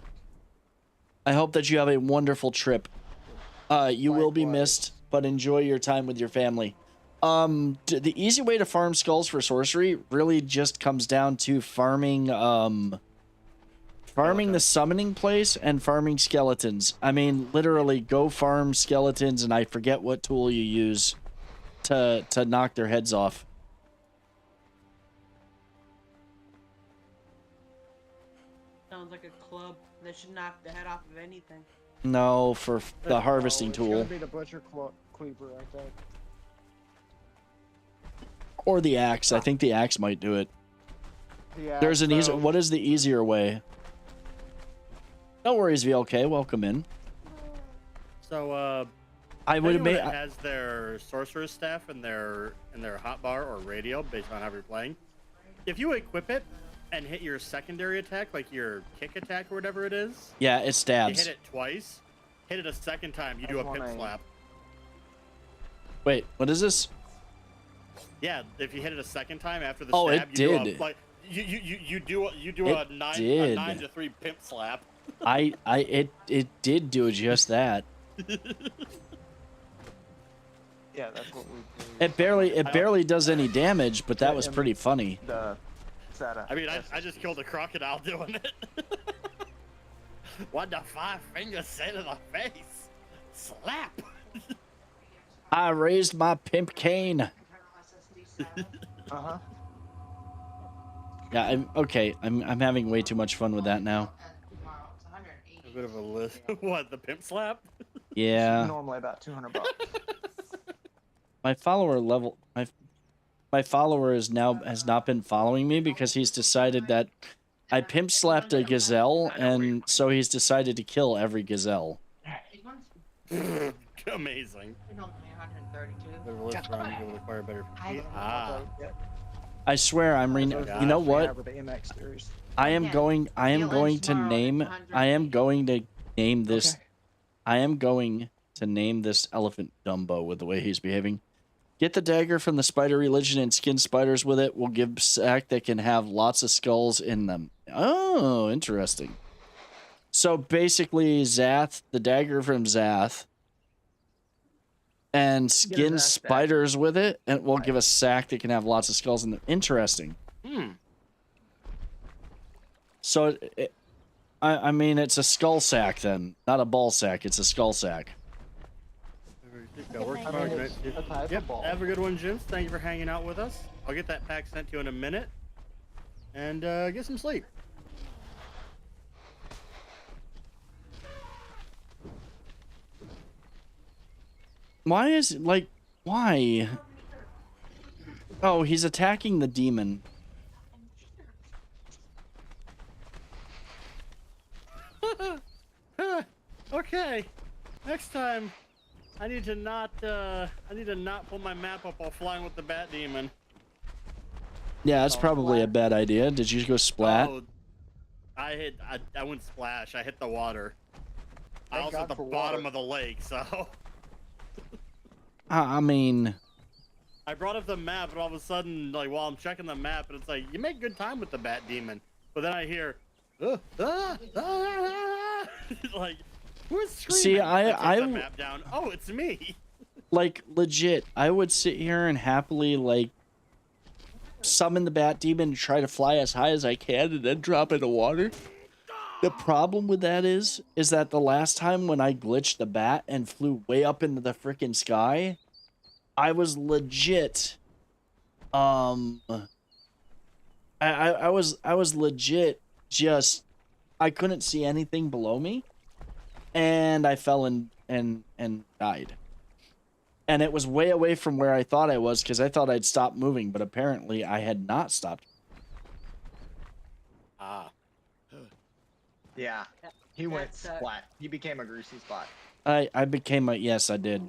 I hope that you have a wonderful trip. You will be Likewise. missed, but enjoy your time with your family. The easy way to farm skulls for sorcery really just comes down to farming the summoning place and farming skeletons. I mean, literally go farm skeletons, and I forget what tool you use to knock their heads off. Sounds like a club that should knock the head off of anything. No, for the harvesting It's tool. gonna be the butcher cleaver, I think. Or the axe. I think the axe might do it. Yeah. There's an easy. so- What is the easier way? No worries, VLK. Welcome in. So, I would have anyone made. that has their sorcerer's staff in their hotbar or radio, based on how you're playing. If you equip it and hit your secondary attack, like your kick attack or whatever it is, Yeah, it you stabs. hit it twice. Hit it a second time, you do a That's pimp one I- slap. Wait, what is this? Yeah, if you hit it a second time after the Oh, it stab, you do did. a, like you do It a 9 did. to 3 pimp slap. It did do just that. Yeah, that's what we do. It barely does any damage, but that was pretty funny. The SATA. I mean, I just killed a crocodile doing it. What the 5 fingers say to the face? Slap. I raised my pimp cane. Uh-huh. Yeah, I'm okay. I'm having way too much fun with that now. A bit of a list. What, the pimp slap? Yeah, Normally about $200. my follower level my follower has not been following me because he's decided that I pimp slapped a gazelle, and so he's decided to kill every gazelle. Amazing. Better list run, you'll require better. I- Ah. I swear I'm you know what? With the MX series. I am going to name this Okay. I am going to name this elephant Dumbo with the way he's behaving. Get the dagger from the spider religion and skin spiders with it. We'll give sack that can have lots of skulls in them. Oh, interesting. So basically, Zath, the dagger from Zath, and skin Zath spiders with it, and we'll give a sack that can have lots of skulls in it. Interesting. So, I mean, it's a skull sack then, not a ball sack. It's a skull sack. Work hard, mate. Yep. Have a good one, gents. Thank you for hanging out with us. I'll get that pack sent to you in a minute, and get some sleep. Why is it like? Why? Oh, he's attacking the demon. Okay. Next time, I need to not pull my map up while flying with the bat demon. Yeah, that's probably a bad idea. Did you go splat? Oh, I went splash. I hit the water. I Thank also God at the for bottom water. of the lake, so. I mean, I brought up the map, and all of a sudden, like while I'm checking the map, and it's like you make good time with the bat demon, but then I hear, like, who's screaming? See, I I turn the map down. Oh, it's me. like legit. I would sit here and happily like summon the bat demon and try to fly as high as I can, and then drop into water. The problem with that is that the last time when I glitched the bat and flew way up into the freaking sky, I was legit, I was legit just, I couldn't see anything below me, and I fell and died. And it was way away from where I thought I was, because I thought I'd stopped moving, but apparently I had not stopped. Ah. Yeah, he went That's, splat. He became a greasy spot. I became a, yes, I did.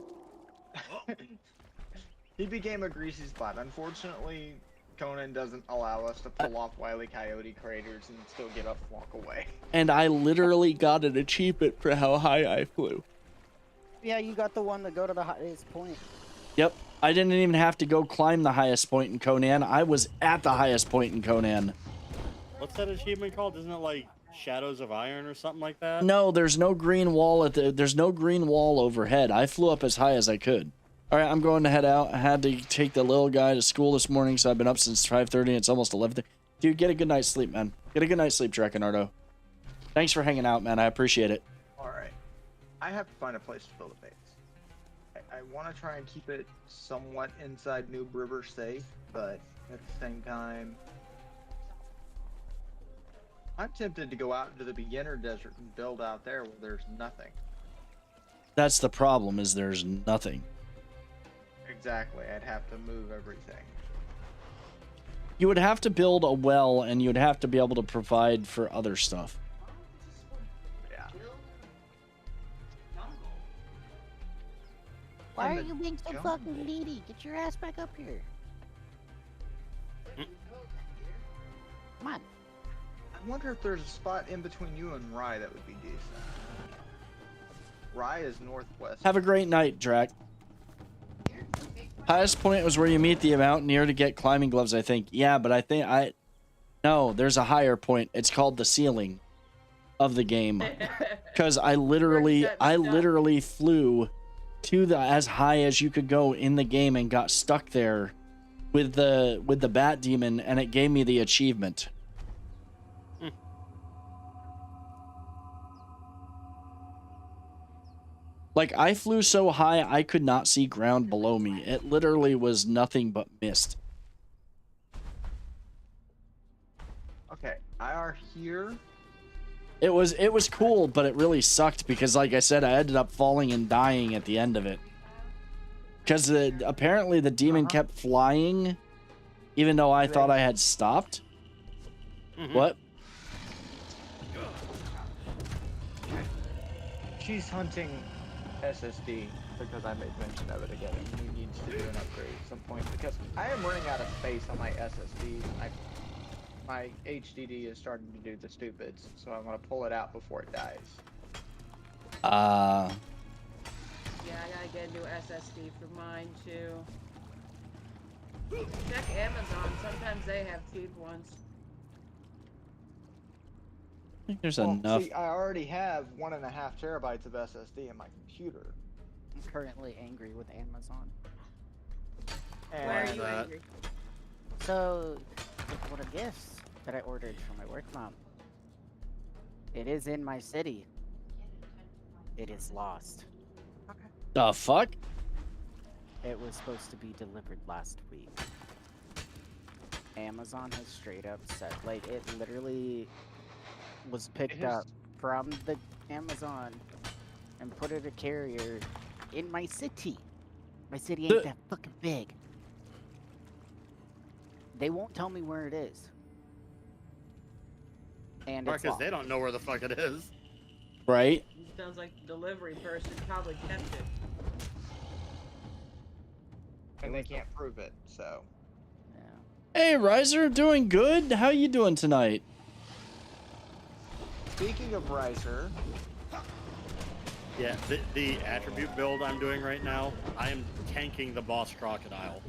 He became a greasy spot. Unfortunately, Conan doesn't allow us to pull off Wile E. Coyote craters and still get up and walk away. And I literally got an achievement for how high I flew. Yeah, you got the one to go to the highest point. Yep. I didn't even have to go climb the highest point in Conan. I was at the highest point in Conan. What's that achievement called? Isn't it like Shadows of Iron or something like that? No, there's no green wall there's no green wall overhead. I flew up as high as I could. All right, I'm going to head out. I had to take the little guy to school this morning, so I've been up since 5:30. It's almost 11. Dude, get a good night's sleep, man. Get a good night's sleep, Draconardo. Thanks for hanging out, man. I appreciate it. Alright. I have to find a place to build a base. I want to try and keep it somewhat inside Noob River safe, but at the same time, I'm tempted to go out into the beginner desert and build out there where there's nothing. That's the problem, is there's nothing. Exactly, I'd have to move everything. You would have to build a well, and you'd have to be able to provide for other stuff. Yeah. Why And are the you being so jungle. fucking needy? Get your ass back up here. Come on. I wonder if there's a spot in between you and Rye that would be decent. Rye is northwest. Have a great night, Drac. Highest point was where you meet the mountaineer to get climbing gloves, I think. Yeah, but I think no, there's a higher point. It's called the ceiling of the game. Because I literally flew to the as high as you could go in the game and got stuck there with the bat demon, and it gave me the achievement. Like, I flew so high I could not see ground below me. It literally was nothing but mist. Okay, I are here. It was cool, but it really sucked because, like I said, I ended up falling and dying at the end of it. Because apparently the demon kept flying, even though I thought I had stopped. What? She's hunting SSD because I made mention of it again. And he needs to do an upgrade at some point because I am running out of space on my SSD. My HDD is starting to do the stupids, so I'm gonna pull it out before it dies. Yeah, I gotta get a new SSD for mine too. Check Amazon. Sometimes they have cheap ones. think there's Well, enough. see, I already have 1.5 terabytes of SSD in my computer. I'm currently angry with Amazon. Why are And you angry? So, one of the gifts that I ordered for my work mom, it is in my city. It is lost. The fuck? It was supposed to be delivered last week. Amazon has straight up said, like, it literally was picked up from the Amazon and put at a carrier in my city. My city ain't that fucking big. They won't tell me where it is. And it's Marcus, lost. they don't know where the fuck it is. Right? Sounds like the delivery person probably kept it. and they can't prove it, so. Hey, Riser, doing good? How you doing tonight? Speaking of Riser, Yeah, the attribute build I'm doing right now, I am tanking the boss crocodile.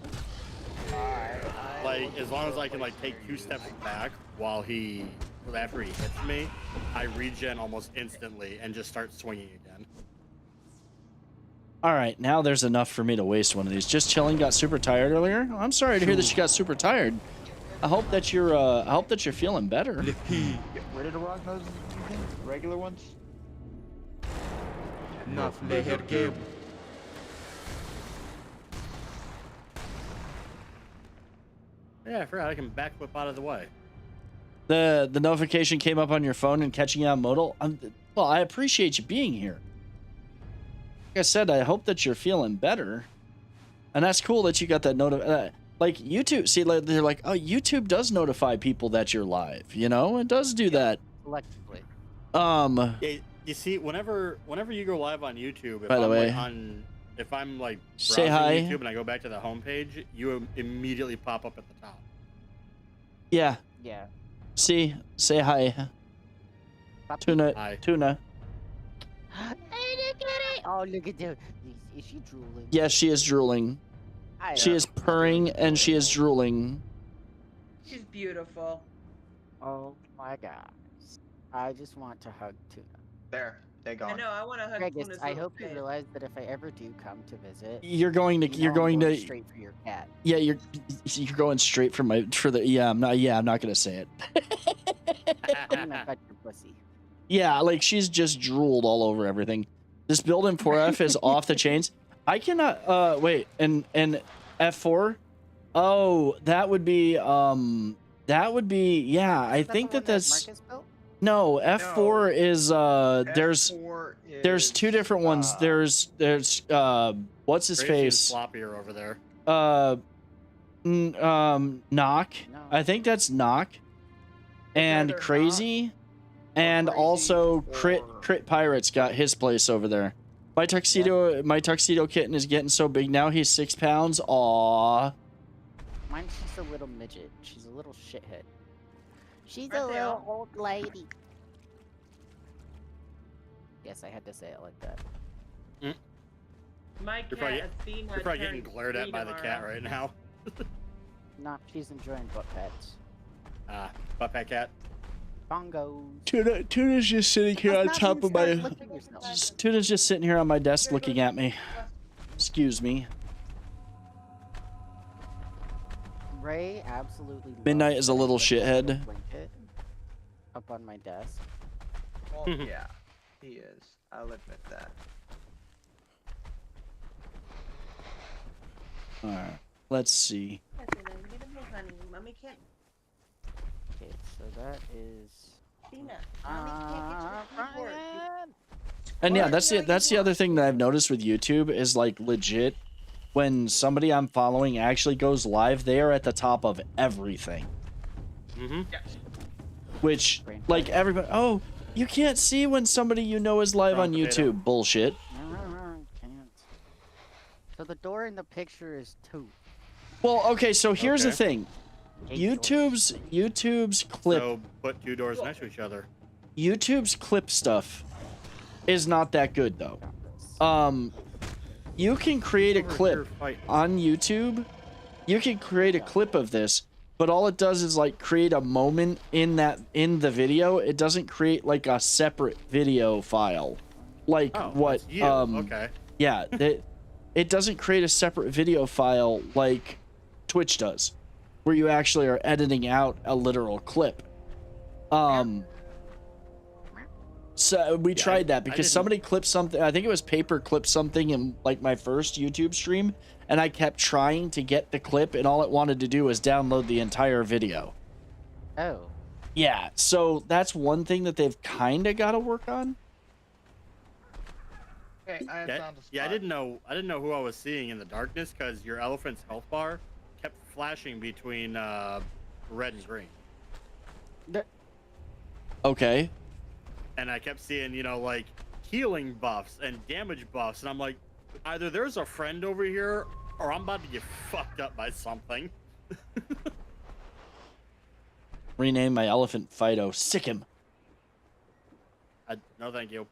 Like, as long as I can, like, take 2 steps back while after he hits me, I regen almost instantly and just start swinging again. All right, now there's enough for me to waste one of these. Just chilling. Got super tired earlier. Oh, I'm sorry to hear that you got super tired. I hope that you're. I hope that you're feeling better. get rid of the rock noses, you think? Regular ones? Enough lehergeb. Yeah, I forgot I can backflip out of the way. The notification came up on your phone and catching you on modal. Well, I appreciate you being here. Like I said, I hope that you're feeling better, and that's cool that you got that like YouTube. See, like, they're like, oh, YouTube does notify people that you're live. You know, it does do that. Selectively. Yeah, you see, whenever you go live on YouTube, By the way, if I'm like say browsing hi. YouTube and I go back to the homepage, you immediately pop up at the top. Yeah. Yeah. See, say hi. Tuna. Hi. Tuna. Hey, look at it! Oh, look at that. Is she drooling? Yes, she is drooling. She is purring and she is drooling. She's beautiful. Oh my god. I just want to hug Tuna. There, they I gone. know, I want to hug Gregis, Tuna's I little hope you face. realize that if I ever do come to visit, You're going to. you know You're I'm going to. straight for your cat. Yeah, you're going straight for the. Yeah, I'm not gonna say it. I'm gonna touch your pussy. Yeah, like she's just drooled all over everything. This build in 4F is off the chains. I cannot wait, and F4? Oh, that would be yeah, I think that's Marcus built? no, F4 is there's 2 different ones. There's what's his Gracie and face? Sloppier over there. Knock. I think that's Knock. And either Crazy. And also Crit Pirates got his place over there. My tuxedo kitten is getting so big now. He's 6 pounds. Aww. Mine's just a little midget. She's a little shithead. She's Aren't a they little all? old lady. Yes, I had to say it like that. My You're cat Athena probably getting turns glared at 3 by the cat tomorrow. right now. No, she's enjoying butt pets. Butt pet cat. Bongos. Tuna's just sitting here on top of my. Tuna's just sitting here on my desk looking at me. Excuse me. Ray absolutely. Midnight loves is a little that little shithead. blanket up on my desk. Well, yeah, he is. I'll admit that. All right. Let's see. Athena, get a move, honey. Mommy can't. Okay, so that is. Athena, mommy can't get to the keyboard. And yeah, that's the other thing that I've noticed with YouTube is like legit when somebody I'm following actually goes live, they are at the top of everything. Mm-hmm. Which like everybody, oh, you can't see when somebody you know is live on YouTube. Bullshit. Can't. So the door in the picture is 2. Well, okay, so here's the Okay. thing. YouTube's clip So put 2 doors next to each other. YouTube's clip stuff is not that good though. You can create a clip on YouTube. You can create a clip of this but all it does is like create a moment in the video. It doesn't create like a separate video file, like what that's you. Okay. yeah, it doesn't create a separate video file like Twitch does, where you actually are editing out a literal clip. So we tried that because somebody clipped something. I think it was Paper clipped something in like my first YouTube stream, and I kept trying to get the clip, and all it wanted to do was download the entire video. Oh. Yeah, so that's one thing that they've kind of got to work on. Okay, I found a spot. Yeah, I didn't know who I was seeing in the darkness because your elephant's health bar kept flashing between red and green. Okay. And I kept seeing, you know, like healing buffs and damage buffs, and I'm like, either there's a friend over here, or I'm about to get fucked up by something. Rename my elephant Fido. Sick him. No, thank you.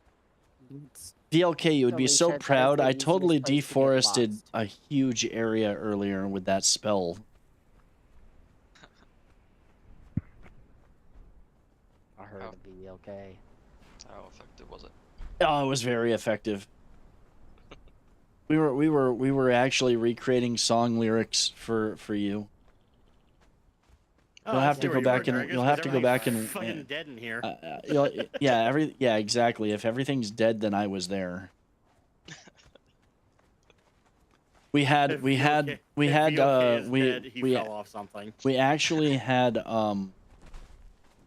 VLK, you would be so Alicia, that is proud. the I easiest totally place to get deforested lost. a huge area earlier with that spell. I heard of VLK. How effective was it? Oh, it was very effective. We were actually recreating song lyrics for you. Oh, You'll I have see to where go you back were, and Dragus, you'll 'cause have to go back and everything's fucking dead in here. yeah, exactly. If everything's dead, then I was there. We had If VLK is dead, he fell off something. We actually had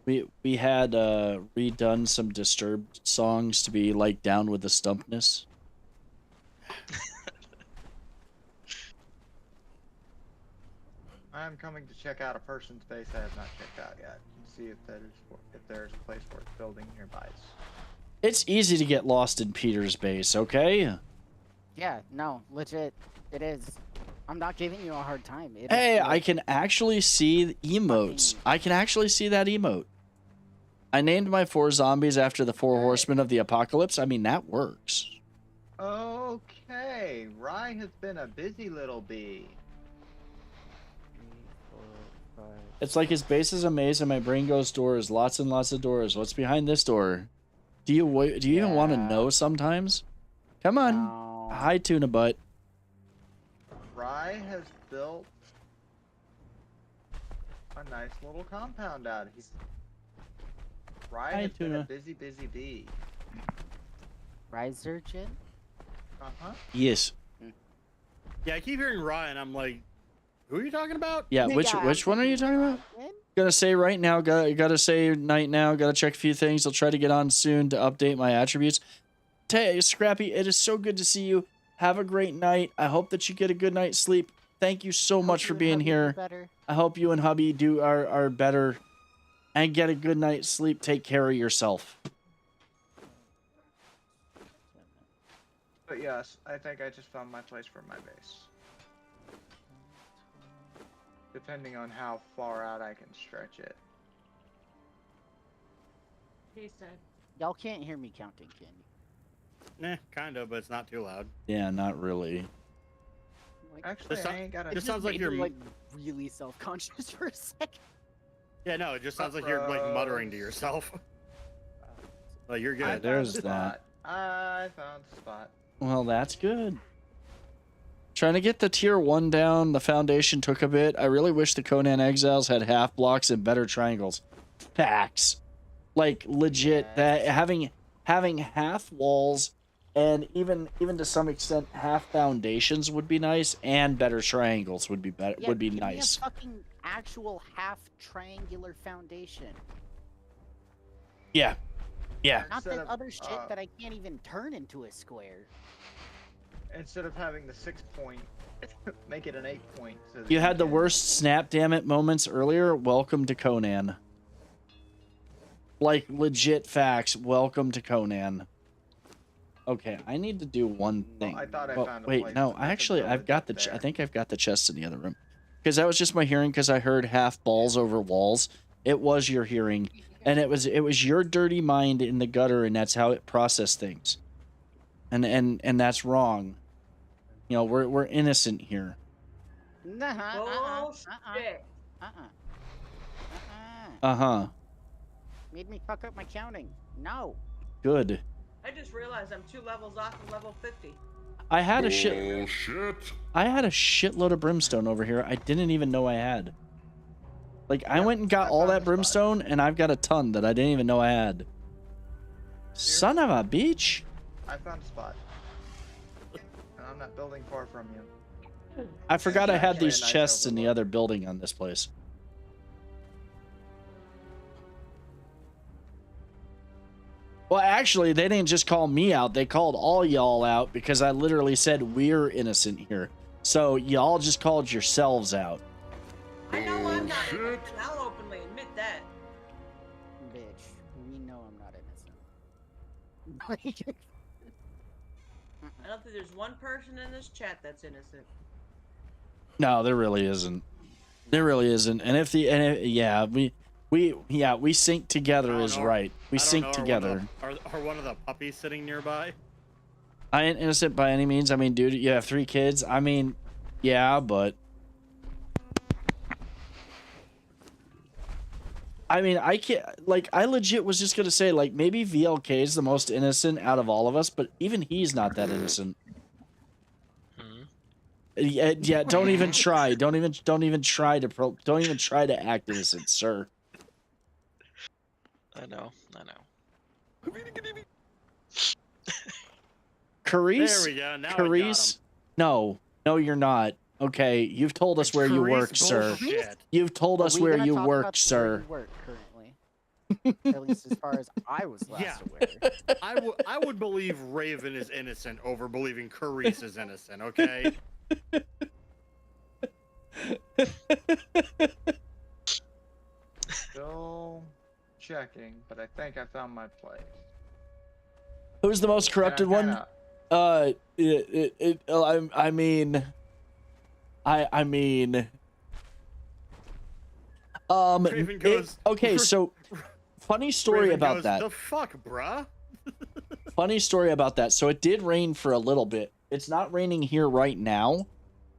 we had redone some Disturbed songs to be like Down with the Stumpness. I'm coming to check out a person's base I have not checked out yet and see if there's a place worth building nearby. It's easy to get lost in Peter's base, okay? Yeah, no, legit, it is. I'm not giving you a hard time. It is Hey, real. I can actually see emotes. I can actually see that emote. I named my 4 zombies after the 4 horsemen of the apocalypse. I mean, that works. Okay, Rye has been a busy little bee. It's like his base is a maze and my brain goes doors. Lots and lots of doors. What's behind this door? Do you even want to know sometimes? Come on. No. Hi, Tuna Butt. Rye has built a nice little compound out here. Rye Hi, has been Tuna. a busy bee. Risergen? Uh-huh. Yes. Yeah, I keep hearing Ryan. I'm like, who are you talking about? Yeah, which one are you talking about? Gotta say right now, gotta say night now, gotta check a few things. I'll try to get on soon to update my attributes. Scrappy, it is so good to see you. Have a great night. I hope that you get a good night's sleep. Thank you so much for being here. I hope you and hubby are better and get a good night's sleep. Take care of yourself. But yes, I think I just found my place for my base. Depending on how far out I can stretch it. He said. Y'all can't hear me counting, can you? Nah, kind of, but it's not too loud. Yeah, not really. Actually, I ain't got It a... just sounds like made you're me, like really self-conscious for a second. Yeah, no, it just sounds like you're like muttering to yourself. Oh, you're good. I found There's a that. spot. I found a spot. Well, that's good. Trying to get the tier 1 down. The foundation took a bit. I really wish the Conan Exiles had half blocks and better triangles. Facts. Like legit that having half walls and even to some extent half foundations would be nice, and better triangles would be better Yeah, would be give me nice. a fucking actual half triangular foundation. Yeah. Yeah. Not Instead that of, other shit that I can't even turn into a square. Instead of having the 6 point, make it an 8 point. So that You had the can- worst snap damn it moments earlier. Welcome to Conan. Like legit facts. Welcome to Conan. Okay, I need to do one thing. I thought I Oh, found a wait, place no, to I actually build I've it got up the there. I think I've got the chest in the other room. Because that was just my hearing because I heard half balls over walls. It was your hearing. And it was your dirty mind in the gutter, and that's how it processed things. And that's wrong. You know, we're innocent here. Nah, Bullshit. Uh-huh. Made me fuck up my counting. No. Good. I just realized I'm 2 levels off of level 50. I had a I had a shitload of brimstone over here. I didn't even know I had. Like, I went and got all that brimstone, and I've got a ton that I didn't even know I had. Son of a bitch. I found a spot. And I'm not building far from you. I forgot I had Actually, these a nice chests in the overlook. other building on this place. Well, actually, they didn't just call me out. They called all y'all out because I literally said we're innocent here. So y'all just called yourselves out. I know I'm not innocent. I'll openly admit that. Bitch, we know I'm not innocent. I don't think there's one person in this chat that's innocent. No, there really isn't. There really isn't. And if the yeah, we sync together is right. We sync together. Are one of the puppies sitting nearby? I ain't innocent by any means. I mean, dude, you have 3 kids. I mean, yeah, but I mean, I can't, like, I legit was just gonna say, like, maybe VLK is the most innocent out of all of us, but even he's not that innocent. Yeah, don't even try. Don't even try to act innocent, sir. I know. Carice? There we go. Now I got Carice? No, you're not. Okay, you've told us where you work, sir. bullshit. You've told us where you work, sir. Where you work currently. At least as far as I was last aware. I would believe Raven is innocent over believing Carice is innocent, okay? Still checking, but I think I found my place. Who's the most corrupted one? I mean, Raven goes, okay, so funny story Raven about goes, that. The fuck, bruh? Funny story about that. So it did rain for a little bit. It's not raining here right now.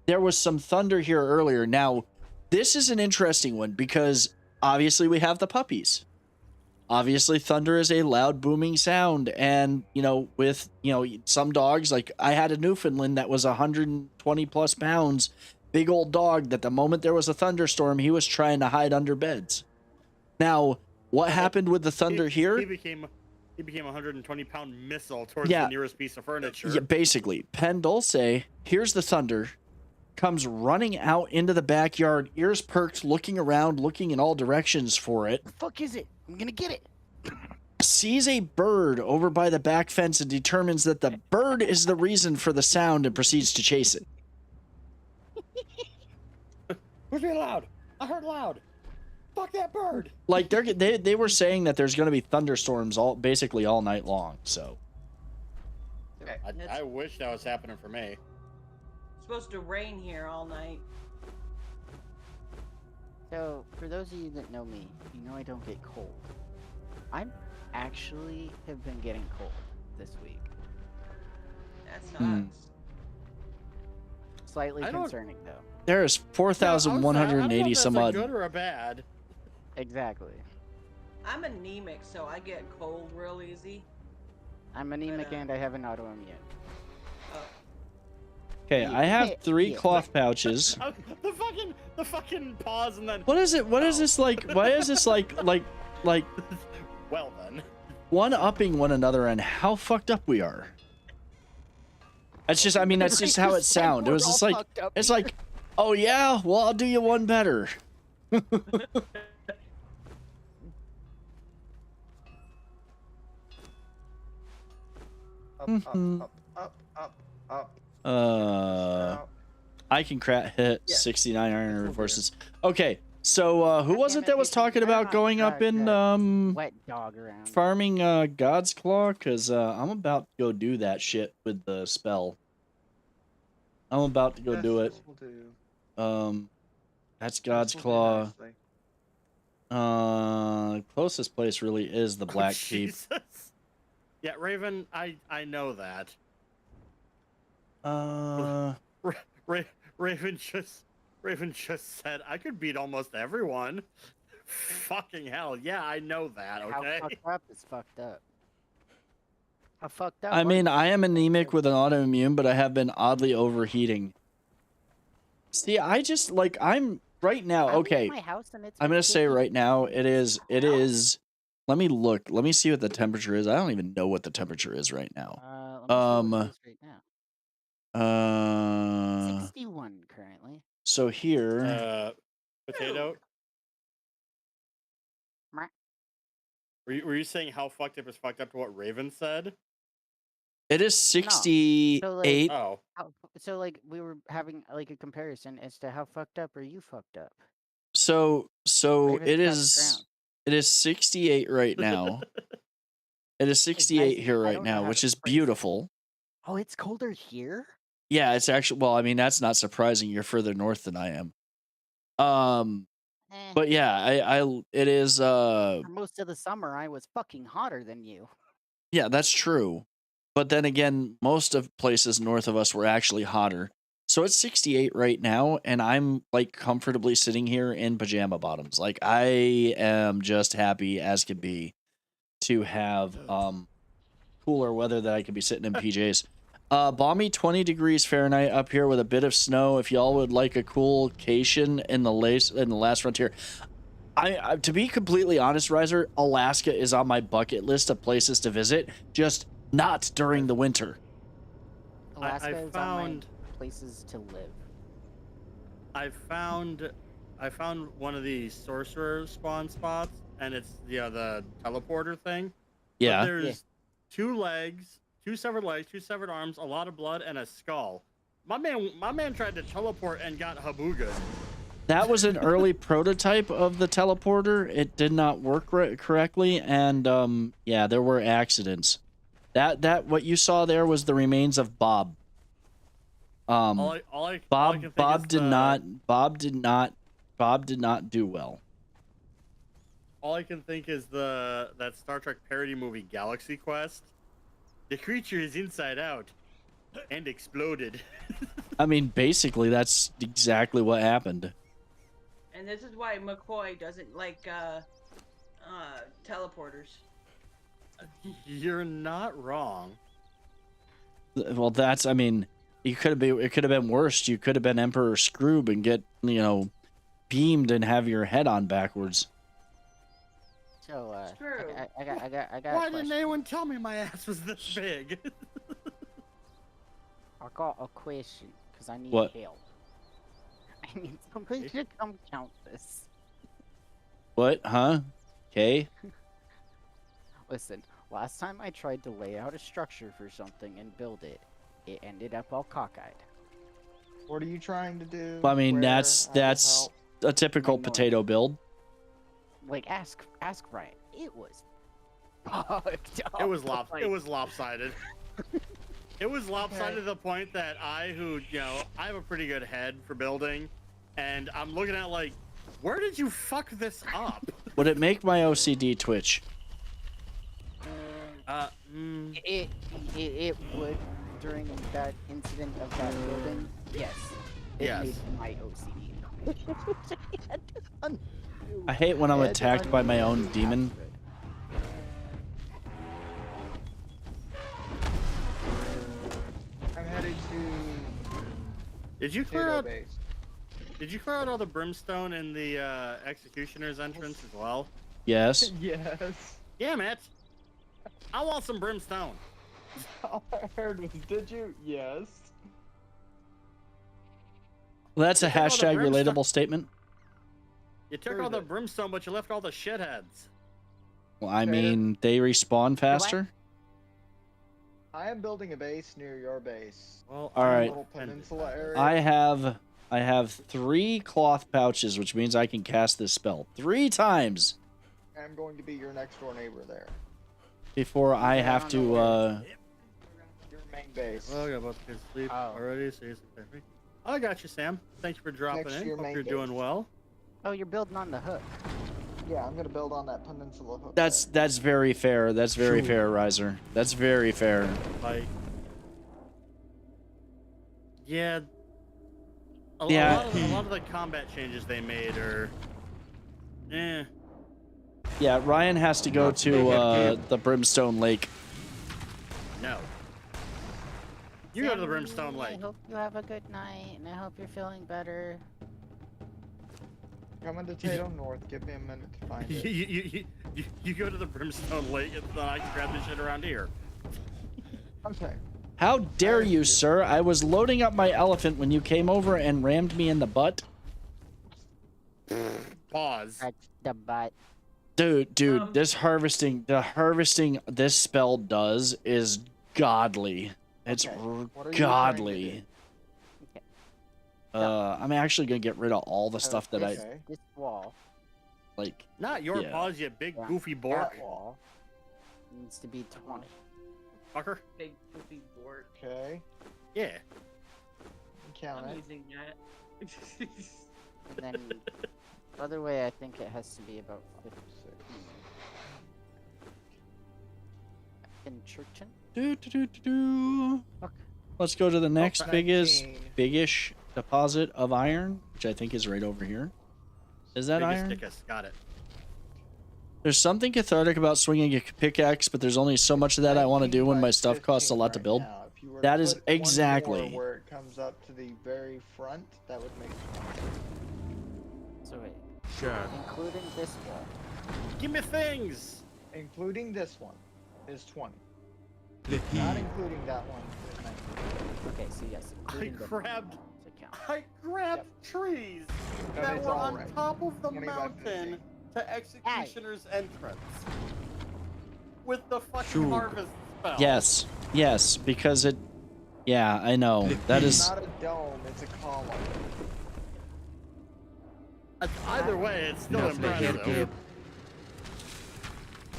There was some thunder here earlier. Now, this is an interesting one because obviously we have the puppies. Obviously, thunder is a loud booming sound, and with some dogs, like I had a Newfoundland that was 120 plus pounds, big old dog. That the moment there was a thunderstorm, he was trying to hide under beds. Now, what happened with the thunder here? He became a 120-pound missile towards Yeah. the nearest piece of furniture. Yeah, basically, Pen Dulce hears the thunder, comes running out into the backyard, ears perked, looking around, looking in all directions for it. The fuck is it? I'm gonna get it. Sees a bird over by the back fence and determines that the bird is the reason for the sound and proceeds to chase it. Who's being loud? I heard loud. Fuck that bird. Like they were saying that there's going to be thunderstorms basically all night long. So I wish that was happening for me. It's supposed to rain here all night. So, for those of you that know me, you know I don't get cold. I actually have been getting cold this week. That's Hmm. nuts. Slightly I don't- concerning, though. there is 4,180 some odd. odd. Good or a bad? Exactly. I'm anemic, so I get cold real easy. I'm anemic and I have an autoimmune. Okay, I have 3 cloth pouches. The fucking pause and then. What is it? What is this like? Why is this like Well then. one-upping one another and how fucked up we are? That's just, I mean, that's just how it sounds. It was just like, it's like, oh yeah, well, I'll do you one better. Up. I can hit 69 iron reinforcements. Okay, so who was it that was talking about going up in Wet dog around. farming God's Claw? Cause I'm about to go do that shit with the spell. I'm about to go do it. That's God's Claw. Closest place really is the Black Keep. Jesus. Yeah, Raven, I know that. Raven just said I could beat almost everyone. Fucking hell. Yeah, I know that, okay? How fucked up is fucked up. How fucked up? I are mean, you? I am anemic with an autoimmune, but I have been oddly overheating. See, I just like I'm right now. I'm in Okay, my house and it's I'm been gonna say 50 right now it is. Let me look. Let me see what the temperature is. I don't even know what the temperature is right now. Let me see what it is right now. Uh, 61 currently. so here, Potato. Meh. Were you saying how fucked up is fucked up to what Raven said? it is 68. Oh. So like we were having like a comparison as to how fucked up are you fucked up? So Raven's it got the is. crown. It is 68 right now. It is 68 guys, here I right don't know now, how which to is phrase it. beautiful. Oh, it's colder here? Yeah, it's actually, well, I mean, that's not surprising. You're further north than I am. Eh. But yeah, it is, For most of the summer, I was fucking hotter than you. yeah, that's true. But then again, most of places north of us were actually hotter. So it's 68 right now, and I'm like comfortably sitting here in pajama bottoms. Like I am just happy as could be to have cooler weather that I could be sitting in PJs. Balmy 20 degrees Fahrenheit up here with a bit of snow. If y'all would like a cool cation in the last frontier. I to be completely honest, Riser, Alaska is on my bucket list of places to visit, just not during the winter. Alaska I is found on my places to live. I found one of the sorcerer spawn spots, and it's the teleporter thing. Yeah. But there's two legs, two severed legs, two severed arms, a lot of blood, and a skull. My man tried to teleport and got habooga. That was an early prototype of the teleporter. It did not work correctly, and yeah, there were accidents. That what you saw there was the remains of Bob. Bob did not do well. All I can think is that Star Trek parody movie Galaxy Quest. The creature is inside out and exploded. I mean, basically, that's exactly what happened. And this is why McCoy doesn't like teleporters. You're not wrong. Well, that's, I mean, it could have been worse. You could have been Emperor Scroob and get, beamed and have your head on backwards. So, True. I got Why a didn't question. anyone tell me my ass was this big? I got a question, because I need What? help. I need somebody to come count this. What? Huh? Okay. Listen, last time I tried to lay out a structure for something and build it, it ended up all cockeyed. What are you trying to do? I mean, Where? that's How to that's help? a typical potato build. Like, ask Brian. It was fucked up. It was like- it was lopsided. It was lopsided to the point that I have a pretty good head for building, and I'm looking at like, where did you fuck this up? Would it make my OCD twitch? It would during that incident of that building. Yes. It Yes. made my OCD. I hate when I'm attacked by my own demon. I'm headed to Did you clear potato out? base. Did you clear out all the brimstone in the executioner's entrance as well? Yes. Yes. Damn it! I want some brimstone. All I heard was, did you? Yes. Well, that's a Take all the hashtag brimstone. relatable statement. You took Where all is the it? brimstone, but you left all the shitheads. Well, I mean, they respawn faster. I am building a base near your base. Well, All right. Little peninsula area. I have 3 cloth pouches, which means I can cast this spell 3 times I'm going to be your next door neighbor there. before I have to. Your main base. Well, I got both kids asleep Oh. already, so you're perfect. I got you, Sam. Thank you for dropping Next to in. your Hope main you're base. doing well. Oh, you're building on the hook. Yeah, I'm gonna build on that peninsula hook. That's very fair. That's very fair, Riser. That's very fair. Like, yeah. A Yeah. lot of the combat changes they made are Eh. Yeah, Ryan has to go to the Brimstone Lake. No. You go to the Brimstone I Lake. hope you have a good night, and I hope you're feeling better. Coming to Tato North. Give me a minute to find it. You go to the Brimstone Lake, and then I can grab this shit around here. Okay. How dare you, sir? I was loading up my elephant when you came over and rammed me in the butt. Pause. That's the butt. Dude, the harvesting this spell does is godly. It's Okay, what are you trying to godly. Okay. I'm actually gonna get rid of all the stuff that I Okay. This wall, like. Not your Yeah. pause, you big Yeah. goofy bork. that wall, needs to be 20. Fucker. Big goofy board. Okay. Yeah. Count I'm it. using that. And then, the other way, I think it has to be about 56. In Churchin? Okay. Let's go to the next biggest, 19. biggish deposit of iron, which I think is right over here. Is that Biggest iron? dickus. Got it. There's something cathartic about swinging a pickaxe, but there's only so much of that I want to do when my stuff costs a lot to build. Now, if you were to That is put one more exactly. where it comes up to the very front, that would make So wait, Sure. including this wall. Give me things. including this one is 20. The Not he. including that one is 19. Okay, so yes, including the grabbed- to count. I grabbed trees No, that it's were all on right. top of the 20 by 50. mountain to Executioner's entrance. With the fucking Shoot. harvest spell. Yes, because it. Yeah, I know. That It's is. not a dome, it's a column. Either way, it's still Enough the hair impressive. gap.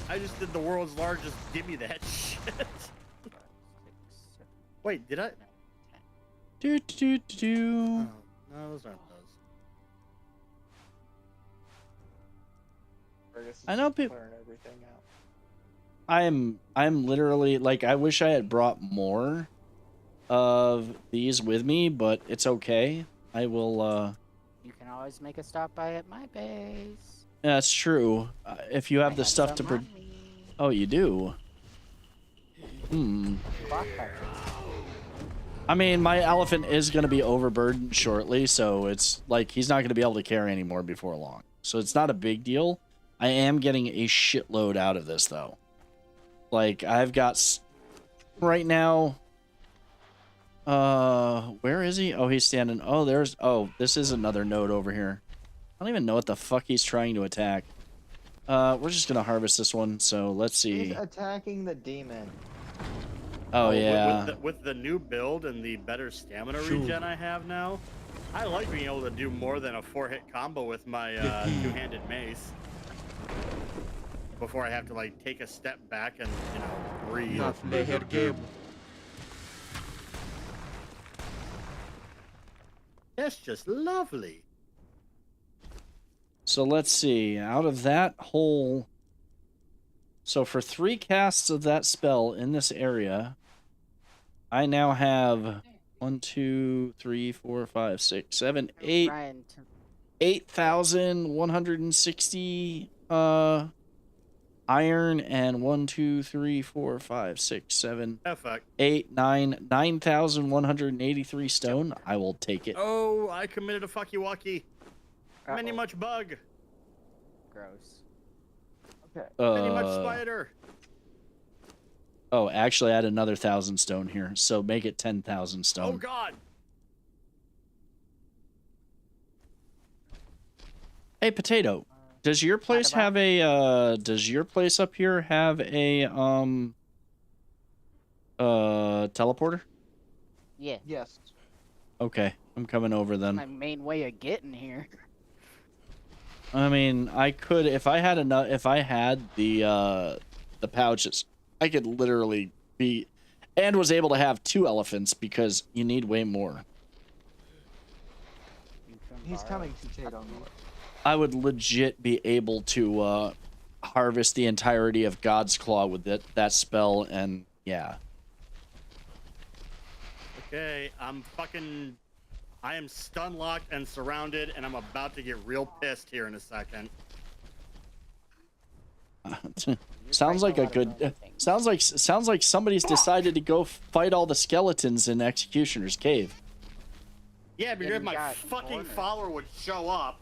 I just did the world's largest give me that shit. 6, 7, Wait, did I? 9, 10. Do, do, do, do. Oh, no, those aren't those. I know people. Clearing everything out. I'm literally like, I wish I had brought more of these with me, but it's okay. I will. You can always make a stop by at my base. That's true. If you have I the got stuff some to. on me. Oh, you do. Clock patches. I mean, my elephant is going to be overburdened shortly, so it's like he's not going to be able to carry anymore before long. So it's not a big deal. I am getting a shitload out of this, though. Like, I've got... Right now... Where is he? Oh, he's standing... Oh, there's... Oh, this is another node over here. I don't even know what the fuck he's trying to attack. We're just going to harvest this one, so let's see. He's attacking the demon. Oh, yeah. With the new build and the better stamina Shoot. regen I have now, I like being able to do more than a 4-hit combo with my two-handed mace. Before I have to like take a step back and breathe. Enough the hair gap. That's just lovely. So let's see. Out of that whole... So for 3 casts of that spell in this area, I now have 1, 2, 3, 4, 5, 6, 7, 8, Ryan, 8,160 iron, and 1, 2, 3, 4, 5, 6, 7, Oh fuck. 8, 9, 9,183 stone. I will take it. Oh, I committed a fucky walkie. Many Uh-oh. much bug. gross. Many much spider. Oh, actually, add another 1,000 stone here, so make it 10,000 Oh stone. god. Hey, Potato, does your place have a does your place up here have a teleporter? Yeah, Yes. Okay, I'm coming over then. my main way of getting here. I mean, I could if I had enough. If I had the pouches, I could literally be, and was able to have 2 elephants because you need way more. You can He's borrow. coming to Tato North. I would legit be able to harvest the entirety of God's Claw with that spell, and yeah. Okay, I am stun locked and surrounded, and I'm about to get real pissed here in a second. Sounds like a good. Sounds like somebody's decided to go fight all the skeletons in Executioner's Cave. Yeah, but Yeah, if you my got fucking cornered. follower would show up.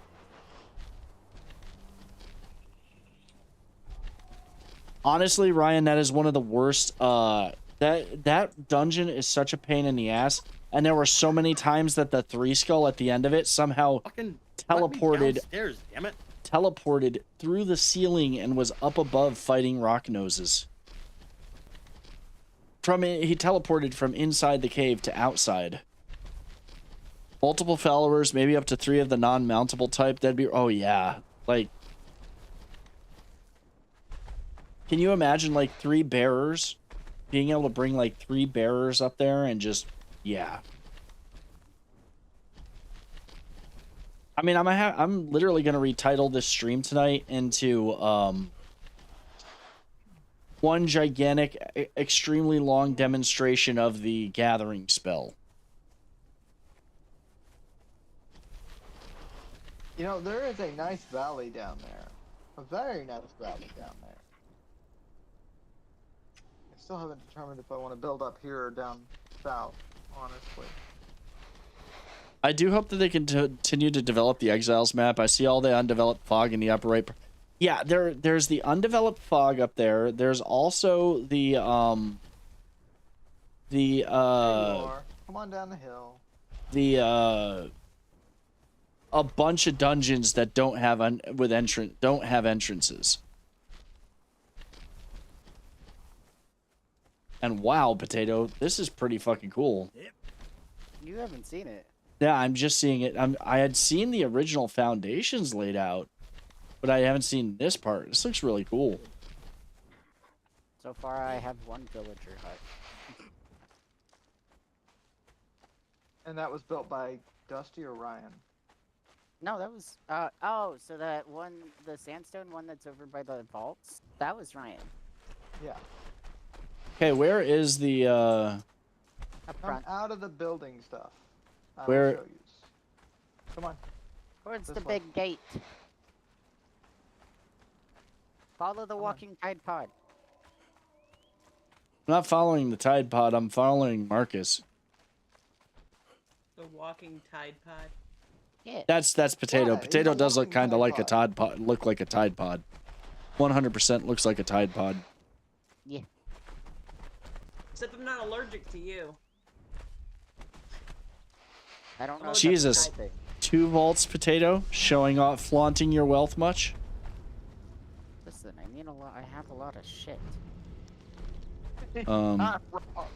Honestly, Ryan, that is one of the worst. That dungeon is such a pain in the ass, and there were so many times that the 3 skull at the end of it somehow Fucking teleported let me downstairs, damn it. teleported through the ceiling and was up above fighting rock noses. He teleported from inside the cave to outside. Multiple followers, maybe up to 3 of the non-mountable type. That'd be, oh yeah, like. Can you imagine like 3 bearers being able to bring like 3 bearers up there and just, yeah. I mean, I'm literally gonna retitle this stream tonight into one gigantic, extremely long demonstration of the gathering spell. You know, there is a nice valley down there. A very nice valley down there. I still haven't determined if I want to build up here or down south, honestly. I do hope that they can continue to develop the Exiles map. I see all the undeveloped fog in the upper right. Yeah, there's the undeveloped fog up there. There's also the There you are. Come on down the hill. A bunch of dungeons that don't have entrances. And wow, Potato, this is pretty fucking cool. You haven't seen it. Yeah, I'm just seeing it. I had seen the original foundations laid out, but I haven't seen this part. This looks really cool. So far, I have 1 villager hut. And that was built by Dusty or Ryan? No, that was oh, so that one, the sandstone one that's over by the vaults, that was Ryan. Yeah. Okay, where is the Up Come front, out of the building stuff. I will Where- show you. Come on. towards this the way. big gate. Follow the on. walking tide pod. I'm not following the Tide Pod, I'm following Marcus. The walking Tide Pod. Yeah. That's Potato. Yeah, he's Potato a does look walking kind of Tide like a Pod. Tide Pod. Look like a Tide Pod. 100% looks like a Tide Pod. Yeah. Except I'm not allergic to you. I don't know. Oh, if that's Jesus. a tide thing. 2 vaults, Potato, showing off, flaunting your wealth much. Listen, I mean a lot. I have a lot of shit. Not wrong.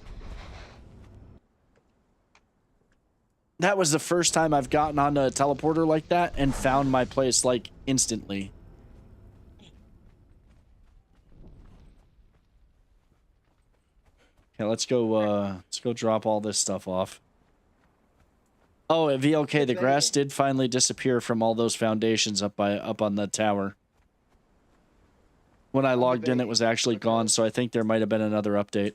That was the first time I've gotten onto a teleporter like that and found my place like instantly. Okay, let's go drop all this stuff off. Oh, at VLK, the grass did finally disappear from all those foundations up on the tower. When I logged in, it was actually gone, so I think there might have been another update.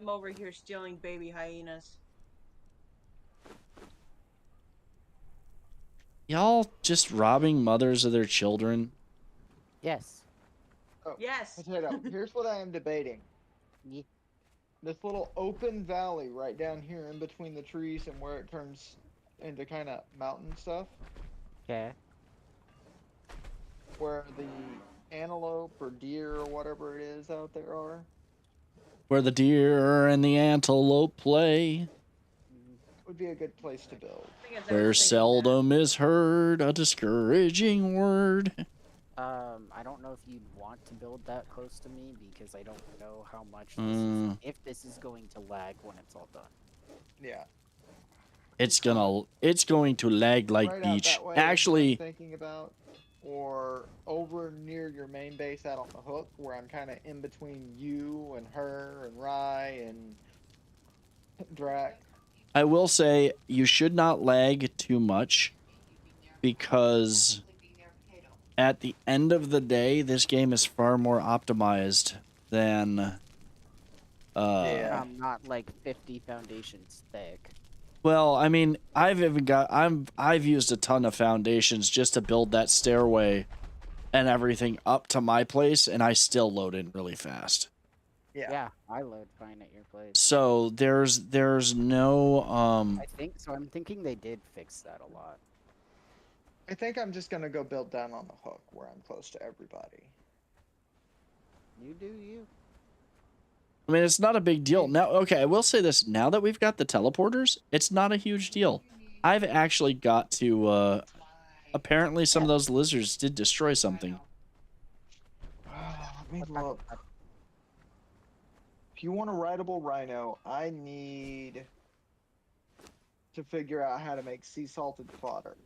I'm over here stealing baby hyenas. Y'all just robbing mothers of their children. Yes. Oh, Yes. Potato, here's what I am debating. Yeah. This little open valley right down here in between the trees and where it turns into kind of mountain stuff, Okay. where the antelope or deer or whatever it is out there are. Where the deer and the antelope play. Would be a good place to build. Where seldom is heard a discouraging word. I don't know if you'd want to build that close to me because I don't know how much if this is going to lag when it's all done. Yeah. It's going to lag like Right out beach. that way is what I'm Actually, thinking about, or over near your main base out on the hook, where I'm kind of in between you and her and Rye and Drac. I will say you should not lag too much because at the end of the day, this game is far more optimized than I'm not like 50 foundations thick. well, I mean, I've used a ton of foundations just to build that stairway and everything up to my place, and I still load in really fast. Yeah, I load fine at your place. So there's no I think so. I'm thinking they did fix that a lot. I think I'm just gonna go build down on the hook where I'm close to everybody. You do you. I mean, it's not a big deal. Now, okay, I will say this. Now that we've got the teleporters, it's not a huge deal. I've actually got to, apparently some of those lizards did destroy something. Let me look. If you want a rideable rhino, I need to figure out how to make sea salted fodder.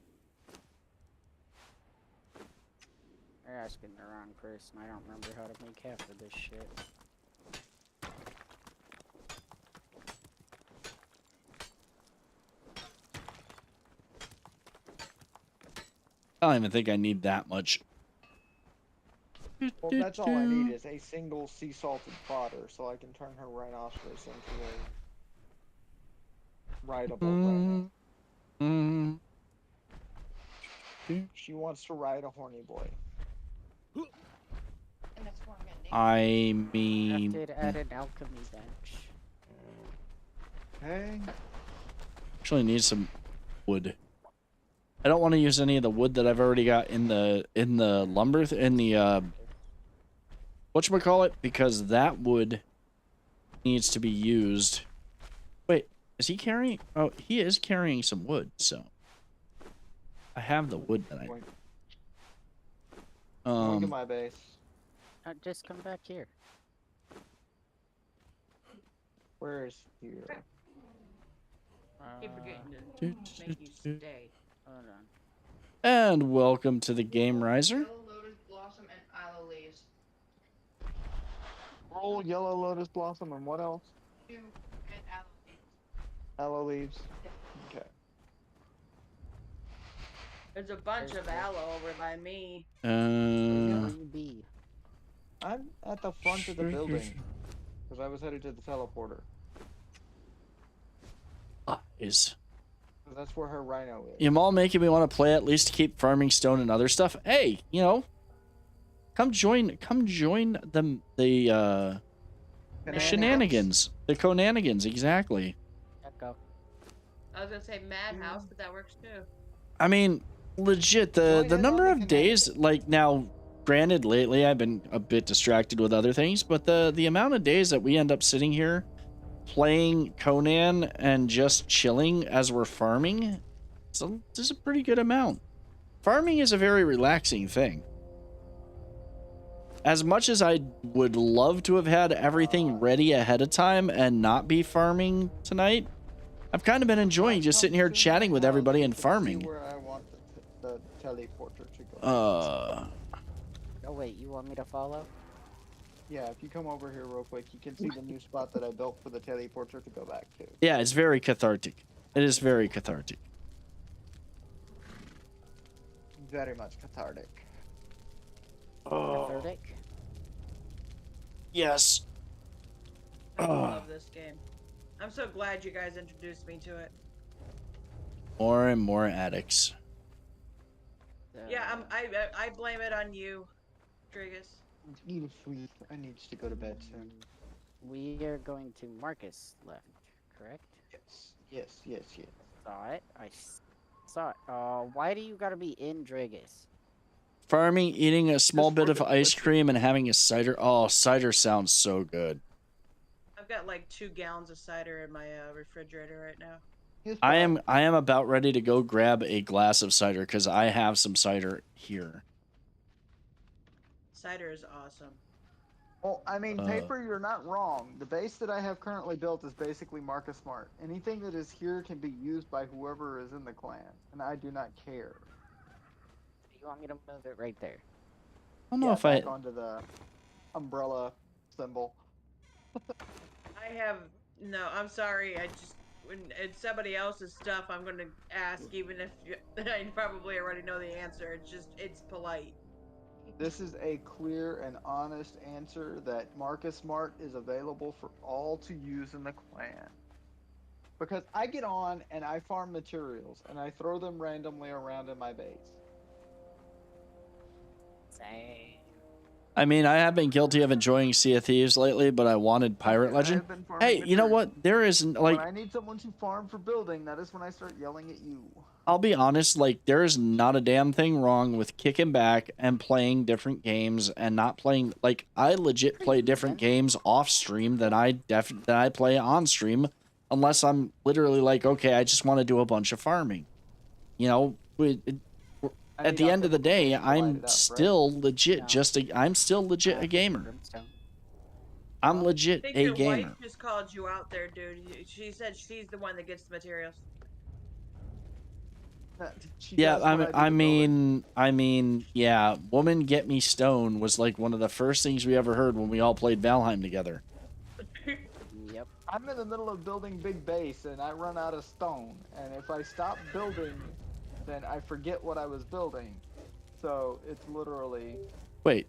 You're asking the wrong person. I don't remember how to make half of this shit. I don't even think I need that much. Well, that's all I need is a single sea salted fodder, so I can turn her rhinoceros into a rideable rhino. She wants to ride a horny boy. And that's where I'm gonna name I mean, Have to add an alchemy bench. Hey. actually need some wood. I don't want to use any of the wood that I've already got in the lumber in the whatchamacallit, because that wood needs to be used. Wait, is he carrying? Oh, he is carrying some wood, so I have the wood that Look at my base. Just come back here. Where's here? Keep forgetting to make you stay. Hold on. And welcome to the Game Riser. Yellow lotus blossom and aloe leaves. Roll yellow lotus blossom and what else? Two and aloe leaves. Aloe leaves. Okay. There's a bunch of aloe over by me. B. I'm at the front of the building because I was headed to the teleporter. Is That's where her rhino is. you're all making me want to play at least to keep farming stone and other stuff. Hey, you know, come join the shenanigans, the Conanigans, exactly. Go. I was gonna say madhouse, but that works too. I mean, legit, the number of days, like, now, granted, lately I've been a bit distracted with other things, but the amount of days that we end up sitting here playing Conan and just chilling as we're farming, so this is a pretty good amount. Farming is a very relaxing thing. As much as I would love to have had everything ready ahead of time and not be farming tonight, I've kind of been enjoying just sitting here chatting with everybody and farming. Where I want the teleporter to go. Oh wait, you want me to follow? Yeah, if you come over here real quick, you can see the new spot that I built for the teleporter to go back to. Yeah, it's very cathartic. It is very cathartic. Very much cathartic. Cathartic? Yes. I love this game. I'm so glad you guys introduced me to it. More and more addicts. Yeah, I blame it on you, Drigus. You sweet. I need to go to bed soon. We are going to Marcus left, correct? Yes. Saw it. I saw it. Why do you gotta be in Drigus? Farming, eating a small bit of ice cream, and having a cider. Oh, cider sounds so good. I've got like 2 gallons of cider in my refrigerator right now. I am about ready to go grab a glass of cider because I have some cider here. Cider is awesome. Well, I mean, Paper, you're not wrong. The base that I have currently built is basically Marcus Smart. Anything that is here can be used by whoever is in the clan, and I do not care. You want me to move it right there? I don't know if I... back onto the umbrella symbol. No, I'm sorry. When it's somebody else's stuff, I'm gonna ask, even if I probably already know the answer. It's polite. This is a clear and honest answer that Marcus Smart is available for all to use in the clan. Because I get on and I farm materials and I throw them randomly around in my base. Same. I mean, I have been guilty of enjoying Sea of Thieves lately, but I wanted Pirate Legend. I've been farming Hey, you know materials. what? There is like, When I need someone to farm for building, that is when I start yelling at you. I'll be honest, like there is not a damn thing wrong with kicking back and playing different games and not playing. Like I legit play different games off stream than I play on stream, unless I'm literally like, okay, I just want to do a bunch of farming. You know, at the end of the day, I'm still legit. I'm still legit a gamer. I'm I legit think a your gamer. wife just called you out there, dude. She said she's the one that gets the materials. Yeah, I mean, yeah, Woman Get Me Stone was like one of the first things we ever heard when we all played Valheim together. Yep. I'm in the middle of building big base and I run out of stone. And if I stop building, then I forget what I was building. So it's literally... Wait.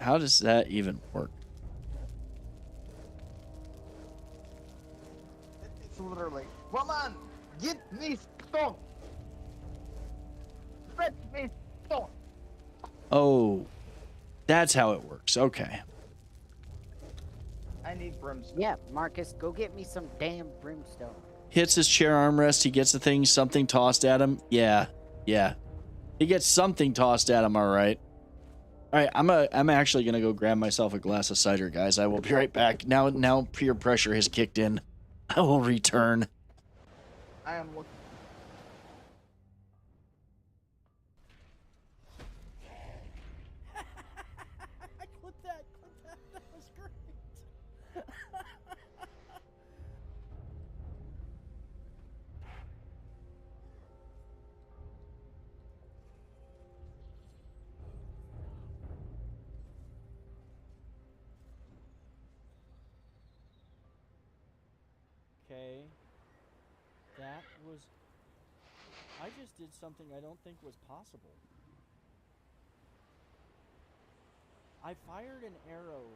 How does that even work? It's literally, woman, get me stone. Get me stone. Oh, that's how it works. Okay. I need brimstone. Yeah, Marcus, go get me some damn brimstone. Hits his chair armrest. He gets the thing, something tossed at him. Yeah. He gets something tossed at him. All right. I'm actually gonna go grab myself a glass of cider, guys. I will be right back. Now peer pressure has kicked in. I will return. I am looking. Clip that. That was great. Okay. That was... I just did something I don't think was possible. I fired an arrow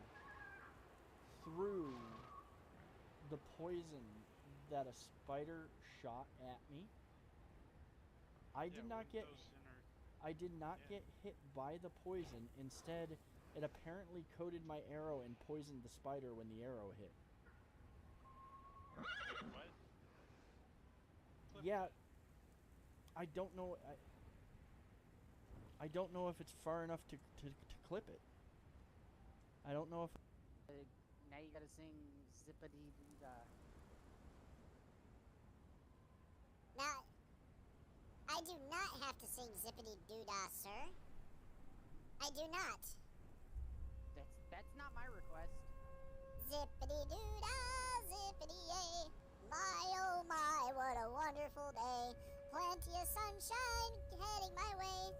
through the poison that a spider shot at me. I did not get hit by the poison. Instead, it apparently coated my arrow and poisoned the spider when the arrow hit. What? Yeah, I don't know. I don't know if it's far enough to clip it. I don't know if. Now you gotta sing zippity doo dah. Now, I do not have to sing zippity doo dah, sir. I do not. That's not my request. Zippity doo dah, zippity yay. My oh my, what a wonderful day. Plenty of sunshine heading my way.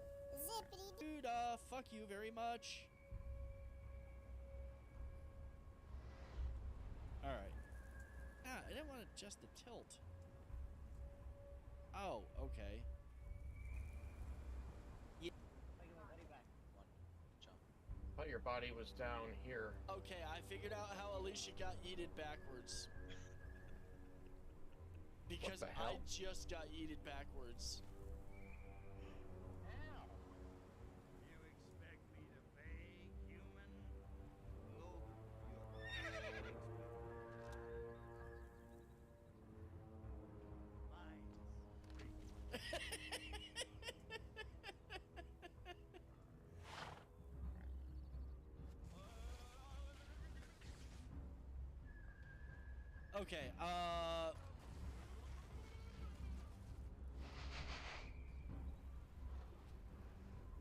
Zippity doo dah. Fuck you very much. Alright. Ah, I didn't want to adjust the tilt. Oh, okay. Yeah. Thought your body was down here. Okay, I figured out how Alicia got yeeted backwards. Because What the hell? I just got yeeted backwards. Okay,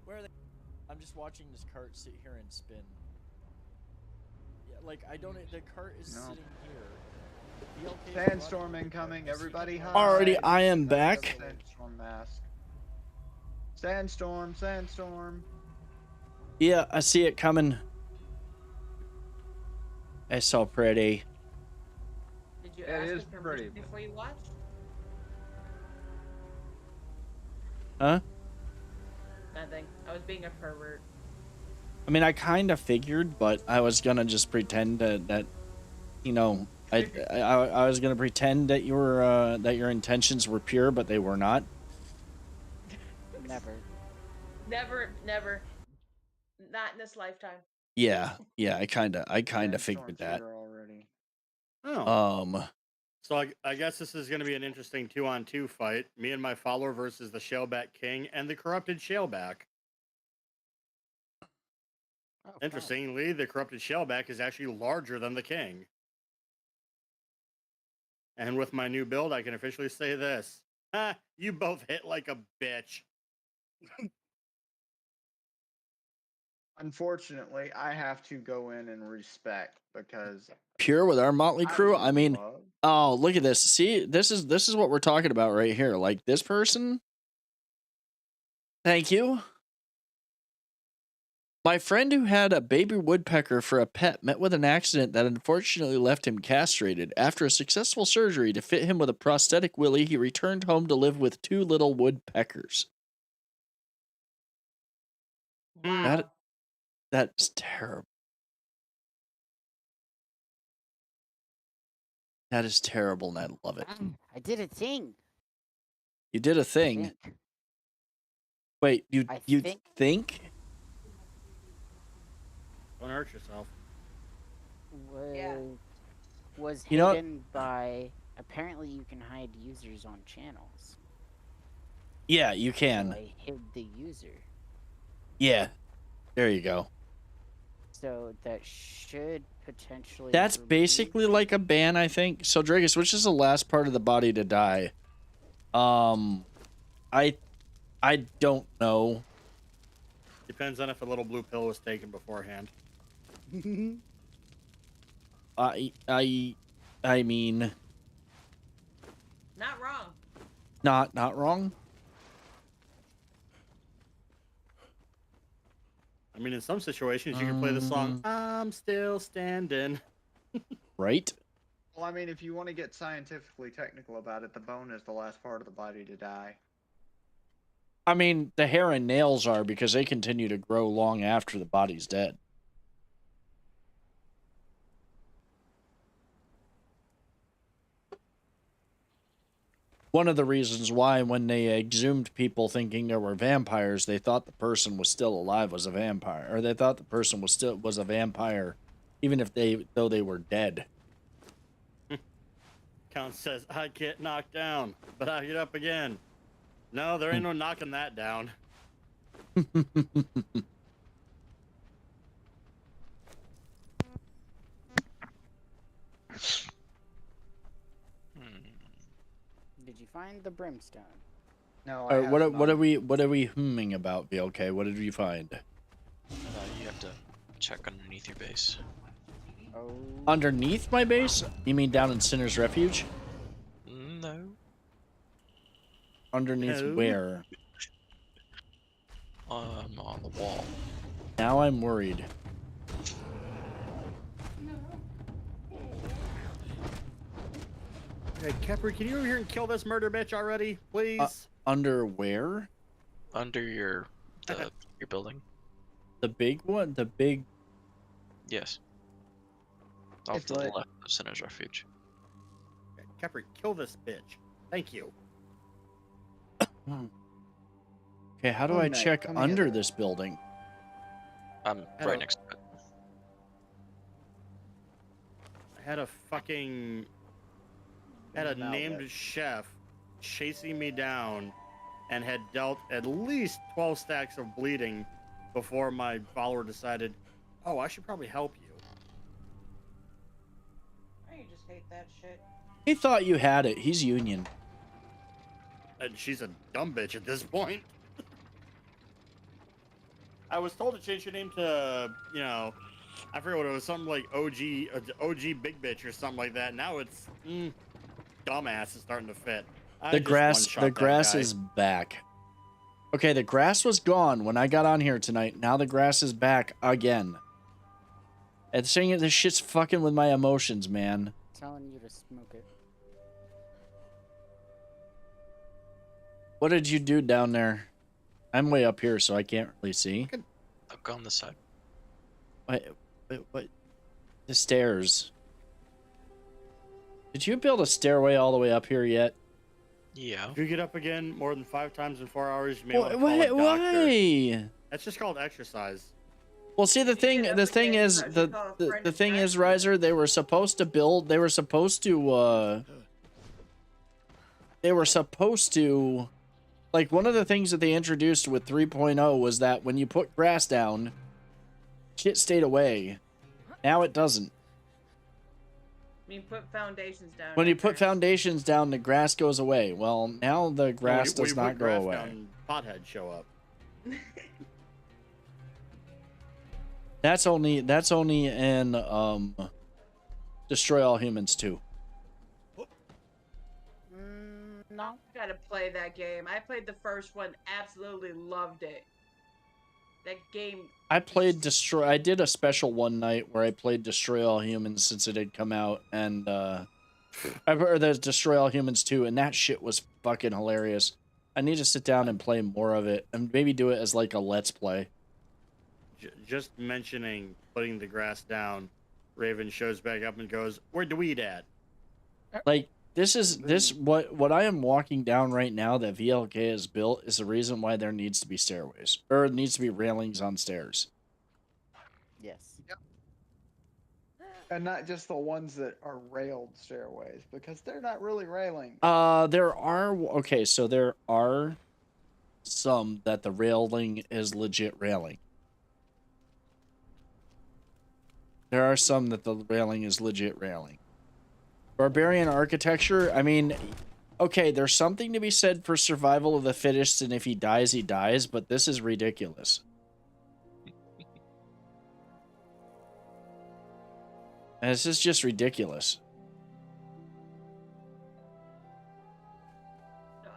where are they? I'm just watching this cart sit here and spin. Yeah, like I don't. The cart is sitting here. BLK is Sandstorm incoming, everybody. Hi. Alrighty, I am back. Sandstorm mask. Sandstorm. Yeah, I see it coming. It's so pretty. Did you It ask is for pretty. permission before you watched? Huh? Nothing. I was being a pervert. I mean, I kind of figured, but I was gonna just pretend that you know, I was gonna pretend that that your intentions were pure, but they were not. Never. Never. Not in this lifetime. Yeah, I kinda Yeah, figured that. Stormtrooper already. Oh. So I guess this is going to be an interesting 2-on-2 fight. Me and my follower versus the Shellback King and the corrupted Shellback. Oh, Interestingly, the corrupted Shellback is actually larger than the King. And with my new build, I can officially say this. Ha! You both hit like a bitch. Unfortunately, I have to go in and respect because Pure with our motley crew. I mean, love- oh, look at this. See, this is what we're talking about right here. Like this person. Thank you. My friend who had a baby woodpecker for a pet met with an accident that unfortunately left him castrated. After a successful surgery to fit him with a prosthetic willy, he returned home to live with 2 little woodpeckers. That's terrible. That is terrible, and I love it. I did a thing. You did a thing. Wait, you think? Don't hurt yourself. Was You know what? hidden by. Apparently, you can hide users on channels. Yeah, you can. So I hid the user. Yeah. There you go. So that should potentially. That's basically like a ban, I think. So Dragus, which is the last part of the body to die? I don't know. Depends on if a little blue pill was taken beforehand. I mean, Not wrong. not wrong. I mean, in some situations, you can play the song "I'm Still Standing." Right? Well, I mean, if you want to get scientifically technical about it, the bone is the last part of the body to die. I mean, the hair and nails are because they continue to grow long after the body's dead. One of the reasons why when they exhumed people thinking there were vampires, they thought the person was still alive was a vampire, or they thought the person was a vampire, even if though they were dead. Count says, "I get knocked down, but I get up again." No, there ain't no knocking that down. Did you find the brimstone? No. What are we humming about, BLK? What did we find? You have to check underneath your base. Oh. Underneath my base? You mean down in Sinner's Refuge? No. Underneath No. where? On the wall. Now I'm worried. Hey, Kepper, can you over here and kill this murder bitch already, please? Under where? Under your building. The big one? The big... Yes. Off to the left of Sinner's Refuge. Kepper, kill this bitch. Thank you. Okay, how do I check under this building? I'm right next to it. I had a fucking... had a named chef chasing me down and had dealt at least 12 stacks of bleeding before my follower decided, oh, I should probably help you. I just hate that shit. He thought you had it. He's Union. And she's a dumb bitch at this point. I was told to change your name to, you know, I forget what it was, something like OG Big Bitch or something like that. Now it's dumbass is starting to fit. The grass is back. Okay, the grass was gone when I got on here tonight. Now the grass is back again. And saying this shit's fucking with my emotions, man. Telling you to smoke it. What did you do down there? I'm way up here, so I can't really see. I'll go on this side. What? The stairs. Did you build a stairway all the way up here yet? Yeah. If you get up again more than 5 times in 4 hours, you may want to call Why? a doctor. That's just called exercise. Well, see, the thing is, the thing is, Riser, they were supposed to build, they were supposed to, like, one of the things that they introduced with 3.0 was that when you put grass down, shit stayed away. Now it doesn't. I mean, put foundations down. When you put foundations down, the grass goes away. Well, now the grass does not go away. Down, potheads show up. That's only in Destroy All Humans 2. No. Gotta play that game. I played the first one, absolutely loved it. That game. I played Destroy. I did a special one night where I played Destroy All Humans since it had come out, and I've heard there's Destroy All Humans 2, and that shit was fucking hilarious. I need to sit down and play more of it, and maybe do it as like a let's play. Just mentioning putting the grass down, Raven shows back up and goes, "Where'd the weed at?" Like what I am walking down right now that VLK has built is the reason why there needs to be stairways, or needs to be railings on stairs. Yes. Yep. And not just the ones that are railed stairways, because they're not really railing. There are some that the railing is legit railing. There are some that the railing is legit railing. Barbarian architecture, I mean, okay, there's something to be said for survival of the fittest, and if he dies, he dies, but this is ridiculous. And this is just ridiculous.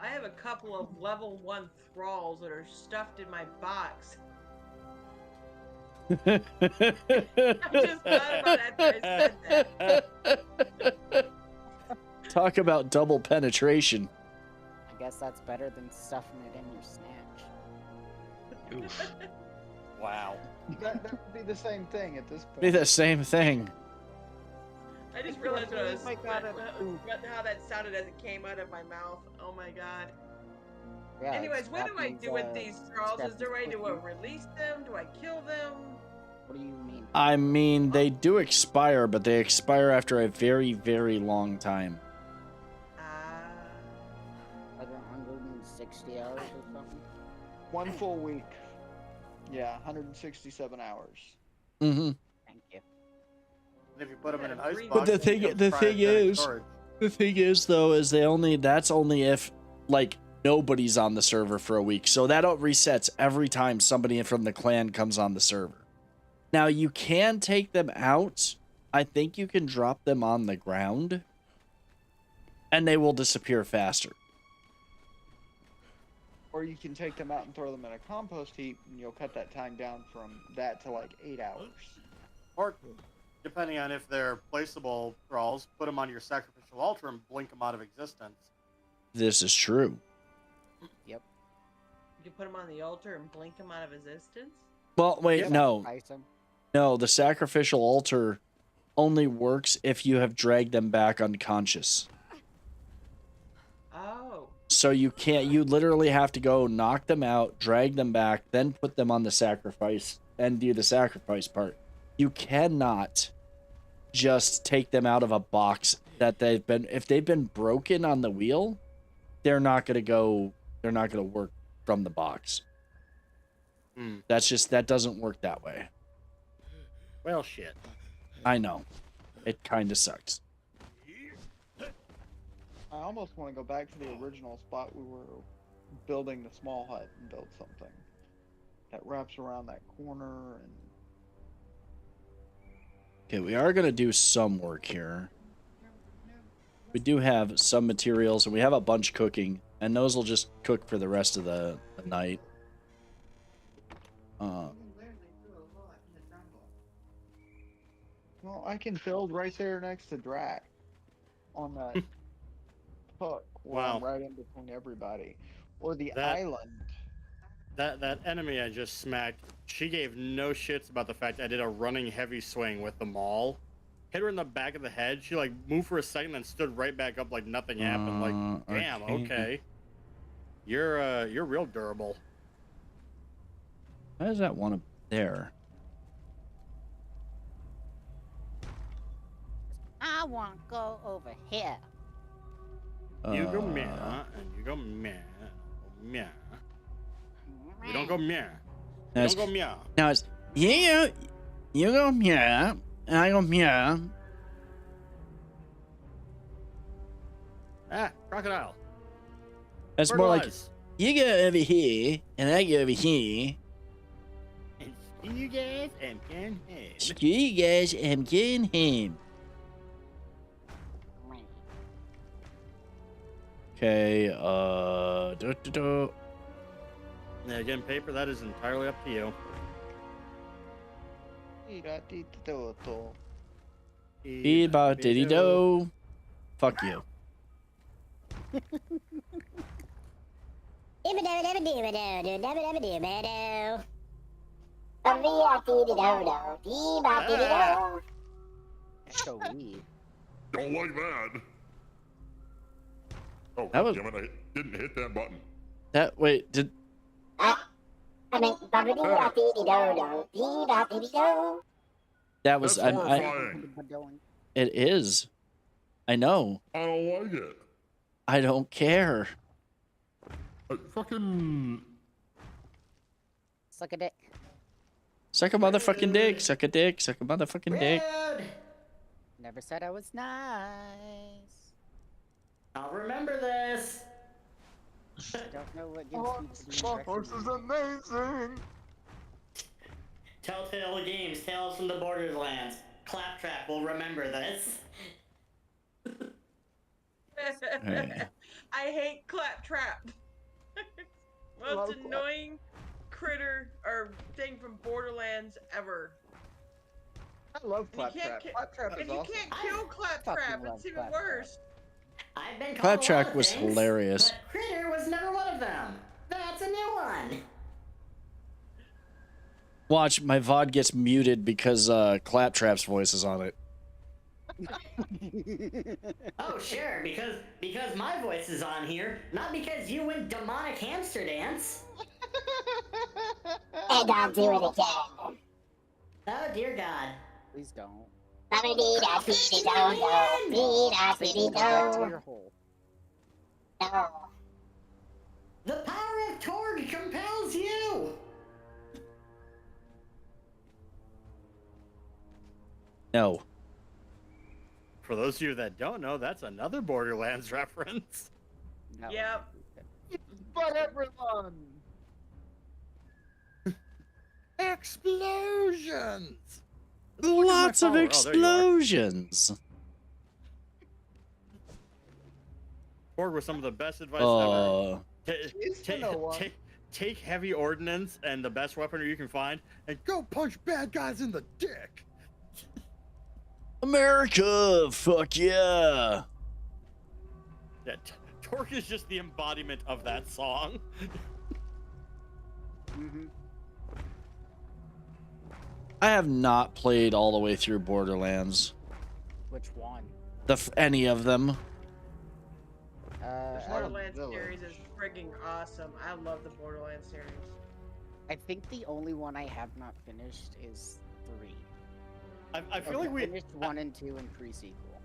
I have a couple of level 1 thralls that are stuffed in my box. I just thought about it after I said that. Talk about double penetration. I guess that's better than stuffing it in your snatch. Oof. Wow. That would be the same thing at this point. Be the same thing. I just realized what I was, Oh my God, how that sounded as it came out of my mouth. Oh my god. Yeah, Anyways, what do I do with these thralls? Is there a way to scrapping release them? Do I kill them? What do you mean? I mean, they do expire, but they expire after a very, very long time. Like 160 hours or something? 1 full week. Yeah, 167 hours. Mm-hmm. Thank you. And if you put them in an ice box, But the thing is, though, is that's only if, like, nobody's on the server for a week. So that resets every time somebody from the clan comes on the server. Now, you can take them out. I think you can drop them on the ground, and they will disappear faster. Or you can take them out and throw them in a compost heap, and you'll cut that time down from that to like 8 hours. Or, depending on if they're placeable thralls, put them on your sacrificial altar and blink them out of existence. This is true. Yep. You can put them on the altar and blink them out of existence? Well, wait, Yeah. no. Ice 'em. No, the sacrificial altar only works if you have dragged them back unconscious. Oh. So you literally have to go knock them out, drag them back, then put them on the sacrifice and do the sacrifice part. You cannot just take them out of a box that if they've been broken on the wheel, they're not going to work from the box. That doesn't work that way. Well, shit. I know. It kind of sucks. I almost want to go back to the original spot we were building the small hut and build something that wraps around that corner. And Okay, we are going to do some work here. We do have some materials, and we have a bunch cooking, and those will just cook for the rest of the night. Well, I can build right there next to Drac on that hook. Wow. Right in between everybody. Or the That- island. That enemy I just smacked, she gave no shits about the fact I did a running heavy swing with the maul. Hit her in the back of the head. She like moved for a second and stood right back up like nothing happened. Like, damn, okay. You're real durable. Why is that one up there? I want to go over here. You go meow, and you go meow, meow. You don't go meow. You don't go meow. Now it's you go meow, and I go meow. Ah, crocodile. That's more like Fertilize. you go over here, and I go over here. And you guys and can him. Screw you guys, I'm getting him. Okay, Yeah, again, paper, that is entirely up to you. Beat about diddy do. Fuck you. So weird. Don't like that. Oh, That was- damn it, I didn't hit that button. That wait, did that was That's I horrifying. it is. I know. I don't like it. I don't care. Fucking. Suck a dick. Suck a motherfucking dick, suck a dick, suck a motherfucking dick. Never said I was nice. I'll remember this. I don't know what gives me the My horse is amazing. Telltale Games, Tales from the Borderlands. Claptrap will remember this. I hate Claptrap. Most Love Clap- annoying critter or thing from Borderlands ever. I love And you can't Claptrap. ki- Claptrap is and you awesome. can't kill Claptrap. fucking love It's even Claptrap. worse. I've been called a Claptrap lot of was things, hilarious. But Critter was never one of them. That's a new one. Watch, my VOD gets muted because Claptrap's voice is on it. Oh sure, because my voice is on here, not because you went demonic hamster dance. And I'll do it again. Oh dear God. Please don't. Ba-ba-dee-da-dee-dee-do-do, Take me back to dee-da-dee-dee-do. your hole. No. The power of Torg compels you. No. For those of you that don't know, that's another Borderlands reference. No. Yep. But everyone. Explosions! Lots of power. Oh, there you are. explosions. Borg was some of the best advice ever. Oh. He's the no one. Take heavy ordnance and the best weaponry you can find, and go punch bad guys in the dick. America, fuck yeah. Yeah, Torque is just the embodiment of that song. Mm-hmm. I have not played all the way through Borderlands. Which one? Any of them. The I, Borderlands Village. series is friggin' awesome. I love the Borderlands series. I think the only one I have not finished is 3. I feel like we finished 1 and 2 in pre-sequel.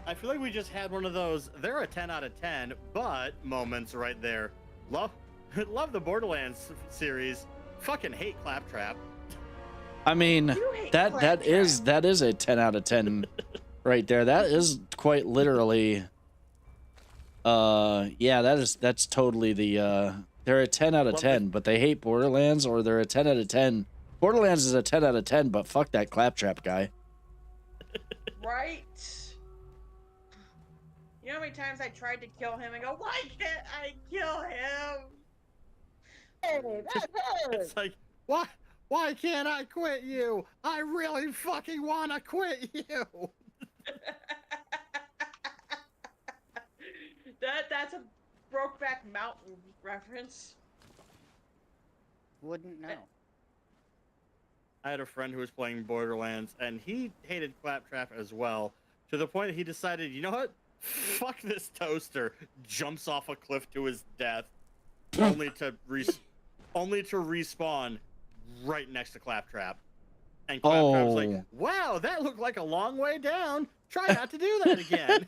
I feel like we just had one of those. They're a 10 out of 10, but moments right there. Love the Borderlands series. Fucking hate Claptrap. I mean, You hate that is a 10 out of 10 right there. That is quite literally yeah, that's totally the they're a 10 out of 10, but they hate Borderlands, or they're a 10 out of 10. Borderlands is a 10 out of 10, but fuck that Claptrap guy. Right? You know how many times I tried to kill him and go, why can't I kill him? It's like, why can't I quit you? I really fucking want to quit you. That's a Brokeback Mountain reference. Wouldn't know. I had a friend who was playing Borderlands, and he hated Claptrap as well, to the point that he decided, you know what? Fuck this toaster. Jumps off a cliff to his death, only to respawn right next to Claptrap, And Claptrap's like, Oh. wow, that looked like a long way down. Try not to do that again.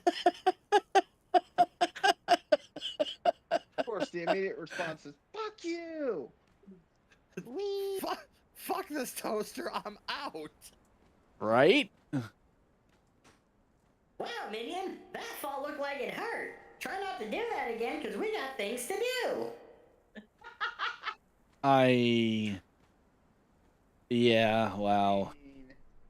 Of course, the immediate response is, fuck you! Fuck this toaster, I'm out. Right? Well, Minion, that fall looked like it hurt. Try not to do that again, because we got things to do. Yeah, wow.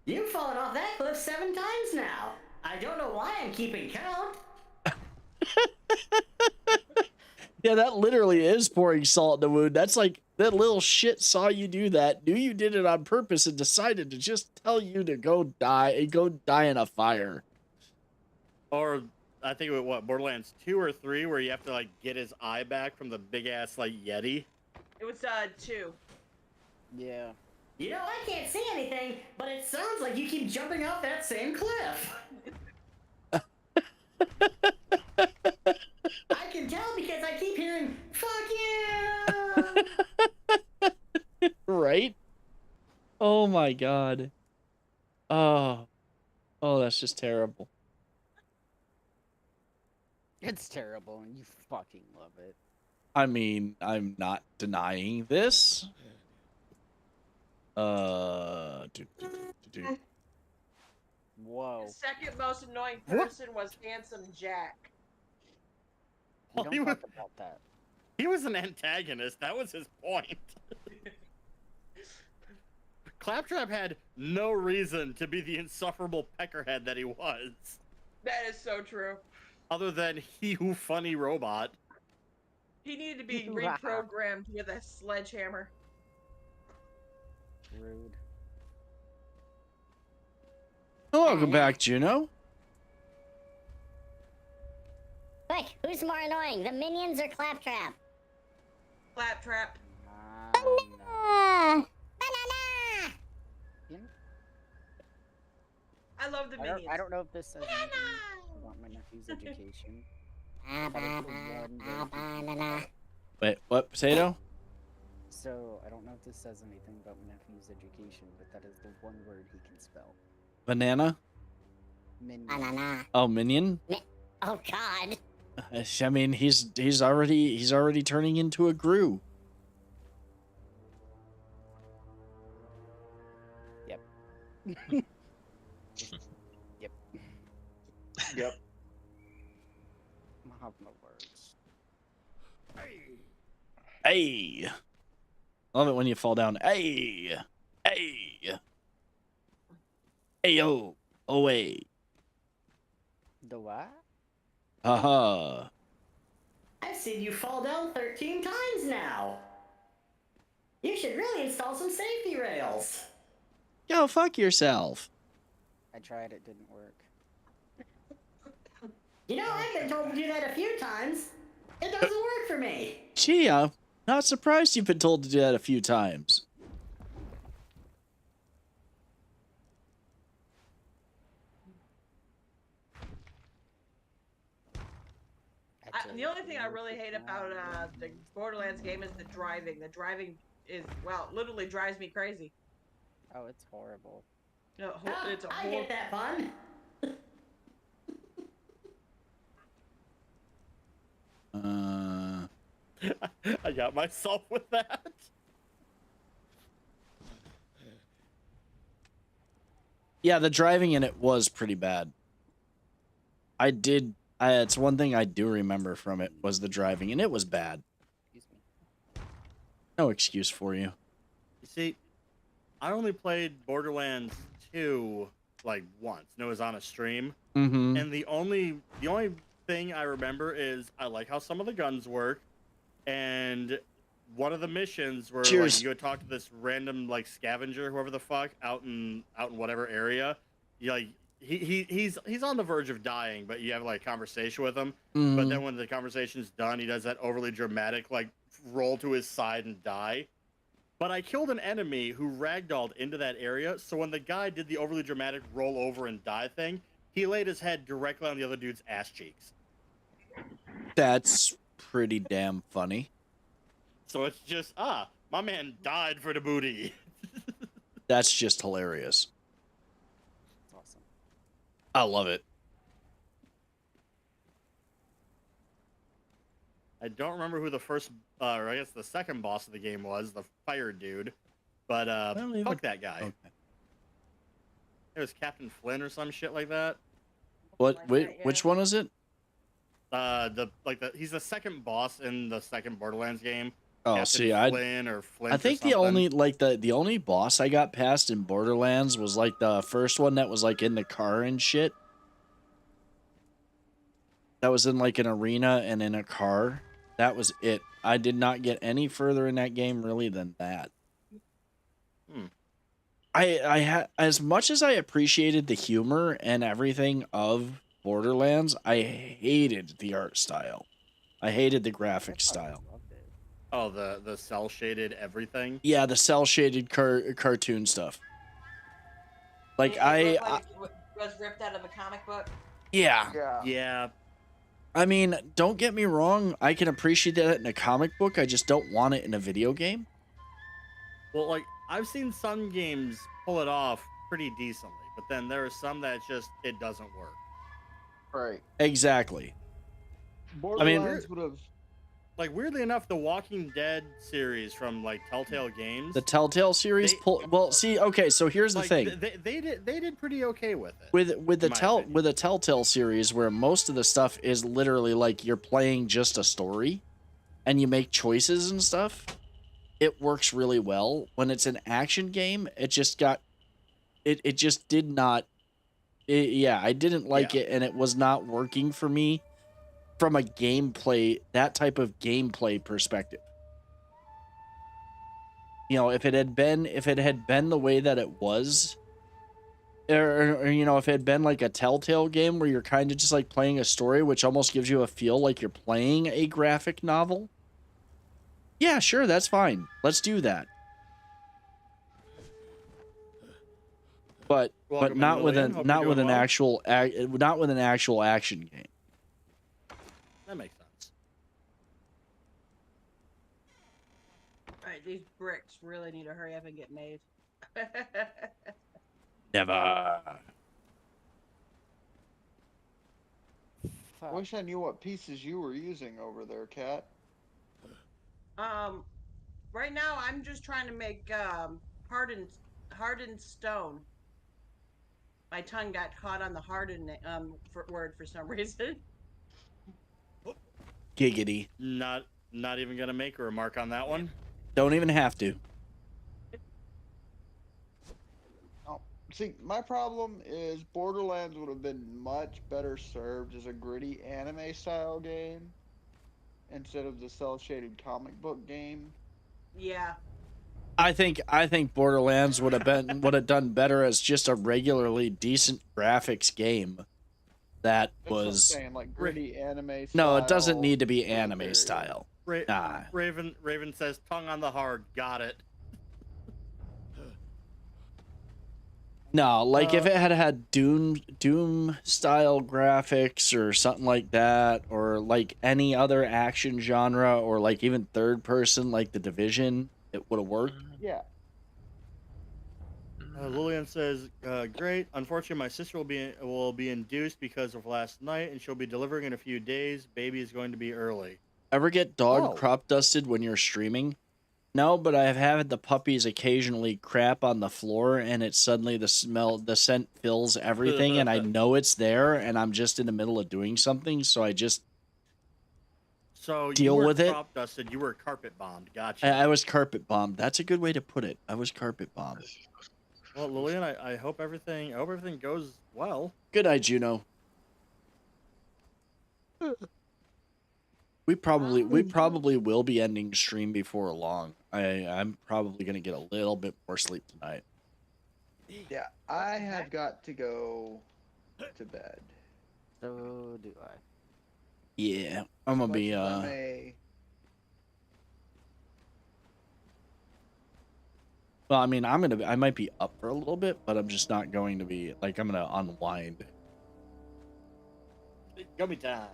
You've fallen off that cliff 7 times now. I don't know why I'm keeping count. Yeah, that literally is pouring salt in the wound. That's like, that little shit saw you do that, knew you did it on purpose, and decided to just tell you to go die in a fire. Or I think it was what, Borderlands 2 or 3, where you have to like get his eye back from the big ass like Yeti. It was 2. Yeah. You know, I can't see anything, but it sounds like you keep jumping off that same cliff. I can tell because I keep hearing, fuck you! Right? Oh my god. Oh, that's just terrible. It's terrible, and you fucking love it. I mean, I'm not denying this. Whoa. The second most annoying person was Handsome Jack. We Well, don't talk about that. He was an antagonist. That was his point. Claptrap had no reason to be the insufferable peckerhead that he was. That is so true. Other than he who funny robot. He needed to be Wow. reprogrammed with a sledgehammer. Rude. Welcome back, Juno. Quick, who's more annoying, the minions or Claptrap? Claptrap. Banana! I love the minions. I don't know if this says anything about my nephew's education. but it's the one word Wait, what, Potato? So, I don't know if this says anything about my nephew's education, but that is the one word he can spell. Banana? Minion. Banana. Oh, minion? Oh God. I mean, he's already turning into a Gru. Yep. Yep. Yep. I have no words. Hey. Love it when you fall down. Hey. Hey. Hey, yo. Away. The what? Haha. I've seen you fall down 13 times now. You should really install some safety rails. Yo, fuck yourself. I tried, it didn't work. You know, I've been told to do that a few times. It doesn't work for me. Gee, I'm not surprised you've been told to do that a few times. The only thing I really hate about the Borderlands game is the driving. The driving is, well, literally drives me crazy. Oh, it's horrible. No, it's a I get that fun. I got myself with that. Yeah, the driving in it was pretty bad. It's one thing I do remember from it was the driving, and it was bad. No excuse for you. You see, I only played Borderlands 2 like once, and it was on a stream. Mm-hmm. And the only thing I remember is I like how some of the guns work, and one of the missions where Cheers. like, you go talk to this random like scavenger, whoever the fuck, out in whatever area. You like he's on the verge of dying, but you have like conversation with him. Mhm. But then when the conversation's done, he does that overly dramatic like roll to his side and die. But I killed an enemy who ragdolled into that area, so when the guy did the overly dramatic roll over and die thing, he laid his head directly on the other dude's ass cheeks. That's pretty damn funny. So it's just, my man died for the booty. That's just hilarious. Awesome. I love it. I don't remember who the first, or I guess the second boss of the game was, the fire dude. But fuck that guy. Okay. It was Captain Flynn or some shit like that. What? Wait, which one is it? He's the second boss in the second Borderlands game. Oh, Captain see, Flynn or Flint. I think the only the only boss I got past in Borderlands was like the first one that was like in the car and shit. That was in like an arena and in a car. That was it. I did not get any further in that game really than that. I had, as much as I appreciated the humor and everything of Borderlands, I hated the art style. I hated the graphic style. Oh, the cell shaded everything. Yeah, the cell shaded cartoon stuff. Like It was ripped out of a comic book. Yeah. Yeah. I mean, don't get me wrong. I can appreciate that in a comic book. I just don't want it in a video game. Well, like, I've seen some games pull it off pretty decently, but then there are some that it doesn't work. Right. Exactly. Borderlands would have. Like, weirdly enough, the Walking Dead series from like Telltale Games, The Telltale series well, see, okay, so here's the like, thing. They did pretty okay with it. With the Telltale series, where most of the stuff is literally like you're playing just a story and you make choices and stuff, it works really well. When it's an action game, it just did not. I didn't like it, and it was not working for me from a that type of gameplay perspective. You know, if it had been the way that it was, or you know, if it had been like a Telltale game where you're kind of just like playing a story, which almost gives you a feel like you're playing a graphic novel. Yeah, sure, that's fine. Let's do that. But not with an actual action game. That makes sense. Alright, these bricks really need to hurry up and get made. Never. I wish I knew what pieces you were using over there, Kat. Right now I'm just trying to make hardened stone. My tongue got caught on the hardened word for some reason. Giggity. Not even gonna make a remark on that one. Don't even have to. Oh, see, my problem is Borderlands would have been much better served as a gritty anime style game instead of the cell shaded comic book game. Yeah. I think Borderlands would have done better as just a regularly decent graphics game. That's what I'm saying, like gritty anime style. No, it doesn't need to be anime style. Nah. Raven says tongue on the hard. Got it. No, like if it had Doom style graphics or something like that, or like any other action genre, or like even third person like The Division, it would have worked. Yeah. Lillian says, "Great. Unfortunately, my sister will be induced because of last night, and she'll be delivering in a few days. Baby is going to be early." Ever get dog crop dusted when you're streaming? No, but I have had the puppies occasionally crap on the floor, and it's suddenly the scent fills everything, and I know it's there, and I'm just in the middle of doing something, so I just deal with it. Crop dusted. You were carpet bombed. Gotcha. I was carpet bombed. That's a good way to put it. I was carpet bombed. Well, Lillian, I hope everything goes well. Good night, Juno. We probably will be ending stream before long. I'm probably gonna get a little bit more sleep tonight. Yeah, I have got to go to bed. So do I. Yeah, I'm gonna be Well, I mean, I might be up for a little bit, but I'm just not going to be like I'm gonna unwind. Gummy time.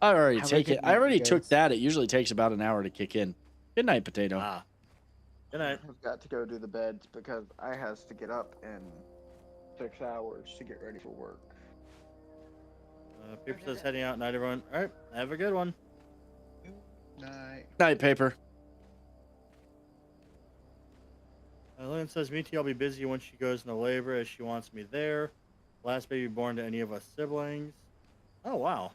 I already took that. It usually takes about an hour to kick in. Good night, Potato. Good night. I've got to go do the beds because I has to get up in 6 hours to get ready for work. Paper says heading out. Night, everyone. All right. Have a good one. Night. Night, Paper. Lynn says, me too, I'll be busy when she goes into labor as she wants me there. Last baby born to any of us siblings. Oh, wow.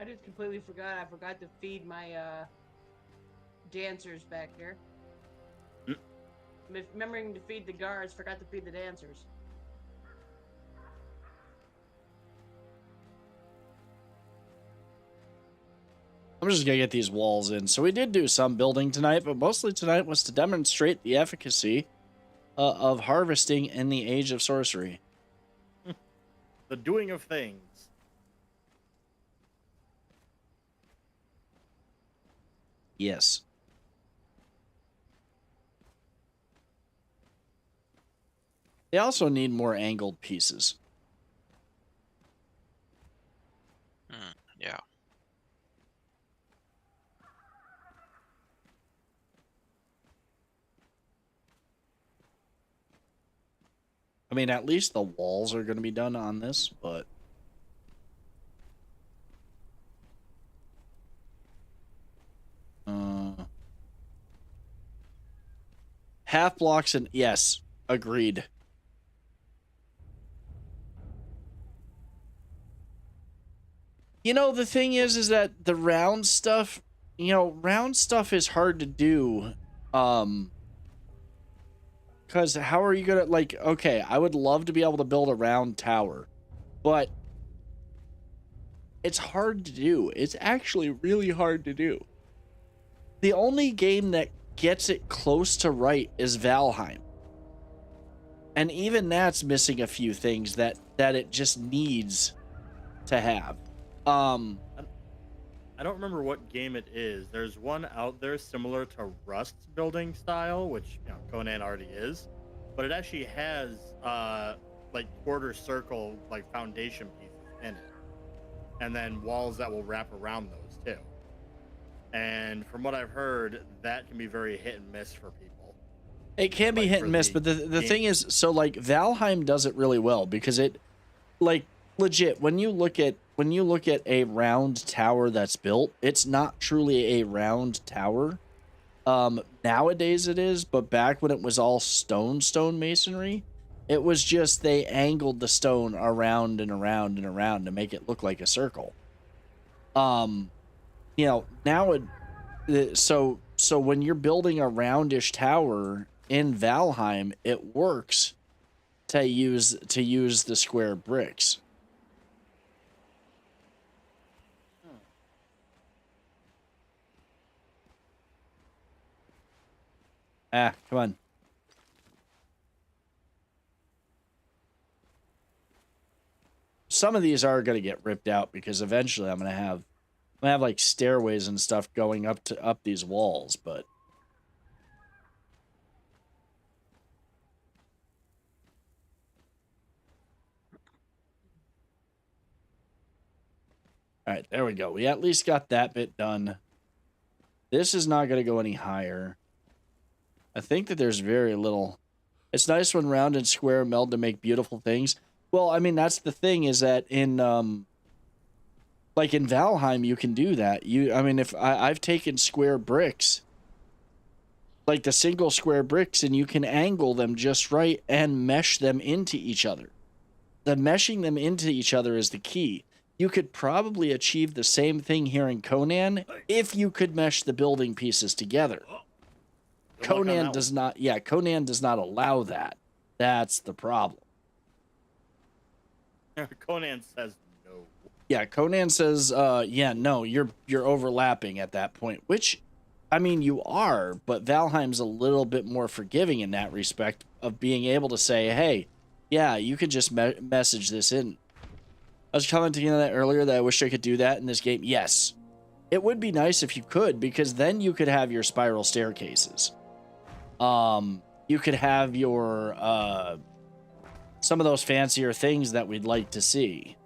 I just completely forgot. I forgot to feed my dancers back here. Remembering to feed the guards, forgot to feed the dancers. I'm just gonna get these walls in. So we did do some building tonight, but mostly tonight was to demonstrate the efficacy of harvesting in the Age of Sorcery. The doing of things. Yes. They also need more angled pieces. Yeah. I mean, at least the walls are going to be done on this, but... half blocks and... Yes, agreed. You know, the thing is that the round stuff... You know, round stuff is hard to do. Because how are you gonna, like, okay, I would love to be able to build a round tower, but it's hard to do. It's actually really hard to do. The only game that gets it close to right is Valheim. And even that's missing a few things that it just needs to have. I don't remember what game it is. There's one out there similar to Rust's building style, which Conan already is, but it actually has like quarter circle like foundation pieces in it, and then walls that will wrap around those too. And from what I've heard, that can be very hit and miss for people. It can be hit and miss, but the thing is, so like Valheim does it really well because it, like, legit, when you look at a round tower that's built, it's not truly a round tower. Nowadays it is, but back when it was all stone masonry, it was just they angled the stone around and around and around to make it look like a circle. You know, now so when you're building a roundish tower in Valheim, it works to use the square bricks. Ah, come on. Some of these are going to get ripped out because eventually I'm going to have like stairways and stuff going up these walls, but all right, there we go. We at least got that bit done. This is not going to go any higher. I think that there's very little. It's nice when round and square meld to make beautiful things. Well, I mean, that's the thing is that in, like in Valheim, you can do that. I mean, if I've taken square bricks, like the single square bricks, and you can angle them just right and mesh them into each other. The meshing them into each other is the key. You could probably achieve the same thing here in Conan if you could mesh the building pieces together. Conan does not. Yeah, Conan does not allow that. That's the problem. Conan says no. Yeah, Conan says, yeah, no, you're overlapping at that point, which, I mean, you are, but Valheim's a little bit more forgiving in that respect of being able to say, hey, yeah, you could just message this in. I was commenting on that earlier that I wish I could do that in this game. Yes, it would be nice if you could, because then you could have your spiral staircases. You could have your, some of those fancier things that we'd like to see.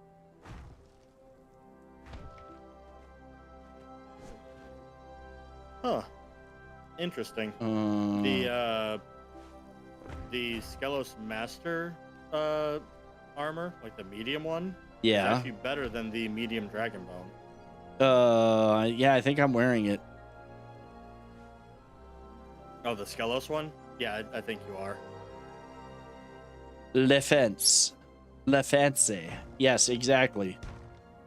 Huh. Interesting. The Skelos Master armor, like the medium one, is Yeah. actually better than the medium Dragon Bone. Yeah, I think I'm wearing it. Oh, the Skelos one? Yeah, I think you are. Le fancy. Yes, exactly.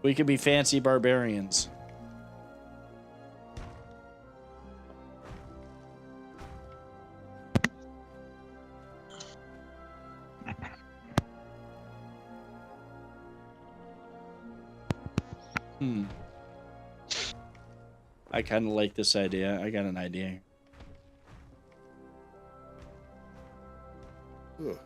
We could be fancy barbarians. I kind of like this idea. I got an idea. Ugh.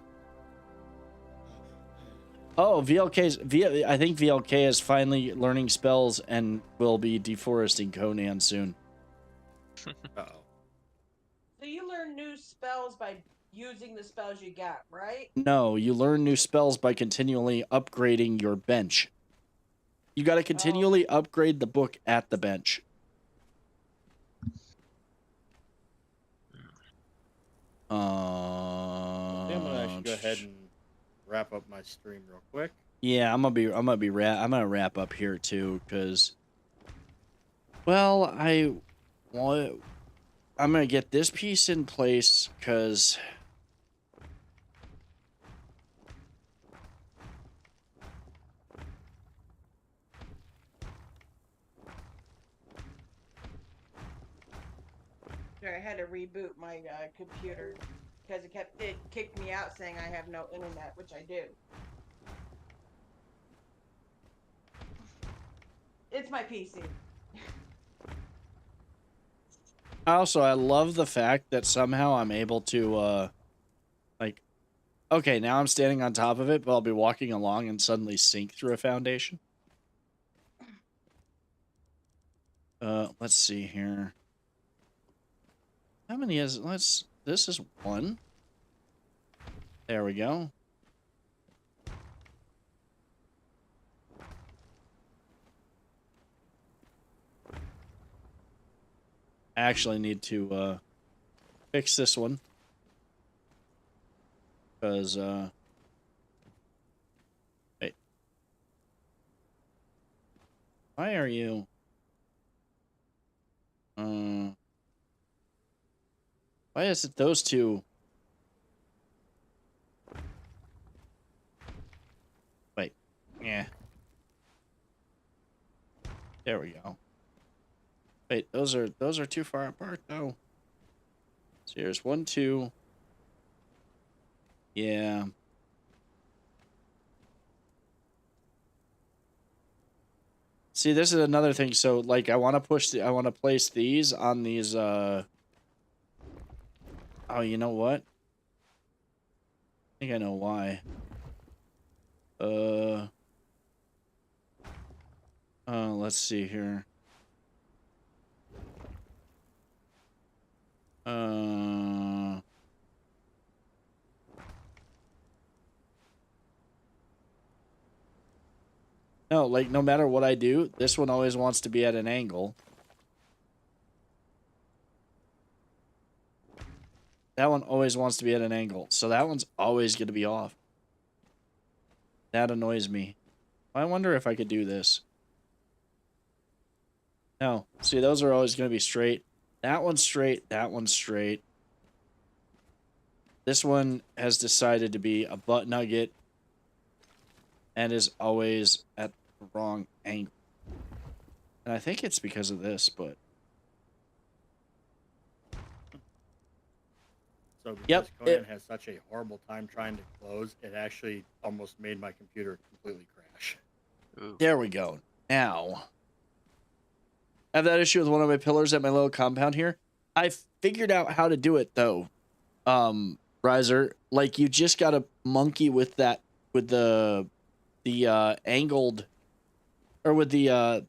Oh, I think VLK is finally learning spells and will be deforesting Conan soon. Uh-oh. So you learn new spells by using the spells you got, right? No, you learn new spells by continually upgrading your bench. You got to continually upgrade the book at the bench. I think I'm gonna actually go ahead and wrap up my stream real quick. Yeah, I'm gonna wrap up here too, cause, well, I'm gonna get this piece in place, cause. I had to reboot my computer because it kicked me out saying I have no internet, which I do. It's my PC. Also, I love the fact that somehow I'm able to, like, okay, now I'm standing on top of it, but I'll be walking along and suddenly sink through a foundation. Let's see here. How many is, this is one. There we go. I actually need to, fix this one. Because, wait. Why are you? Why is it those two? Wait. Yeah. There we go. Wait, those are too far apart though. So here's 1, 2. Yeah. See, this is another thing. So like I want to place these on these oh, you know what? I think I know why. Let's see here. No, like no matter what I do, this one always wants to be at an angle. That one always wants to be at an angle, so that one's always going to be off. That annoys me. I wonder if I could do this. No, see, those are always going to be straight. That one's straight, that one's straight. This one has decided to be a butt nugget and is always at the wrong angle. And I think it's because of this, but... So because Conan has such a horrible time trying to close, it actually almost made my computer completely crash. Ooh. There we go. Now, I have that issue with one of my pillars at my little compound here. I figured out how to do it though. Riser, like you just gotta monkey with that, with the angled, or with the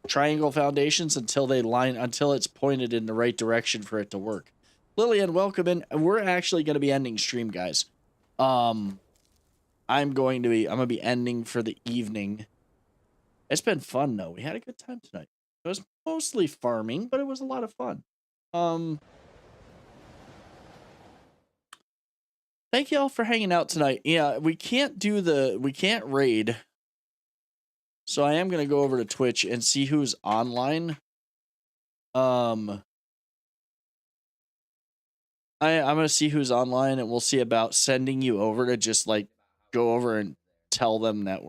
triangle foundations until it's pointed in the right direction for it to work. Lillian, welcome in. We're actually going to be ending stream, guys. I'm going to be ending for the evening. It's been fun though. We had a good time tonight. It was mostly farming, but it was a lot of fun. Thank you all for hanging out tonight. Yeah, we can't raid. So I am gonna go over to Twitch and see who's online. I'm gonna see who's online, and we'll see about sending you over to just like go over and tell them that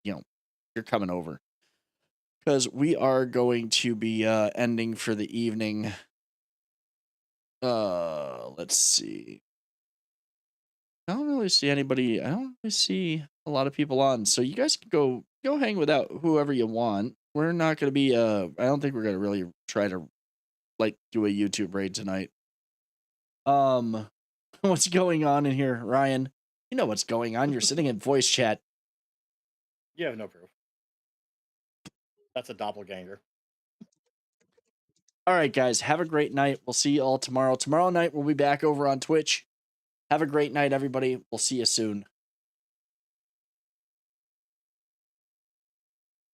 you're coming over, because we are going to be ending for the evening. Let's see. I don't really see anybody. I don't really see a lot of people on, so you guys can go hang without whoever you want. We're not gonna be. I don't think we're gonna really try to like do a YouTube raid tonight. What's going on in here, Ryan? You know what's going on. You're sitting in voice chat. You have no proof. That's a doppelganger. All right, guys. Have a great night. We'll see you all tomorrow. Tomorrow night we'll be back over on Twitch. Have a great night, everybody. We'll see you soon.